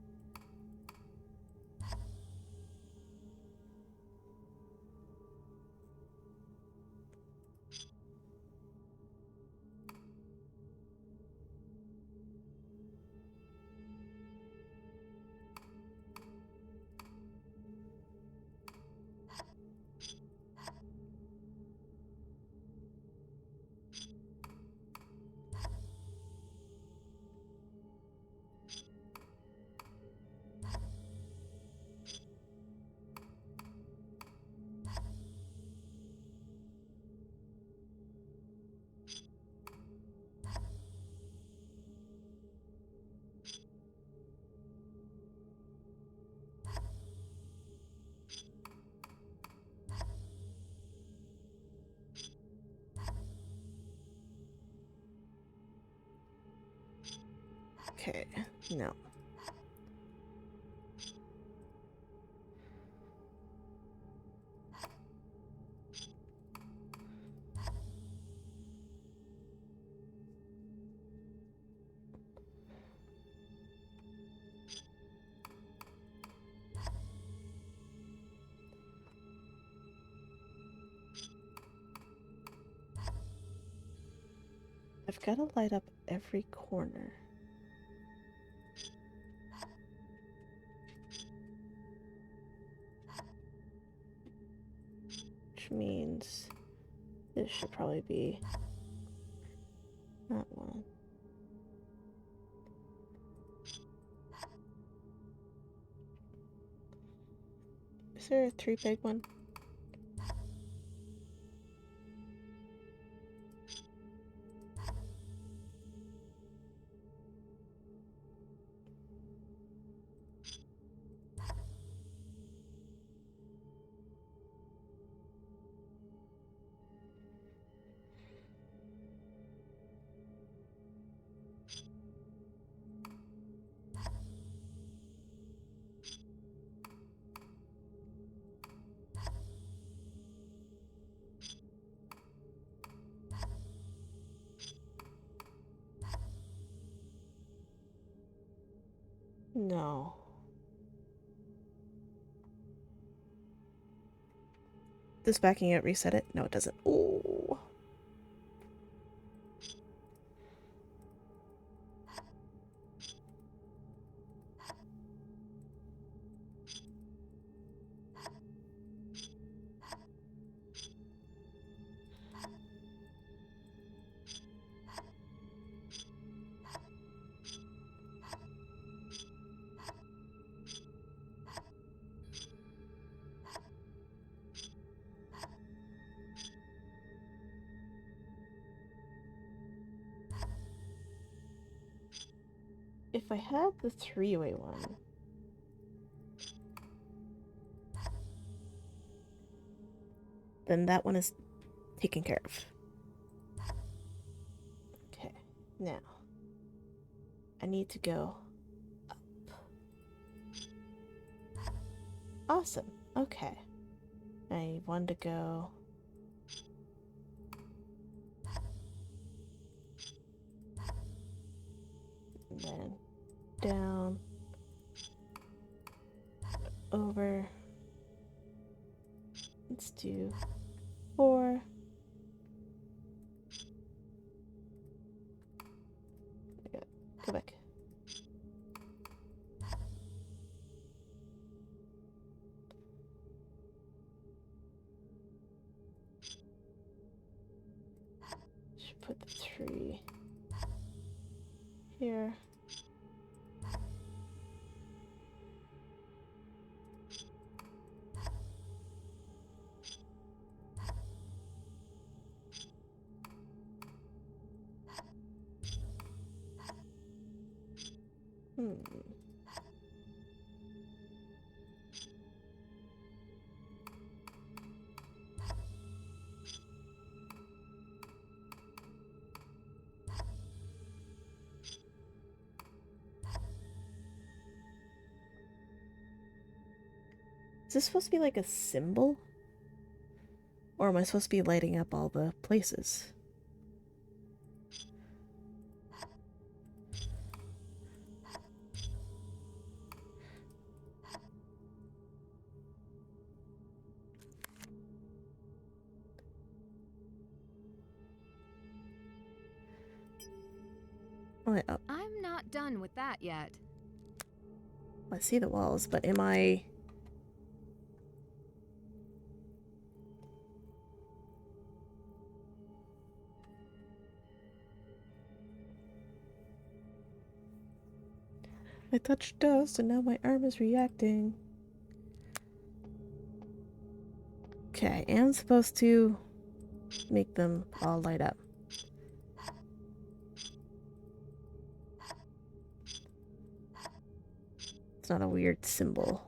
Okay, no. I've got to light up every corner. Which means this should probably be that one. Is there a 3 big one? No. Does backing it reset it? No, it doesn't. Oh. if I had the three-way one... then that one is taken care of. Okay, now I need to go up. Awesome, okay. I want to go... and then down, over. Let's do 4. Go back. Should put the 3 here. Is this supposed to be like a symbol? Or am I supposed to be lighting up all the places? Oh, I'm not done with that yet. I see the walls, but am I... I touched dust and now my arm is reacting. Okay, I am supposed to make them all light up. It's not a weird symbol.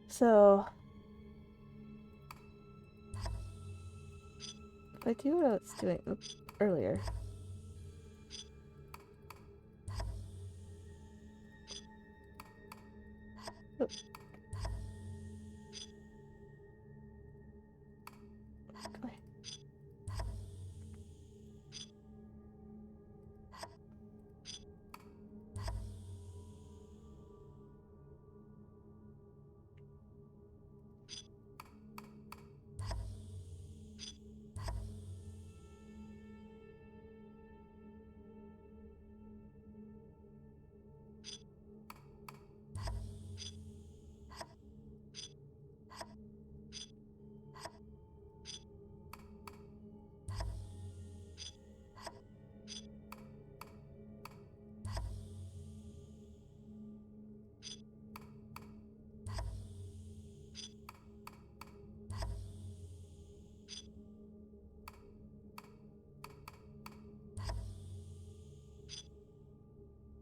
So, if I do what I was doing earlier. Oh. Go ahead.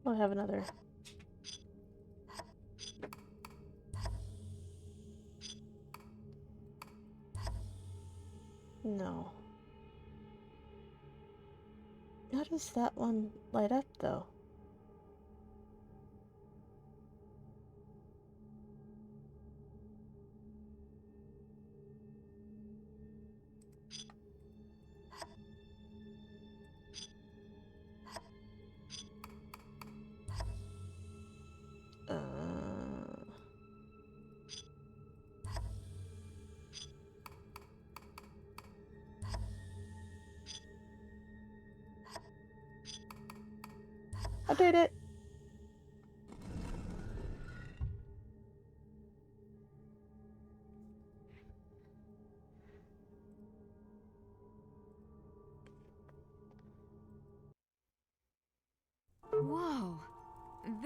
I'll have another. No. How does that one light up, though? I did it!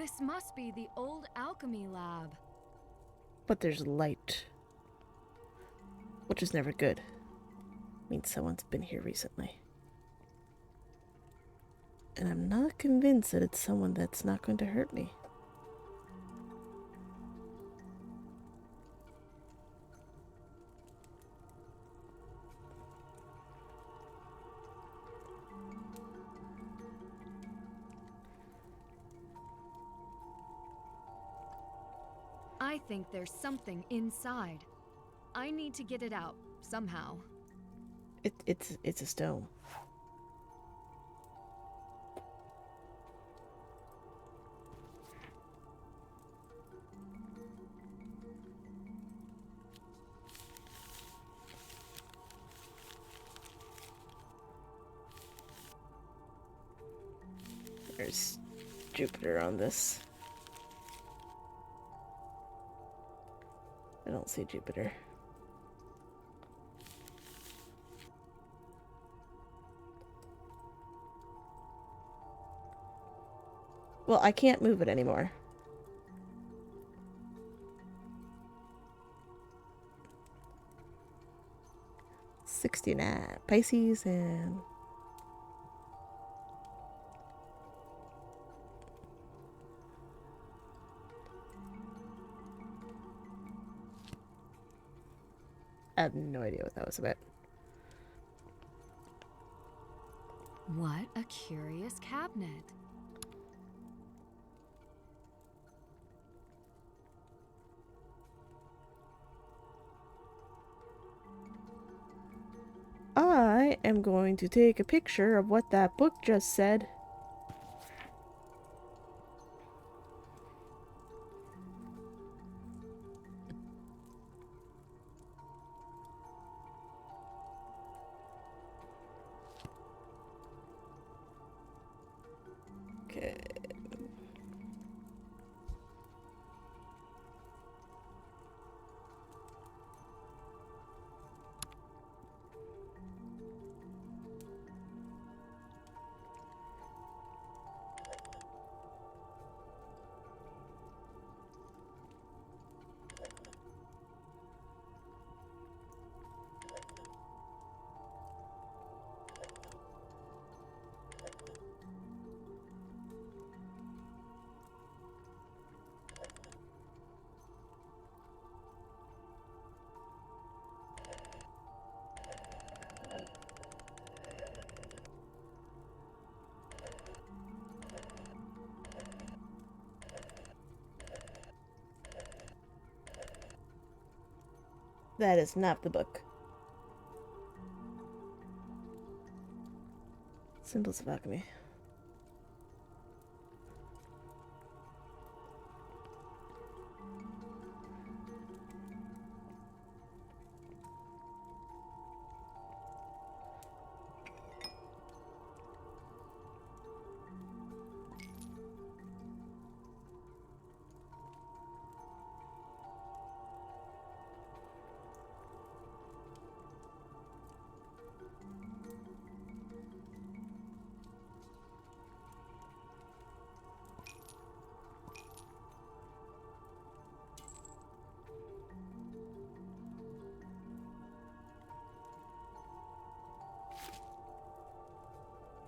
This must be the old alchemy lab. But there's light, which is never good. Means someone's been here recently. And I'm not convinced that it's someone that's not going to hurt me. I think there's something inside. I need to get it out, somehow. It's a stone. There's Jupiter on this. I don't see Jupiter. Well, I can't move it anymore. $69 Pisces and I have no idea what that was about. What a curious cabinet. I am going to take a picture of what that book just said. Okay. That is not the book. Symbols of Alchemy.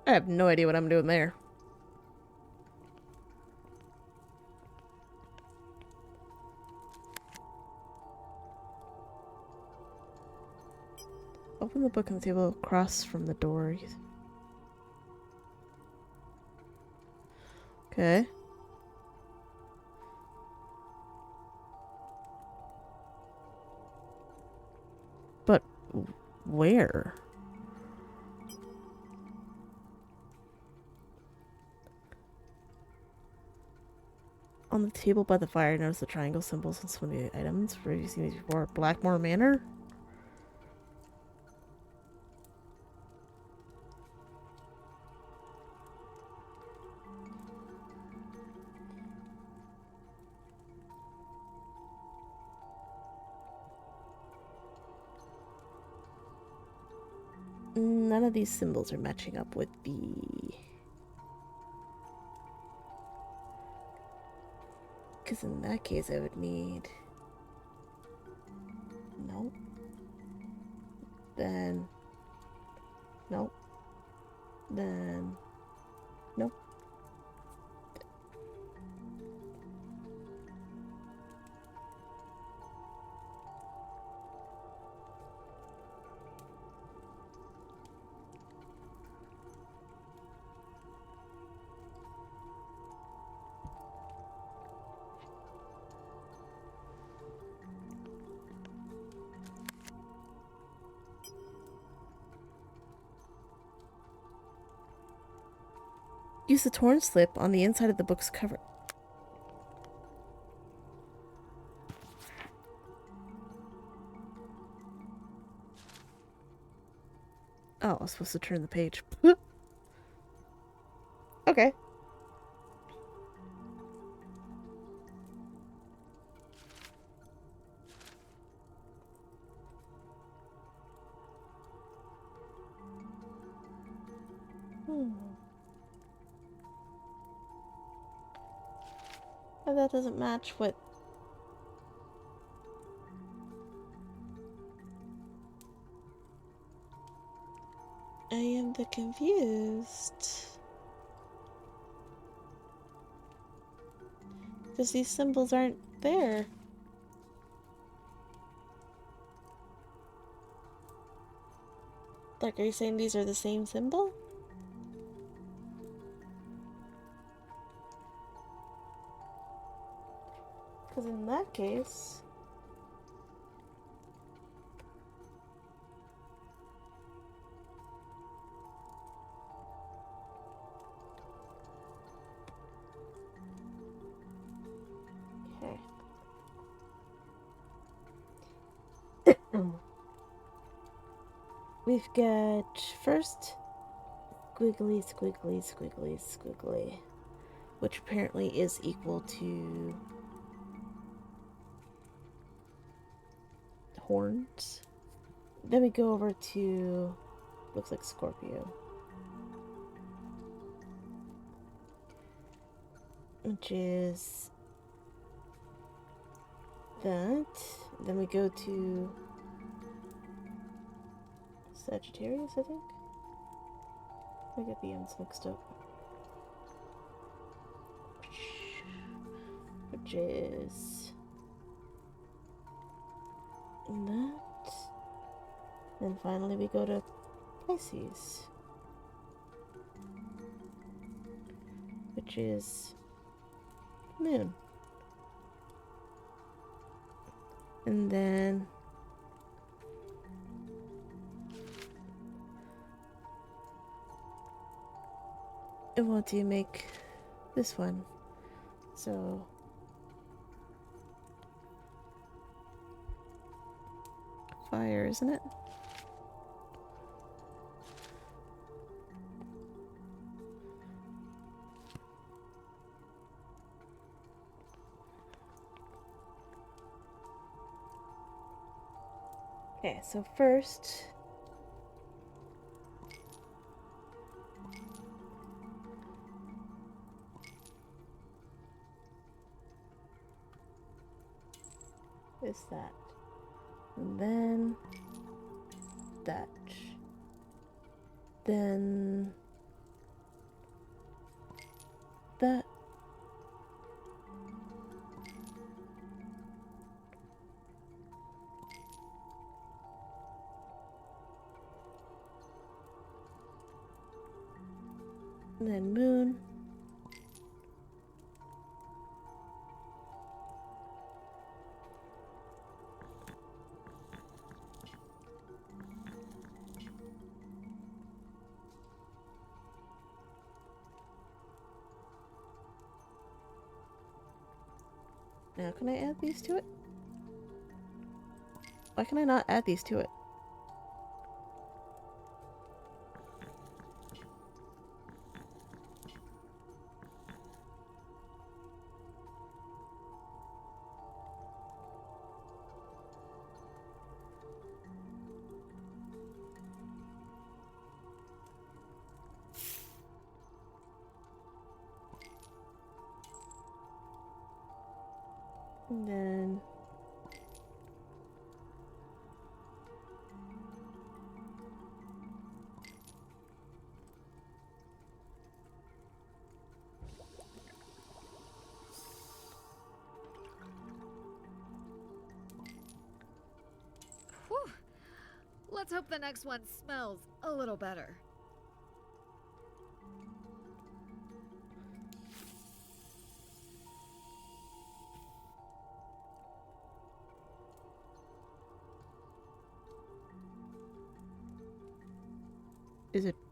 I have no idea what I'm doing there. Open the book on the table across from the door. Okay. But where? On the table by the fire, notice the triangle symbols on some of the items. Have you seen these before? Blackmore Manor? None of these symbols are matching up with the Because in that case, I would need... Nope. Then... Nope. Then... Nope. Use the torn slip on the inside of the book's cover. Oh, I was supposed to turn the page. Okay. But that doesn't match what... I am the confused. Because these symbols aren't there. Like, are you saying these are the same symbol? Because in that case... Okay. We've got first squiggly, squiggly, squiggly, squiggly, which apparently is equal to horns. Then we go over to, looks like Scorpio, which is that. Then we go to Sagittarius, I think. I get the ends mixed up. Which is that. And finally we go to Pisces, which is Moon. And then I want to make this one. So fire, isn't it? Okay, so first is that, and then that, then that, and then moon, now can I add these to it? Why can I not add these to it? And then Whew. Let's hope the next one smells a little better.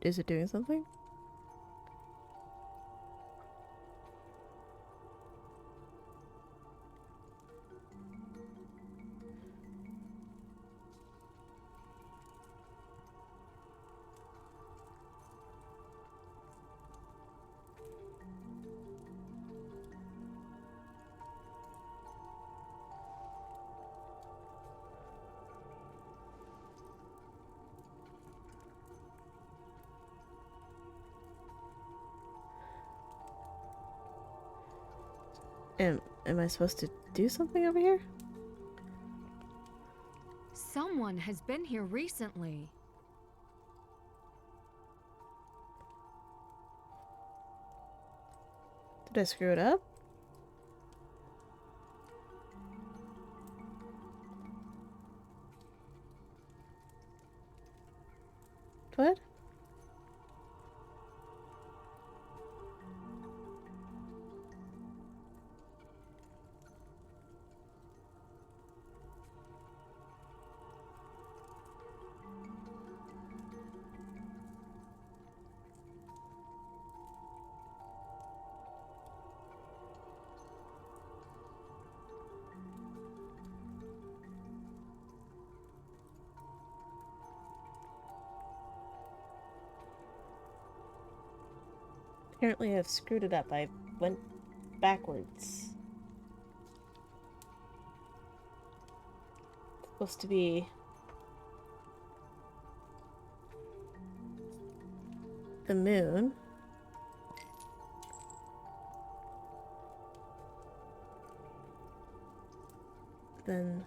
is it doing something? Am I supposed to do something over here? Someone has been here recently. Did I screw it up? What? Apparently I've screwed it up. I went backwards. It's supposed to be the moon. Then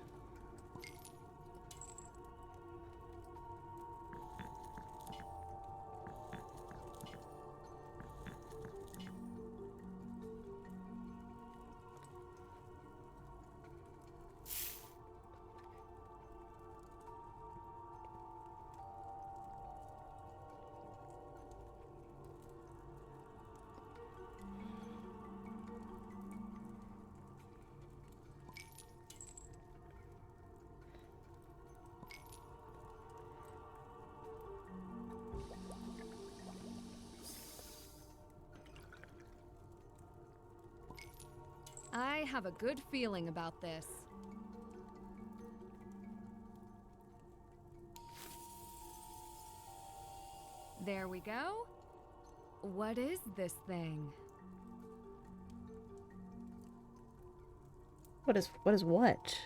I have a good feeling about this. There we go. What is this thing? what is what?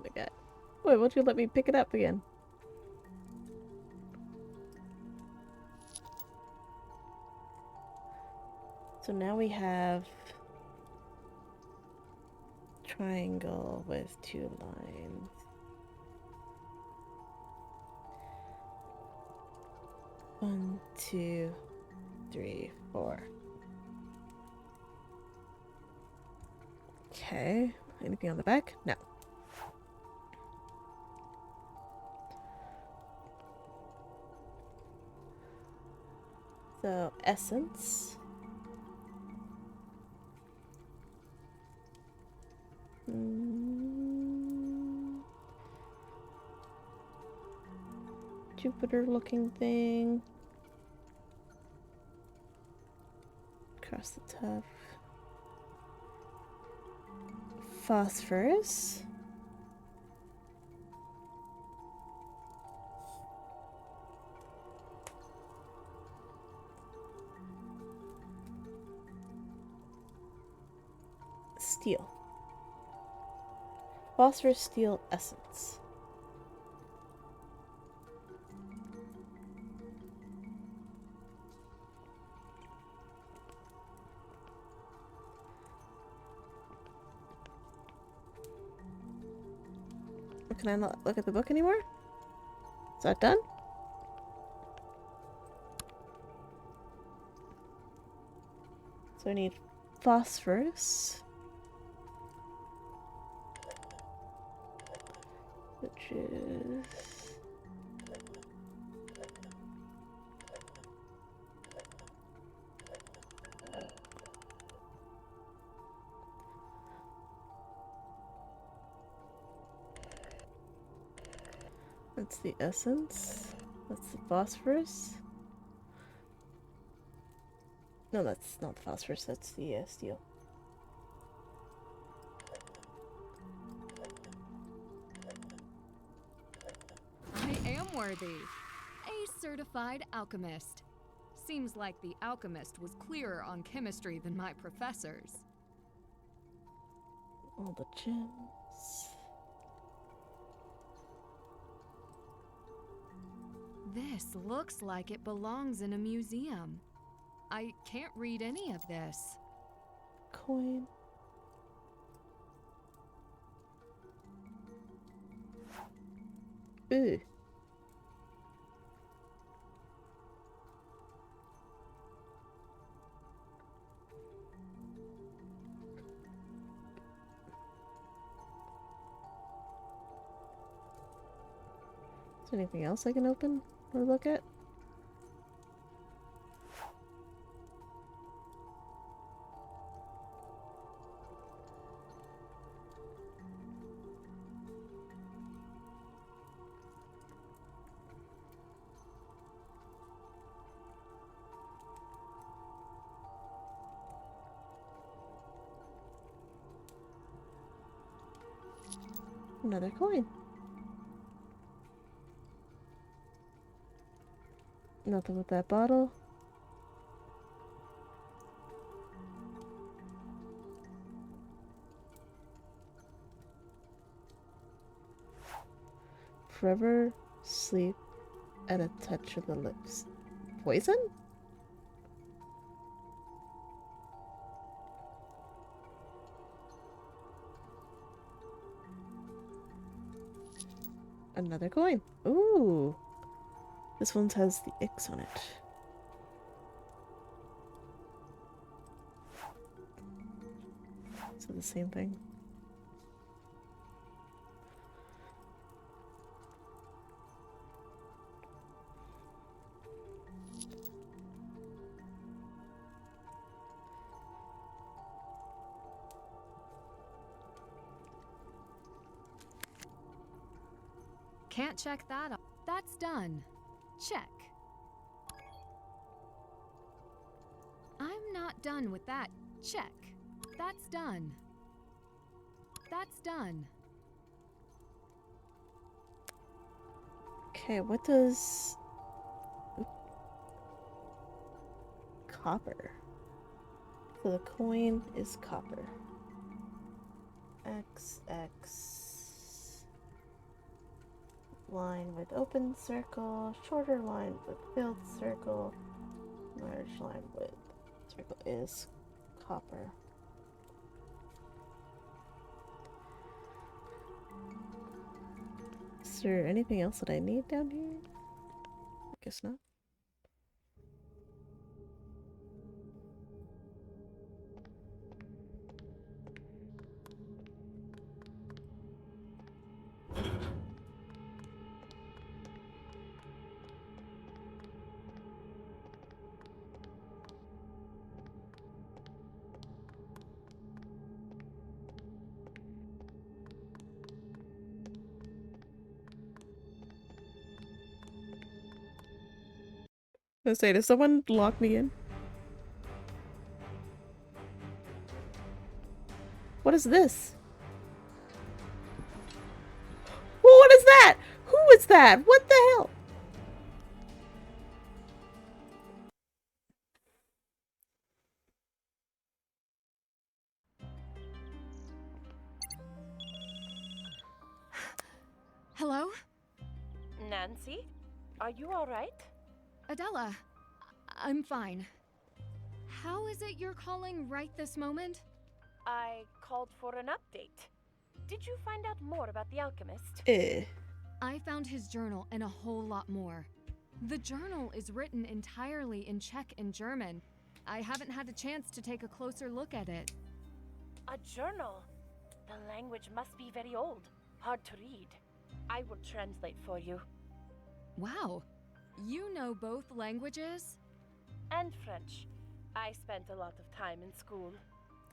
Oh my god. Wait, won't you let me pick it up again? So now we have triangle with 2 lines. One, 2, 3, 4. Okay. Anything on the back? No. So, essence. Jupiter looking thing. Across the top. Phosphorus. Steel. Phosphorus Steel Essence. Can I not look at the book anymore? Is that done? So I need phosphorus, which is that's the essence. That's the phosphorus. No, that's not the phosphorus, that's the steel. I am worthy. A certified alchemist. Seems like the alchemist was clearer on chemistry than my professors. All the gems. This looks like it belongs in a museum. I can't read any of this. Coin. Ooh. Is there anything else I can open or look at? Another coin. Nothing with that bottle. Forever sleep at a touch of the lips. Poison? Another coin. Ooh. This one has the X on it. So the same thing. Can't check that off. That's done. Check. I'm not done with that. Check. That's done. That's done. Okay, what does... Copper. So the coin is copper. XX. Line with open circle, shorter line with filled circle, large line with circle is copper. Is there anything else that I need down here? I guess not. I was gonna say, did someone lock me in? What is this? What is that? Who is that? What the hell? Hello? Nancy? Are you alright? Adela, I'm fine. How is it you're calling right this moment? I called for an update. Did you find out more about the alchemist? I found his journal and a whole lot more. The journal is written entirely in Czech and German. I haven't had a chance to take a closer look at it. A journal? The language must be very old, hard to read. I will translate for you. Wow, you know both languages? And French. I spent a lot of time in school.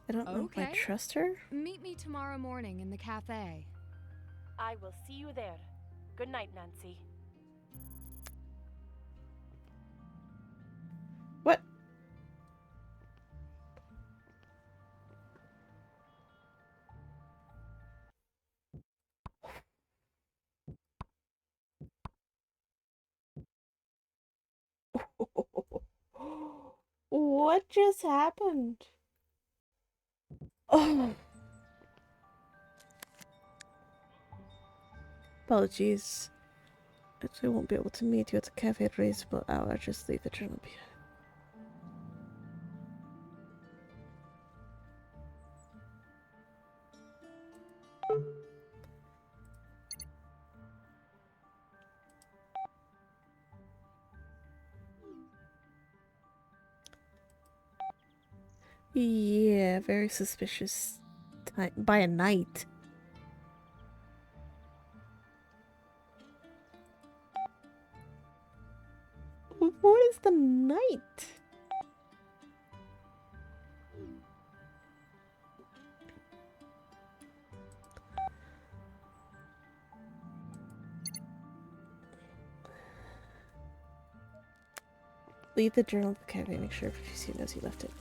I don't know if I trust her. Meet me tomorrow morning in the cafe. I will see you there. Good night, Nancy. What? What just happened? Oh. Apologies. Actually, I won't be able to meet you at the cafe at a reasonable hour. Just leave the journal behind. Yeah, very suspicious time by a night. What is the night? Leave the journal at the cafe. Make sure Patricia knows you left it.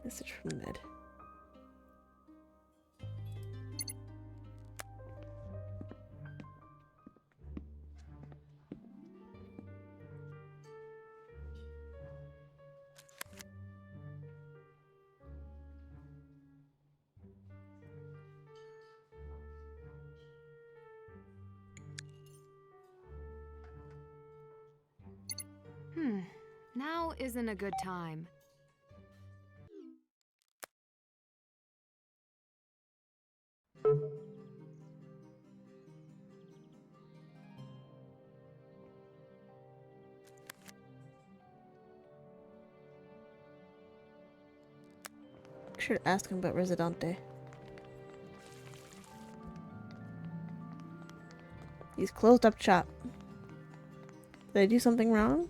Message from Ned. Now isn't a good time. I should ask him about Residente. He's closed up shop. Did I do something wrong?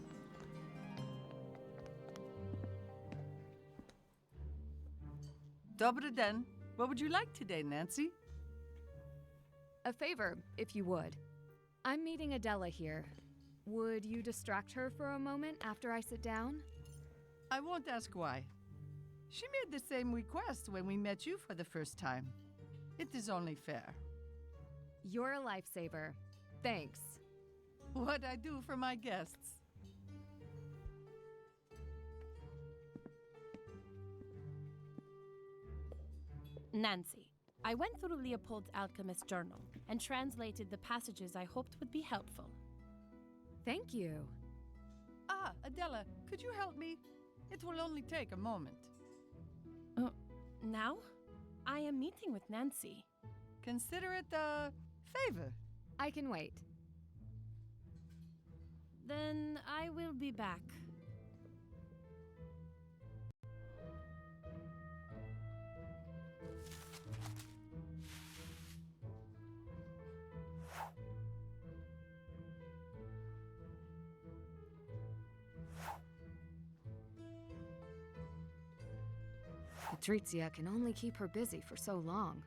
Dobry den. What would you like today, Nancy? A favor, if you would. I'm meeting Adela here. Would you distract her for a moment after I sit down? I won't ask why. She made the same request when we met you for the first time. It is only fair. You're a lifesaver. Thanks. What I do for my guests. Nancy, I went through Leopold's alchemist journal and translated the passages I hoped would be helpful. Thank you. Ah, Adela, could you help me? It will only take a moment. Now? I am meeting with Nancy. Consider it a favor. I can wait. Then I will be back. Patrizia can only keep her busy for so long.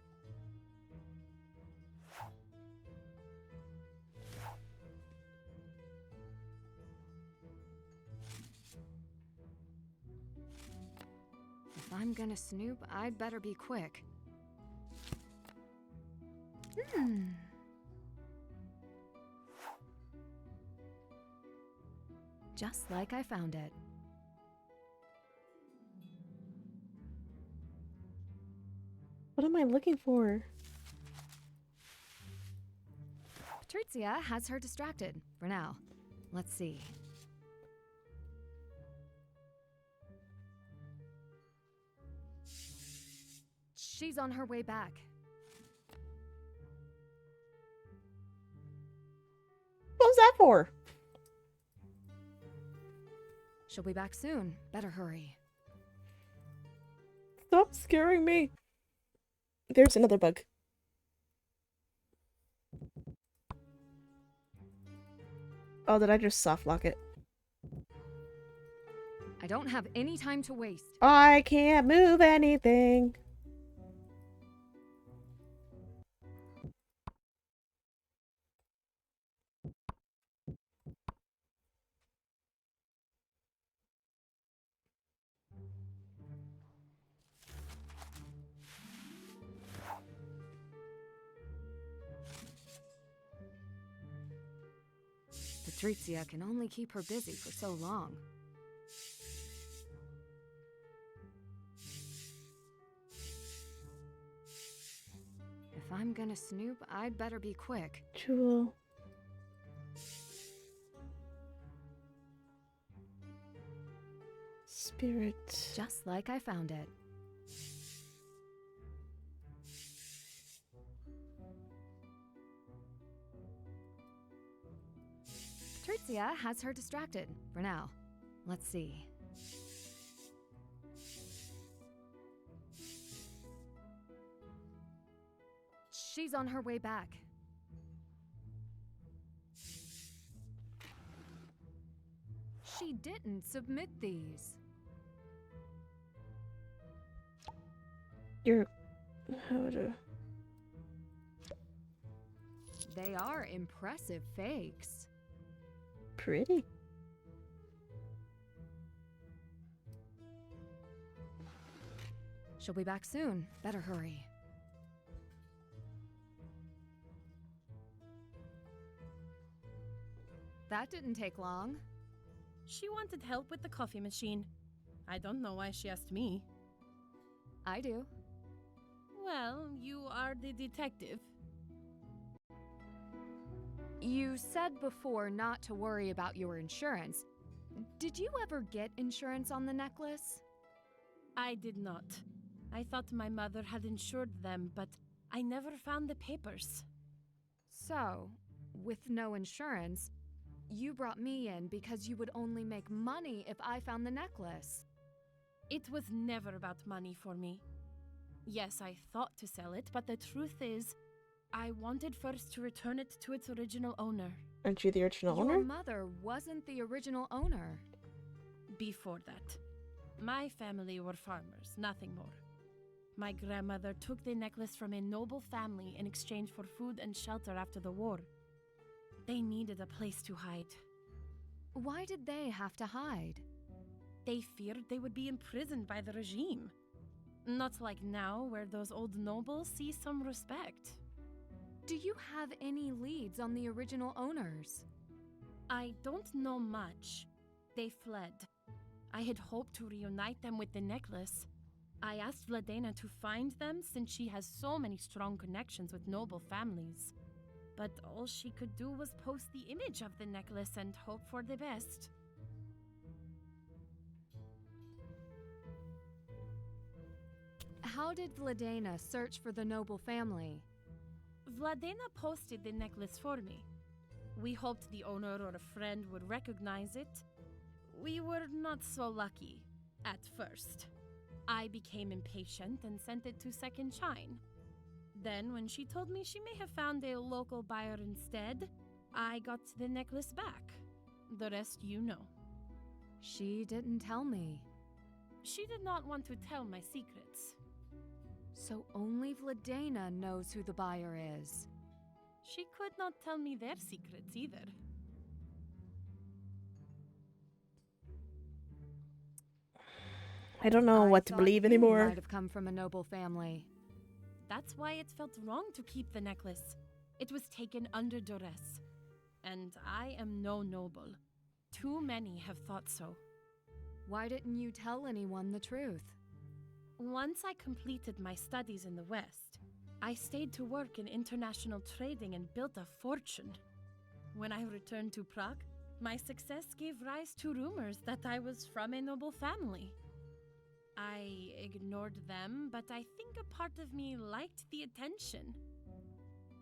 If I'm gonna snoop, I'd better be quick. Just like I found it. I looking for? Patrizia has her distracted for now. Let's see. She's on her way back. What was that for? She'll be back soon. Better hurry. Stop scaring me. There's another bug. Oh, did I just soft lock it? I don't have any time to waste. I can't move anything. Patrizia can only keep her busy for so long. If I'm gonna snoop, I'd better be quick. Jewel. Spirit. Just like I found it. Patrizia has her distracted for now. Let's see. She's on her way back. She didn't submit these. You're... How to... They are impressive fakes. Pretty. She'll be back soon. Better hurry. That didn't take long. She wanted help with the coffee machine. I don't know why she asked me. I do. Well, you are the detective. You said before not to worry about your insurance. Did you ever get insurance on the necklace? I did not. I thought my mother had insured them, but I never found the papers. So, with no insurance, you brought me in because you would only make money if I found the necklace. It was never about money for me. Yes, I thought to sell it, but the truth is, I wanted first to return it to its original owner. Aren't you the original owner? Your mother wasn't the original owner. Before that, my family were farmers, nothing more. My grandmother took the necklace from a noble family in exchange for food and shelter after the war. They needed a place to hide. Why did they have to hide? They feared they would be imprisoned by the regime. Not like now, where those old nobles see some respect. Do you have any leads on the original owners? I don't know much. They fled. I had hoped to reunite them with the necklace. I asked Vladena to find them since she has so many strong connections with noble families. But all she could do was post the image of the necklace and hope for the best. How did Vladena search for the noble family? Vladena posted the necklace for me. We hoped the owner or a friend would recognize it. We were not so lucky, at first. I became impatient and sent it to Second Shine. Then, when she told me she may have found a local buyer instead, I got the necklace back. The rest you know. She didn't tell me. She did not want to tell my secrets. So only Vladena knows who the buyer is. She could not tell me their secrets either. I don't know what to believe anymore. Might have come from a noble family. That's why it felt wrong to keep the necklace. It was taken under duress. And I am no noble. Too many have thought so. Why didn't you tell anyone the truth? Once I completed my studies in the West, I stayed to work in international trading and built a fortune. When I returned to Prague, my success gave rise to rumors that I was from a noble family. I ignored them, but I think a part of me liked the attention.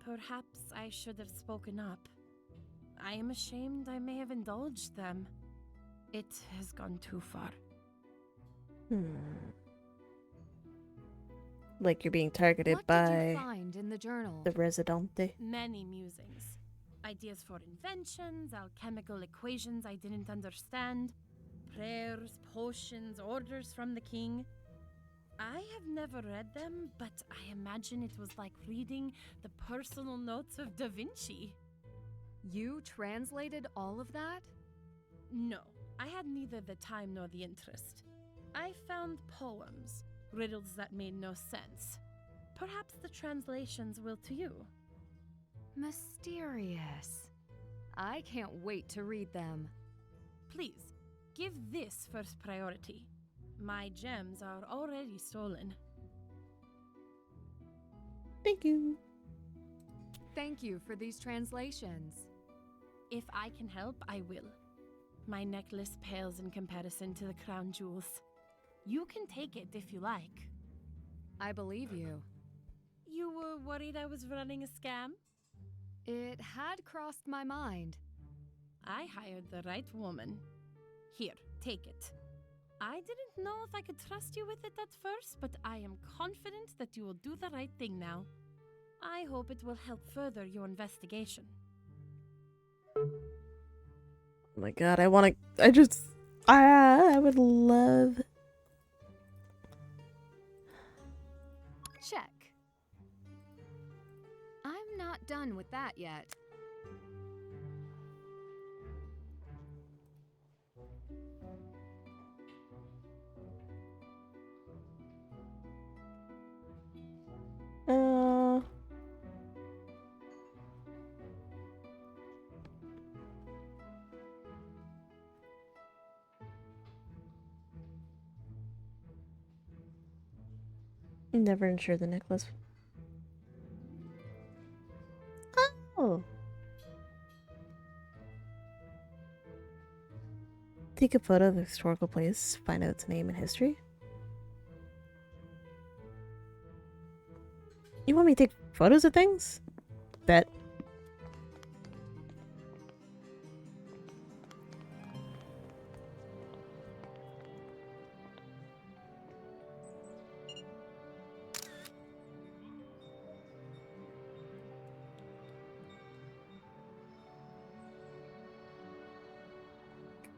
Perhaps I should have spoken up. I am ashamed I may have indulged them. It has gone too far. Like you're being targeted What by did you find in the journal? the Residente. Many musings. Ideas for inventions, alchemical equations I didn't understand, prayers, potions, orders from the king. I have never read them, but I imagine it was like reading the personal notes of Da Vinci. You translated all of that? No, I had neither the time nor the interest. I found poems, riddles that made no sense. Perhaps the translations will to you. Mysterious. I can't wait to read them. Please, give this first priority. My gems are already stolen. Thank you. Thank you for these translations. If I can help, I will. My necklace pales in comparison to the crown jewels. You can take it if you like. I believe you. You were worried I was running a scam? It had crossed my mind. I hired the right woman. Here, take it. I didn't know if I could trust you with it at first, but I am confident that you will do the right thing now. I hope it will help further your investigation. Oh my god, I would love... Check. I'm not done with that yet. Never insure the necklace. Oh. Take a photo of a historical place, find out its name and history. You want me to take photos of things? Bet.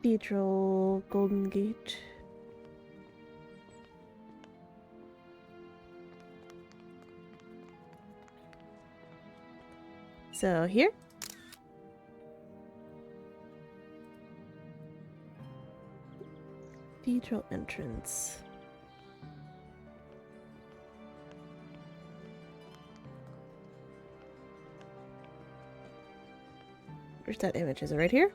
Cathedral, Golden Gate. So here. Cathedral entrance. Where's that image? Is it right here?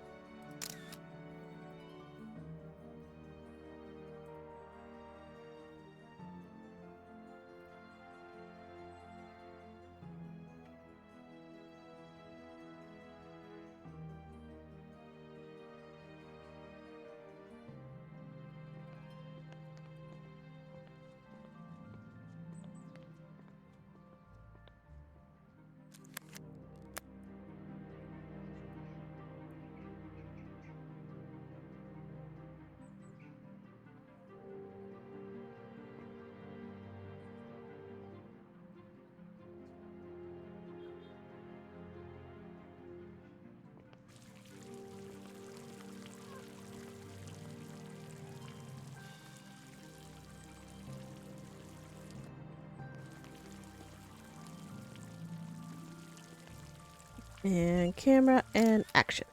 And camera and action.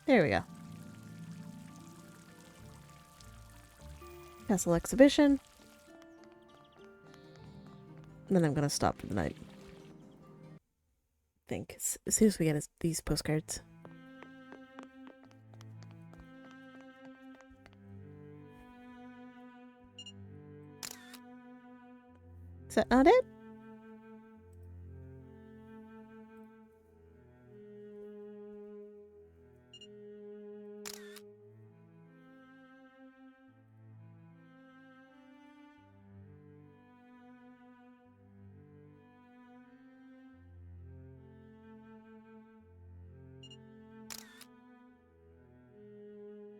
There we go. Castle exhibition. And then I'm gonna stop for the night. Think as soon as we get these postcards. Is that not it?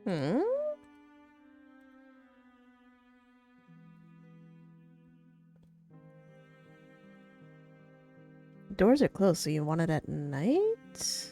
Hmm? Doors are closed, so you want it at night?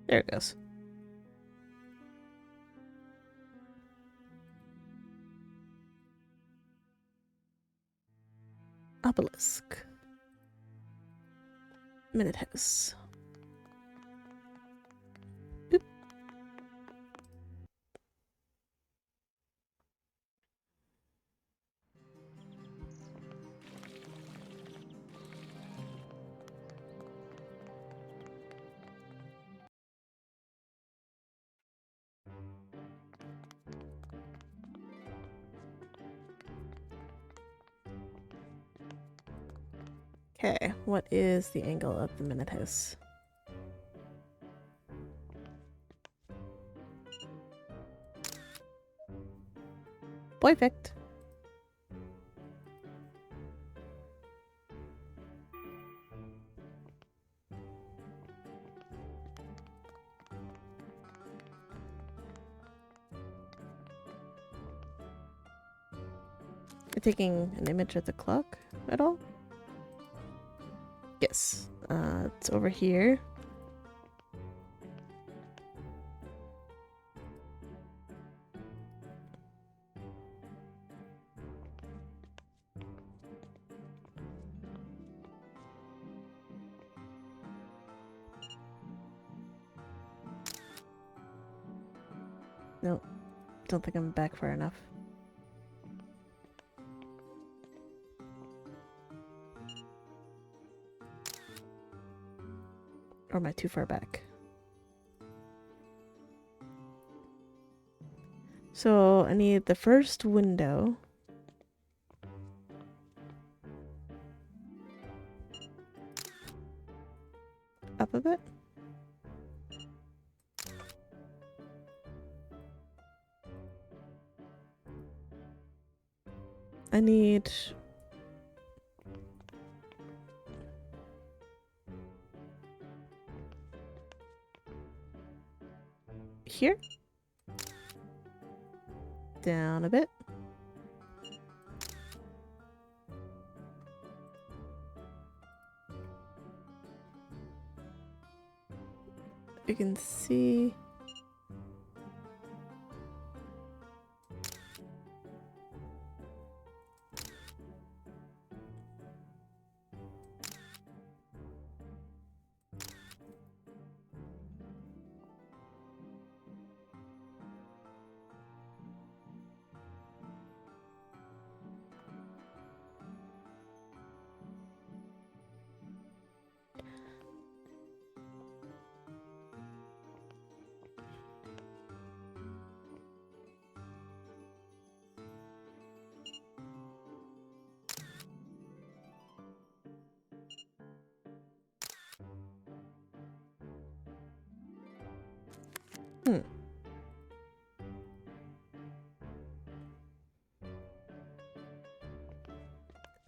There it goes. Obelisk. Minute House. Boop. Okay, what is the angle of the Minute House? Perfect. You're taking an image of the clock at all? Yes. It's over here. Nope. Don't think I'm back far enough. Or am I too far back? So I need the first window. Up a bit. I need here. Down a bit. You can see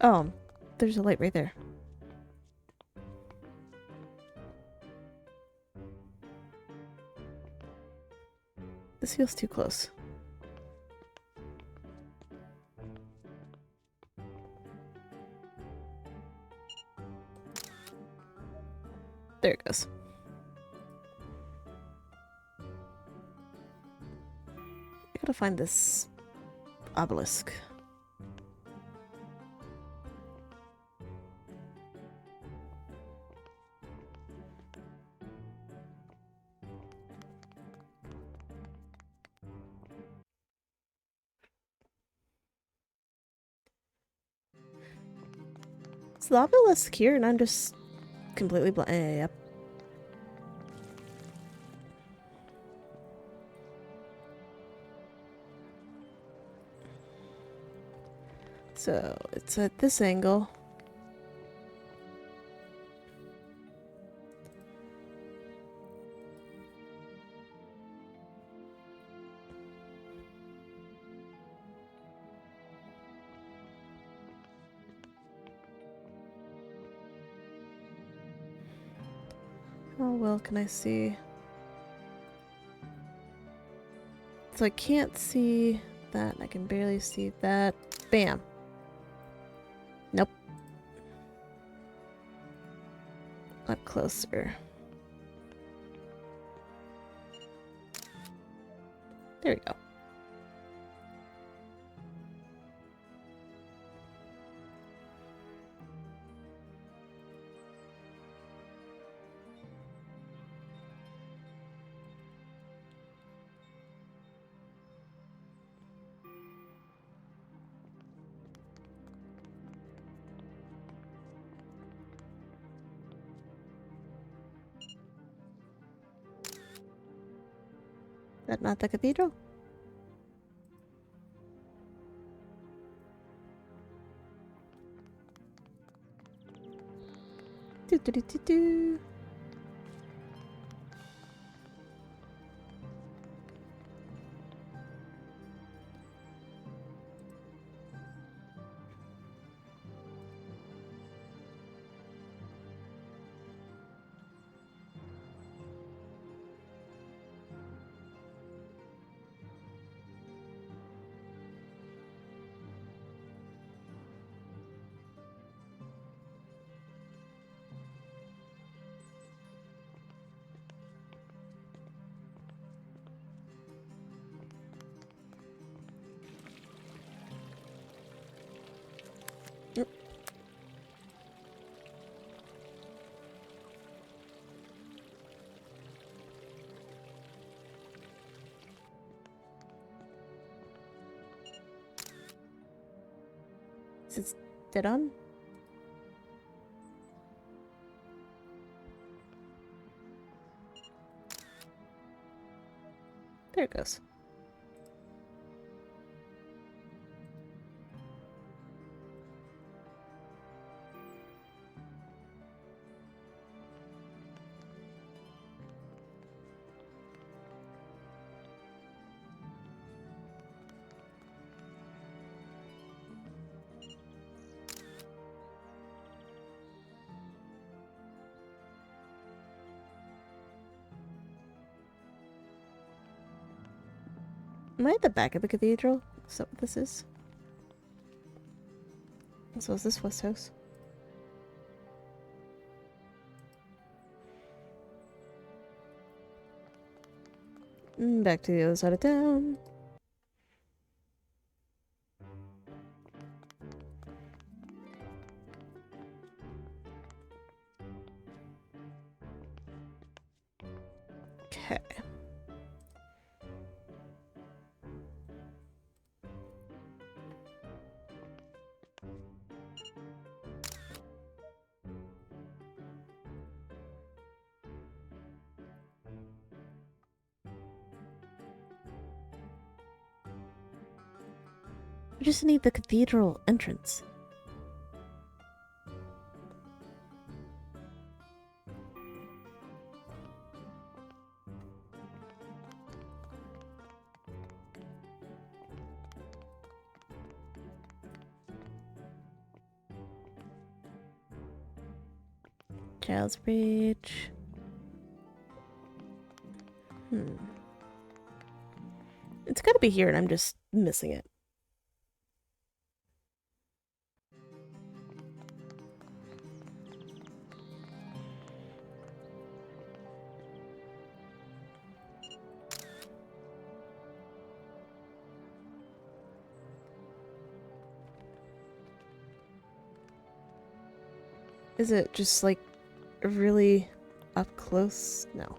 Oh, there's a light right there. This feels too close. There it goes. I gotta find this obelisk. So the obelisk here, and I'm just completely blind. Yep. So it's at this angle. How well can I see? So I can't see that, and I can barely see that. Bam. Nope. Up closer. There we go. That not the cathedral? Do do do do do. Is it dead on? There it goes. Am I at the back of the cathedral? Is that what this is? So is this West House? Back to the other side of town. Okay. We just need the cathedral entrance. Child's Bridge. It's gotta be here and I'm just missing it. Is it just like really up close? No.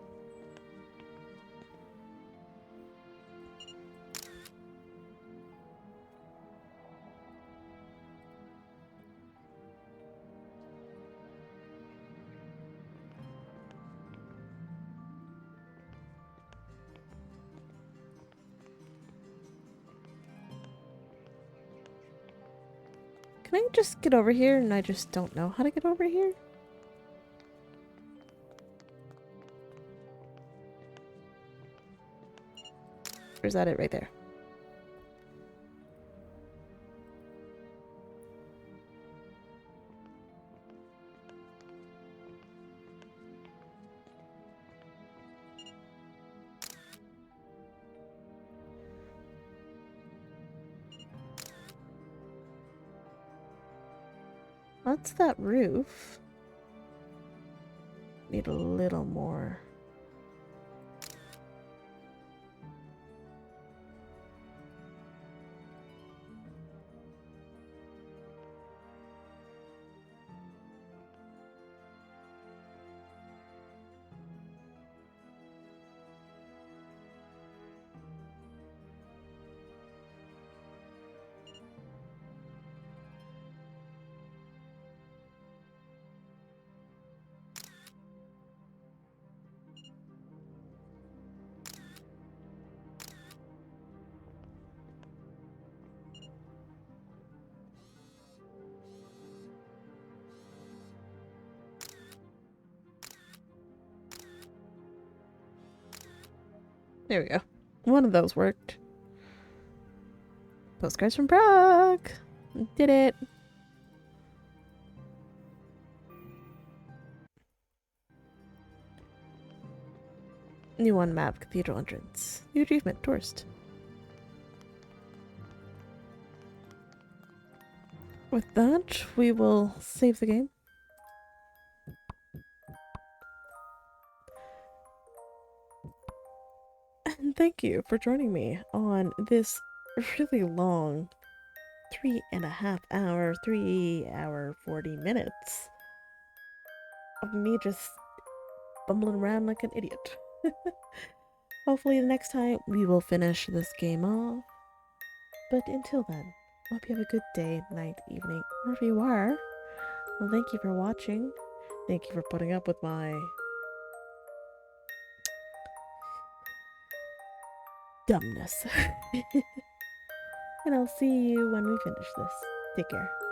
Can I just get over here and I just don't know how to get over here? Or is that it right there? What's that roof? Need a little more. There we go. One of those worked. Postcards from Prague! Did it! New one map, cathedral entrance. New achievement, tourist. With that, we will save the game. And thank you for joining me on this really long 3 hour 40 minutes of me just bumbling around like an idiot. Hopefully the next time we will finish this game off. But until then, I hope you have a good day, night, evening, wherever you are. Well, thank you for watching. Thank you for putting up with my dumbness. And I'll see you when we finish this. Take care.